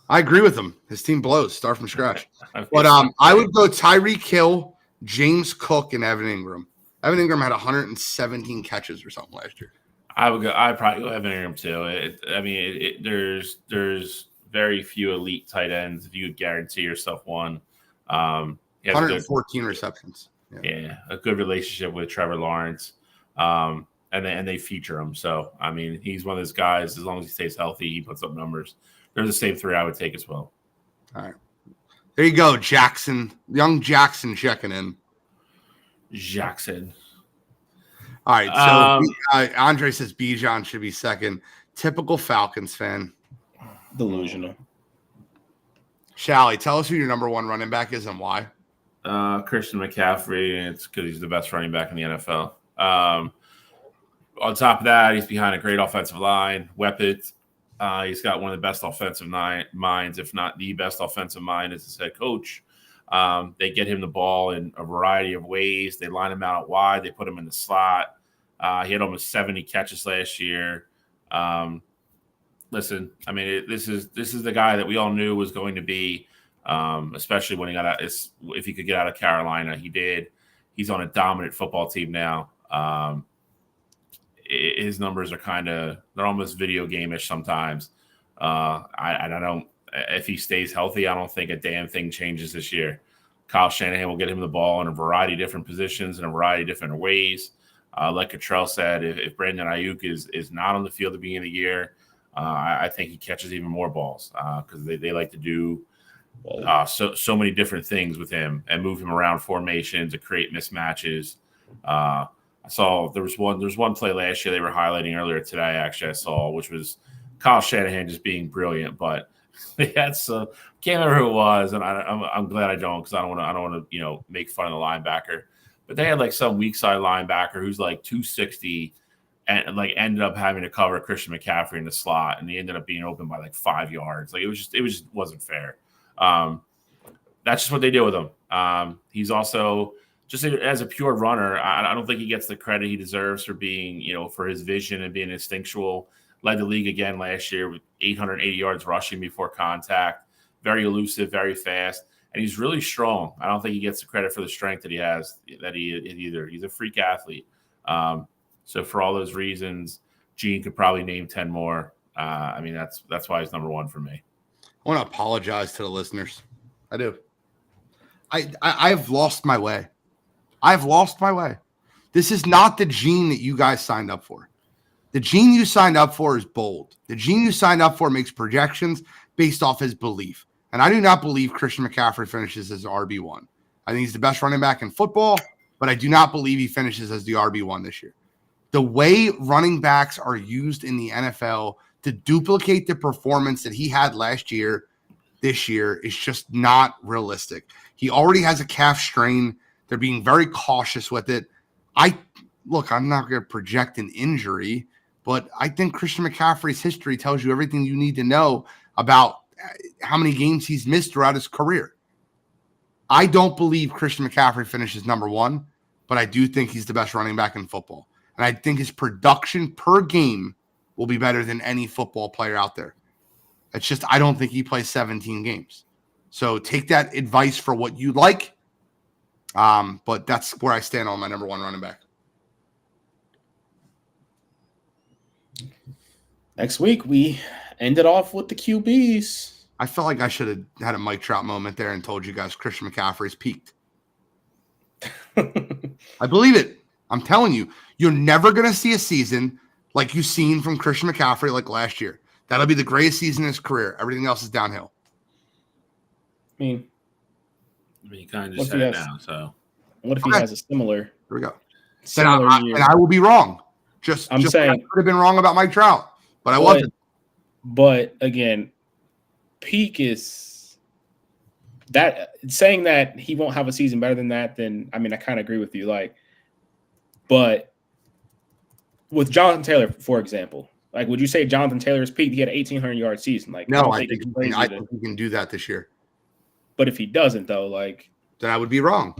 agree with him. His team blows. Start from scratch. But I would go Tyreek Hill, James Cook, and Evan Ingram. Evan Ingram had 117 catches or something last year. I'd probably go Evan Ingram too. There's very few elite tight ends if you would guarantee yourself one. 114 receptions. Yeah, a good relationship with Trevor Lawrence, and they feature him. So I mean, he's one of those guys. As long as he stays healthy, he puts up numbers. They're the same 3 I would take as well. All right, there you go, Jackson. Young Jackson checking in. Jackson. All right, so Andre says Bijan should be 2nd. Typical Falcons fan. Delusional. Shally, tell us who your number 1 running back is and why. Christian McCaffrey, and it's because he's the best running back in the NFL. On top of that, he's behind a great offensive line, weapons. He's got one of the best offensive minds, if not the best offensive mind as his head coach. They get him the ball in a variety of ways. They line him out wide. They put him in the slot. He had almost 70 catches last year. Listen, I mean, this is the guy that we all knew was going to be, especially when he got out. If he could get out of Carolina, he did. He's on a dominant football team now. His numbers are they're almost video game-ish sometimes. I don't. If he stays healthy, I don't think a damn thing changes this year. Kyle Shanahan will get him the ball in a variety of different positions in a variety of different ways. Like Cottrell said, if Brandon Ayuk is not on the field at the beginning of the year, I think he catches even more balls because they like to do so many different things with him and move him around formations to create mismatches. I saw there was one play last year they were highlighting earlier today. Actually, I saw which was Kyle Shanahan just being brilliant, but they had some can't remember who it was, and I'm glad I don't because I don't want to make fun of the linebacker. But they had like some weak side linebacker who's like 260 and like ended up having to cover Christian McCaffrey in the slot, and he ended up being open by like 5 yards. Like it just wasn't fair. That's just what they did with him. He's also just as a pure runner. I don't think he gets the credit he deserves for being, for his vision and being instinctual. Led the league again last year with 880 yards rushing before contact. Very elusive, very fast, and he's really strong. I don't think he gets the credit for the strength that he has. He's a freak athlete. So for all those reasons, Gene could probably name 10 more. That's why he's number one for me. I want to apologize to the listeners. I do. I've lost my way. I've lost my way. This is not the Gene that you guys signed up for. The Gene you signed up for is bold. The Gene you signed up for makes projections based off his belief. And I do not believe Christian McCaffrey finishes as RB1. I think he's the best running back in football, but I do not believe he finishes as the RB1 this year. The way running backs are used in the NFL to duplicate the performance that he had last year, this year, is just not realistic. He already has a calf strain. They're being very cautious with it. I'm not going to project an injury, but I think Christian McCaffrey's history tells you everything you need to know about how many games he's missed throughout his career. I don't believe Christian McCaffrey finishes number one, but I do think he's the best running back in football. And I think his production per game will be better than any football player out there. It's just I don't think he plays 17 games. So take that advice for what you like. But that's where I stand on my number one running back. Next week, we ended off with the QBs. I felt like I should have had a Mike Trout moment there and told you guys Christian McCaffrey's peaked. I believe it. I'm telling you, you're never going to see a season like you've seen from Christian McCaffrey like last year. That'll be the greatest season in his career. Everything else is downhill. I mean, you kind of just said it now. So, what if he has a similar? Here we go. Year? And I will be wrong. I'm saying I could have been wrong about Mike Trout, but I wasn't. But again, peak is that saying that he won't have a season better than that. Then I kind of agree with you. But with Jonathan Taylor, for example, would you say Jonathan Taylor's peak? He had an 1,800-yard season. No, I think he can do that this year. But if he doesn't, though, then I would be wrong.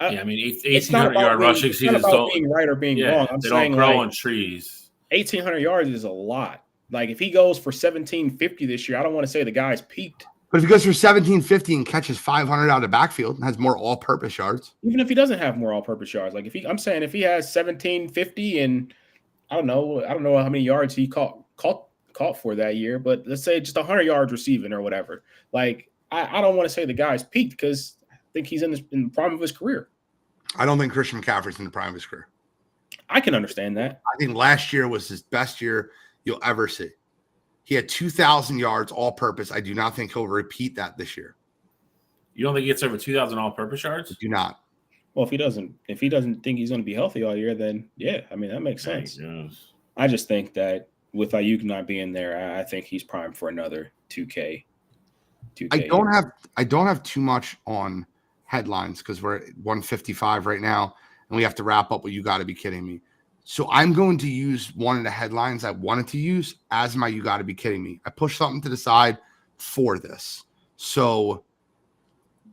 1,800-yard rushing seasons don't being right or being wrong. I'm they saying don't grow on trees. 1,800 yards is a lot. If he goes for 1,750 this year, I don't want to say the guy's peaked. But if he goes for 1,750 and catches 500 out of the backfield and has more all-purpose yards, even if he doesn't have more all-purpose yards, if he has 1,750 and I don't know how many yards he caught for that year, but let's say just 100 yards receiving or whatever. I don't want to say the guy's peaked because I think he's in the prime of his career. I don't think Christian McCaffrey's in the prime of his career. I can understand that. I think last year was his best year you'll ever see. He had 2,000 yards all-purpose. I do not think he'll repeat that this year. You don't think he gets over 2,000 all-purpose yards? I do not. Well, if he doesn't think he's going to be healthy all year, then yeah, that makes sense. Yes. I just think that with Ayuk not being there, I think he's primed for another 2K. I don't have too much on headlines because we're at 155 right now, and we have to wrap up. You got to be kidding me. So I'm going to use one of the headlines I wanted to use as my "you got to be kidding me." I pushed something to the side for this. So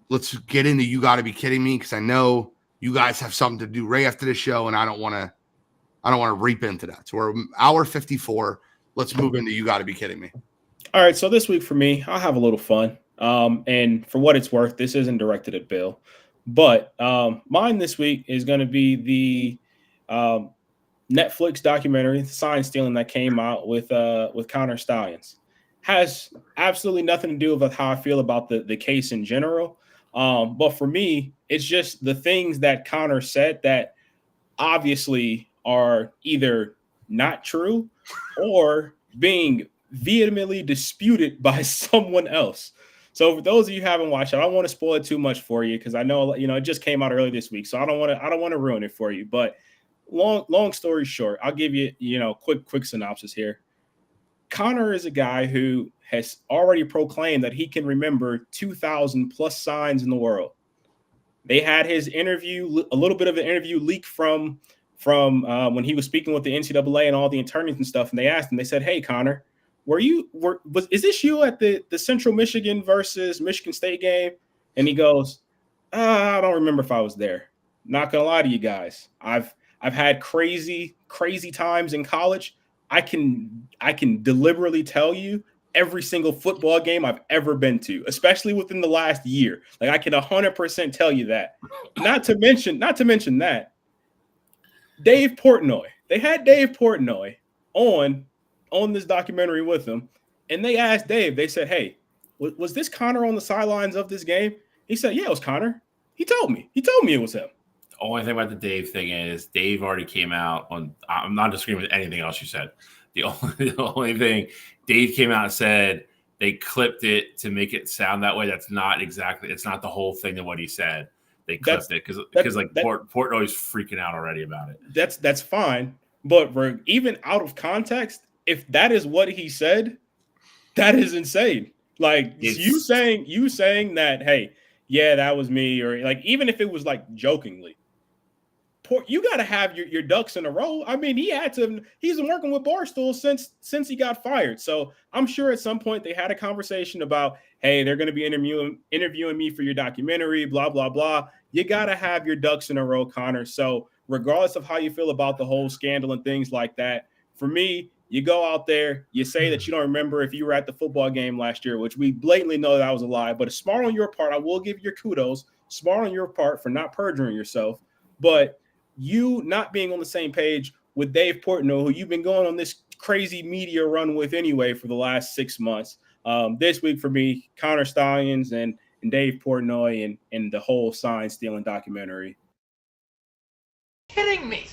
let's get into "you got to be kidding me" because I know you guys have something to do right after the show, and I don't want to reap into that. So we're hour 54. Let's move into "you got to be kidding me." All right. So this week for me, I'll have a little fun. And for what it's worth, this isn't directed at Bill, but mine this week is going to be the Netflix documentary, the Sign Stealing, that came out with Connor Stallions. Has absolutely nothing to do with how I feel about the case in general. But for me, it's just the things that Connor said that obviously are either not true or being vehemently disputed by someone else. So for those of you who haven't watched it, I don't want to spoil it too much for you because I know it just came out early this week, so I don't want to ruin it for you. But long story short, I'll give you quick synopsis here. Connor is a guy who has already proclaimed that he can remember 2,000 plus signs in the world. They had his interview, a little bit of an interview leaked from from when he was speaking with the NCAA and all the attorneys and stuff, and they asked him, they said, "Hey, Connor, is this you at the Central Michigan versus Michigan State game?" And he goes, "I don't remember if I was there. Not gonna lie to you guys. I've had crazy times in college. I can deliberately tell you every single football game I've ever been to, especially within the last year. Like I can 100% tell you that. Not to mention that Dave Portnoy. They had Dave Portnoy on this documentary with him, and they asked Dave. They said, "Hey, was this Connor on the sidelines of this game?" He said, "Yeah, it was Connor. He told me it was him." The only thing about the Dave thing is Dave already came out on. I'm not disagreeing with anything else you said. The only thing Dave came out and said they clipped it to make it sound that way. That's not exactly. It's not the whole thing of what he said. They clipped it because Portnoy's freaking out already about it. That's fine, but even out of context, if that is what he said, that is insane. Like you saying that, hey, yeah, that was me, or like even if it was like jokingly, you got to have your ducks in a row. I mean, he's been working with Barstool since he got fired. So I'm sure at some point they had a conversation about, hey, they're going to be interviewing me for your documentary, blah, blah, blah. You got to have your ducks in a row, Connor. So regardless of how you feel about the whole scandal and things like that, for me, you go out there, you say that you don't remember if you were at the football game last year, which we blatantly know that was a lie, but it's smart on your part. I will give you kudos. Smart on your part for not perjuring yourself. But you not being on the same page with Dave Portnoy, who you've been going on this crazy media run with anyway for the last 6 months. This week for me, Connor Stallions and Dave Portnoy and the whole sign stealing documentary. Kidding me.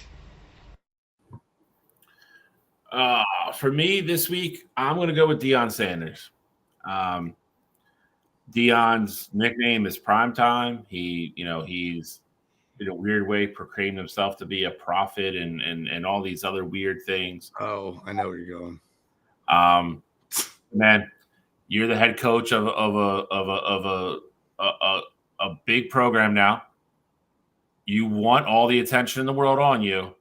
For me this week, I'm going to go with Deion Sanders. Deion's nickname is Primetime. He's in a weird way proclaimed himself to be a prophet and all these other weird things. Oh, I know where you're going. Man, you're the head coach of a big program now. You want all the attention in the world on you.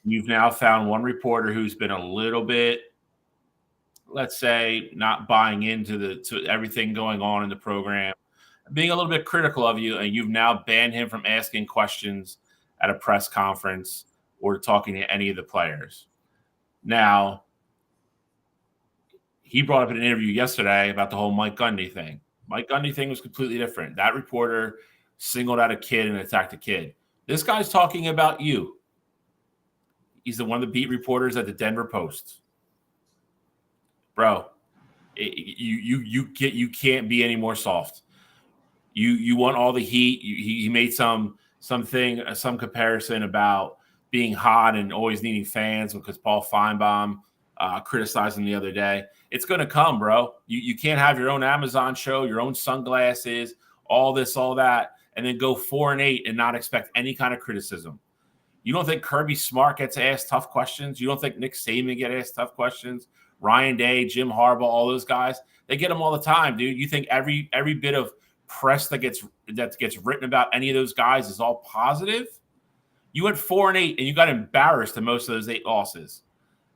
You've now found one reporter who's been a little bit, let's say, not buying into everything going on in the program, being a little bit critical of you, and you've now banned him from asking questions at a press conference or talking to any of the players. Now, he brought up in an interview yesterday about the whole Mike Gundy thing. Mike Gundy thing was completely different. That reporter singled out a kid and attacked a kid. This guy's talking about you. He's one of the beat reporters at the Denver Post. Bro, you can't be any more soft. You want all the heat. He made some comparison about being hot and always needing fans because Paul Feinbaum criticized him the other day. It's going to come, bro. You can't have your own Amazon show, your own sunglasses, all this, all that, and then go 4-8 and not expect any kind of criticism. You don't think Kirby Smart gets asked tough questions? You don't think Nick Saban get asked tough questions? Ryan Day, Jim Harbaugh, all those guys, they get them all the time, dude. You think every bit of press that gets written about any of those guys is all positive? You went 4-8 and you got embarrassed in most of those 8 losses.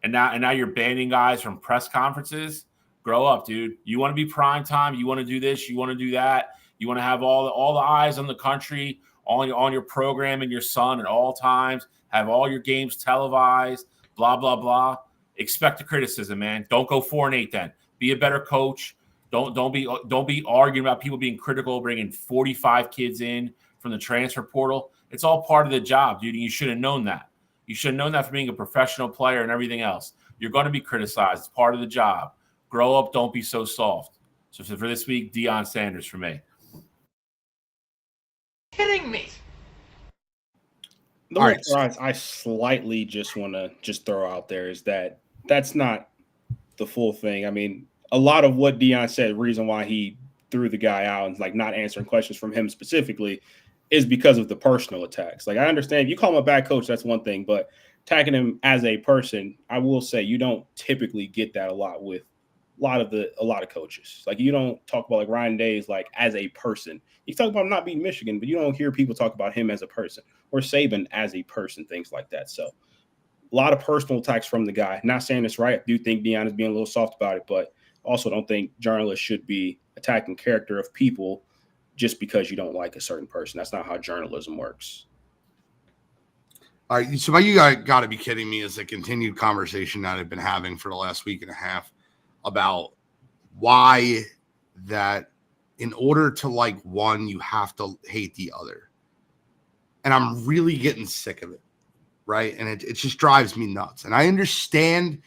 And now you're banning guys from press conferences. Grow up, dude. You want to be prime time. You want to do this. You want to do that. You want to have all the eyes on the country on your program and your son at all times. Have all your games televised. Blah blah blah. Expect the criticism, man. Don't go 4-8. Then be a better coach. Don't be arguing about people being critical, bringing 45 kids in from the transfer portal. It's all part of the job, dude. And you should have known that. You should have known that for being a professional player and everything else. You're going to be criticized. It's part of the job. Grow up. Don't be so soft. So for this week, Deion Sanders for me. Kidding me. The one I slightly just want to throw out there is that's not the full thing. I mean, a lot of what Deion said, reason why he threw the guy out and like not answering questions from him specifically is because of the personal attacks. Like I understand if you call him a bad coach, that's one thing, but attacking him as a person, I will say you don't typically get that a lot with a lot of coaches. Like, you don't talk about like Ryan Day like as a person. You talk about him not beating Michigan, but you don't hear people talk about him as a person or Saban as a person, things like that. So a lot of personal attacks from the guy. Not saying it's right. I do think Deion is being a little soft about it, but also don't think journalists should be attacking character of people just because you don't like a certain person. That's not how journalism works. All right, so you got to be kidding me is the continued conversation that I've been having for the last week and a half about why that in order to like one, you have to hate the other. And I'm really getting sick of it, right? And it just drives me nuts. And I understand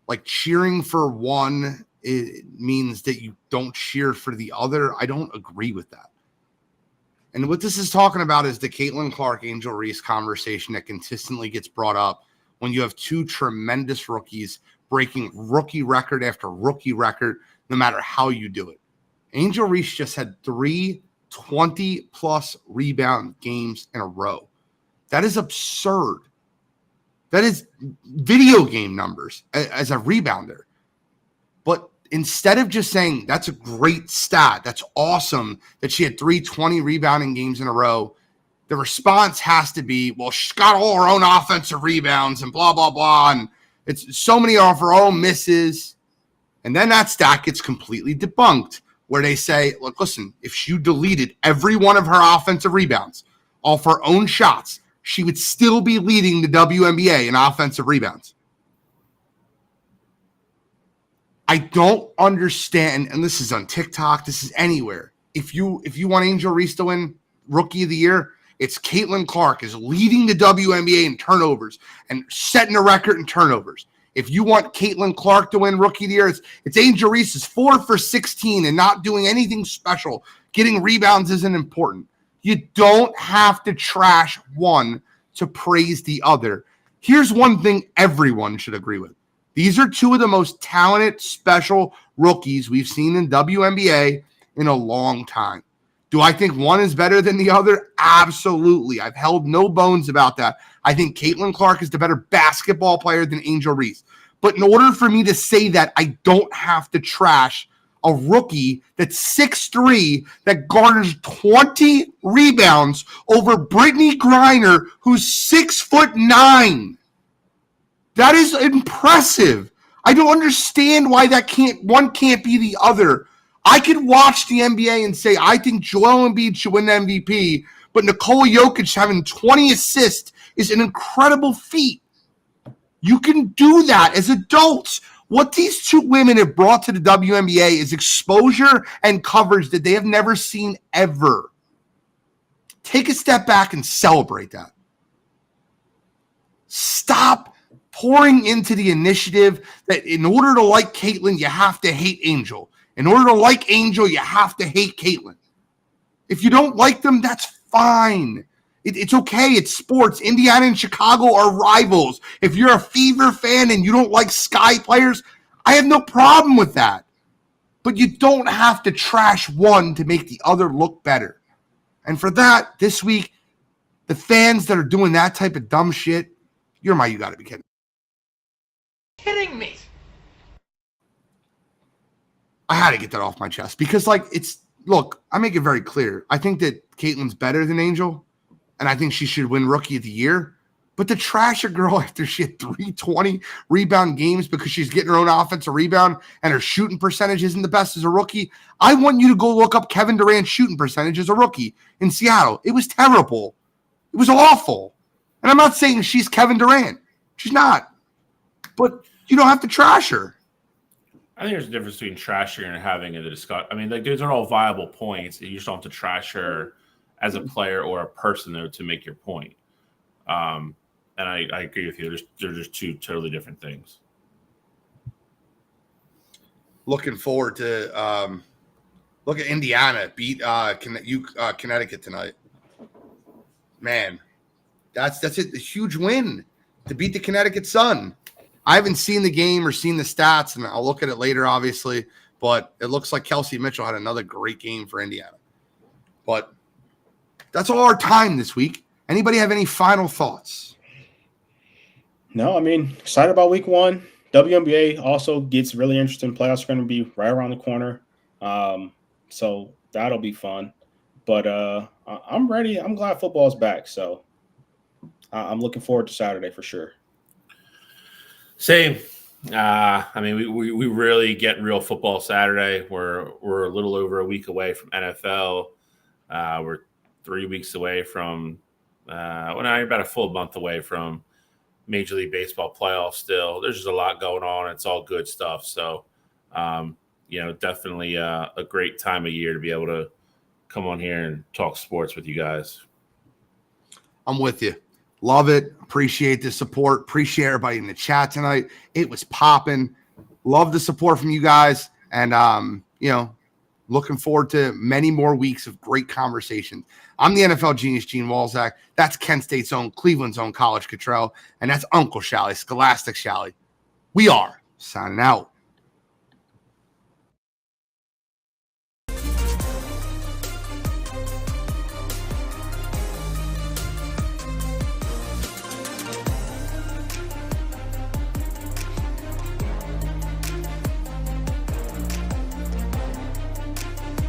like cheering for one, it means that you don't cheer for the other. I don't agree with that. And what this is talking about is the Caitlin Clark, Angel Reese conversation that consistently gets brought up when you have two tremendous rookies breaking rookie record after rookie record, no matter how you do it. Angel Reese just had 3 20-plus rebound games in a row. That is absurd. That is video game numbers as a rebounder. But instead of just saying that's a great stat, that's awesome that she had 3 20 rebounding games in a row, the response has to be, well, she's got all her own offensive rebounds and blah, blah, blah. And it's so many of her own misses. And then that stat gets completely debunked where they say, look, listen, if you deleted every one of her offensive rebounds off her own shots, she would still be leading the WNBA in offensive rebounds. I don't understand, and this is on TikTok, this is anywhere. If you want Angel Reese to win Rookie of the Year, it's Caitlin Clark is leading the WNBA in turnovers and setting a record in turnovers. If you want Caitlin Clark to win Rookie of the Year, it's Angel Reese is 4 for 16 and not doing anything special. Getting rebounds isn't important. You don't have to trash one to praise the other. Here's one thing everyone should agree with. These are two of the most talented, special rookies we've seen in WNBA in a long time. Do I think one is better than the other? Absolutely. I've held no bones about that. I think Caitlin Clark is the better basketball player than Angel Reese. But in order for me to say that, I don't have to trash a rookie that's 6'3", that garners 20 rebounds over Brittany Griner, who's 6'9". That is impressive. I don't understand why one can't be the other. I could watch the NBA and say, I think Joel Embiid should win the MVP, but Nikola Jokic having 20 assists is an incredible feat. You can do that as adults. What these two women have brought to the WNBA is exposure and coverage that they have never seen ever. Take a step back and celebrate that. Stop pouring into the initiative that in order to like Caitlin, you have to hate Angel. In order to like Angel, you have to hate Caitlin. If you don't like them, that's fine. It's okay. It's sports. Indiana and Chicago are rivals. If you're a Fever fan and you don't like Sky players, I have no problem with that. But you don't have to trash one to make the other look better. And for that, this week, the fans that are doing that type of dumb shit, you got to be kidding. Kidding me. I had to get that off my chest because, look, I make it very clear. I think that Caitlin's better than Angel, and I think she should win Rookie of the Year. But to trash a girl after she had 320 rebound games because she's getting her own offensive rebound and her shooting percentage isn't the best as a rookie, I want you to go look up Kevin Durant's shooting percentage as a rookie in Seattle. It was terrible. It was awful. And I'm not saying she's Kevin Durant. She's not. But you don't have to trash her. I think there's a difference between trashing and having a discussion. I mean, those are all viable points. You just don't have to trash her as a player or a person, though, to make your point. And I agree with you. They're just two totally different things. Looking forward to look at Indiana beat Connecticut tonight. Man, that's a huge win to beat the Connecticut Sun. I haven't seen the game or seen the stats, and I'll look at it later, obviously. But it looks like Kelsey Mitchell had another great game for Indiana. But that's all our time this week. Anybody have any final thoughts? No, I mean, excited about week one. WNBA also gets really interesting. Playoffs are going to be right around the corner. So that'll be fun. But I'm ready. I'm glad football's back. So I'm looking forward to Saturday for sure. Same. I mean, we really get real football Saturday. We're a little over a week away from NFL. We're 3 weeks away from about a full month away from Major League Baseball playoffs. Still, there's just a lot going on. It's all good stuff. So, definitely a great time of year to be able to come on here and talk sports with you guys. I'm with you. Love it. Appreciate the support. Appreciate everybody in the chat tonight. It was popping. Love the support from you guys. And, looking forward to many more weeks of great conversation. I'm the NFL genius, Gene Walzak. That's Kent State's own, Cleveland's own College Cottrell. And that's Uncle Shally, Scholastic Shally. We are signing out.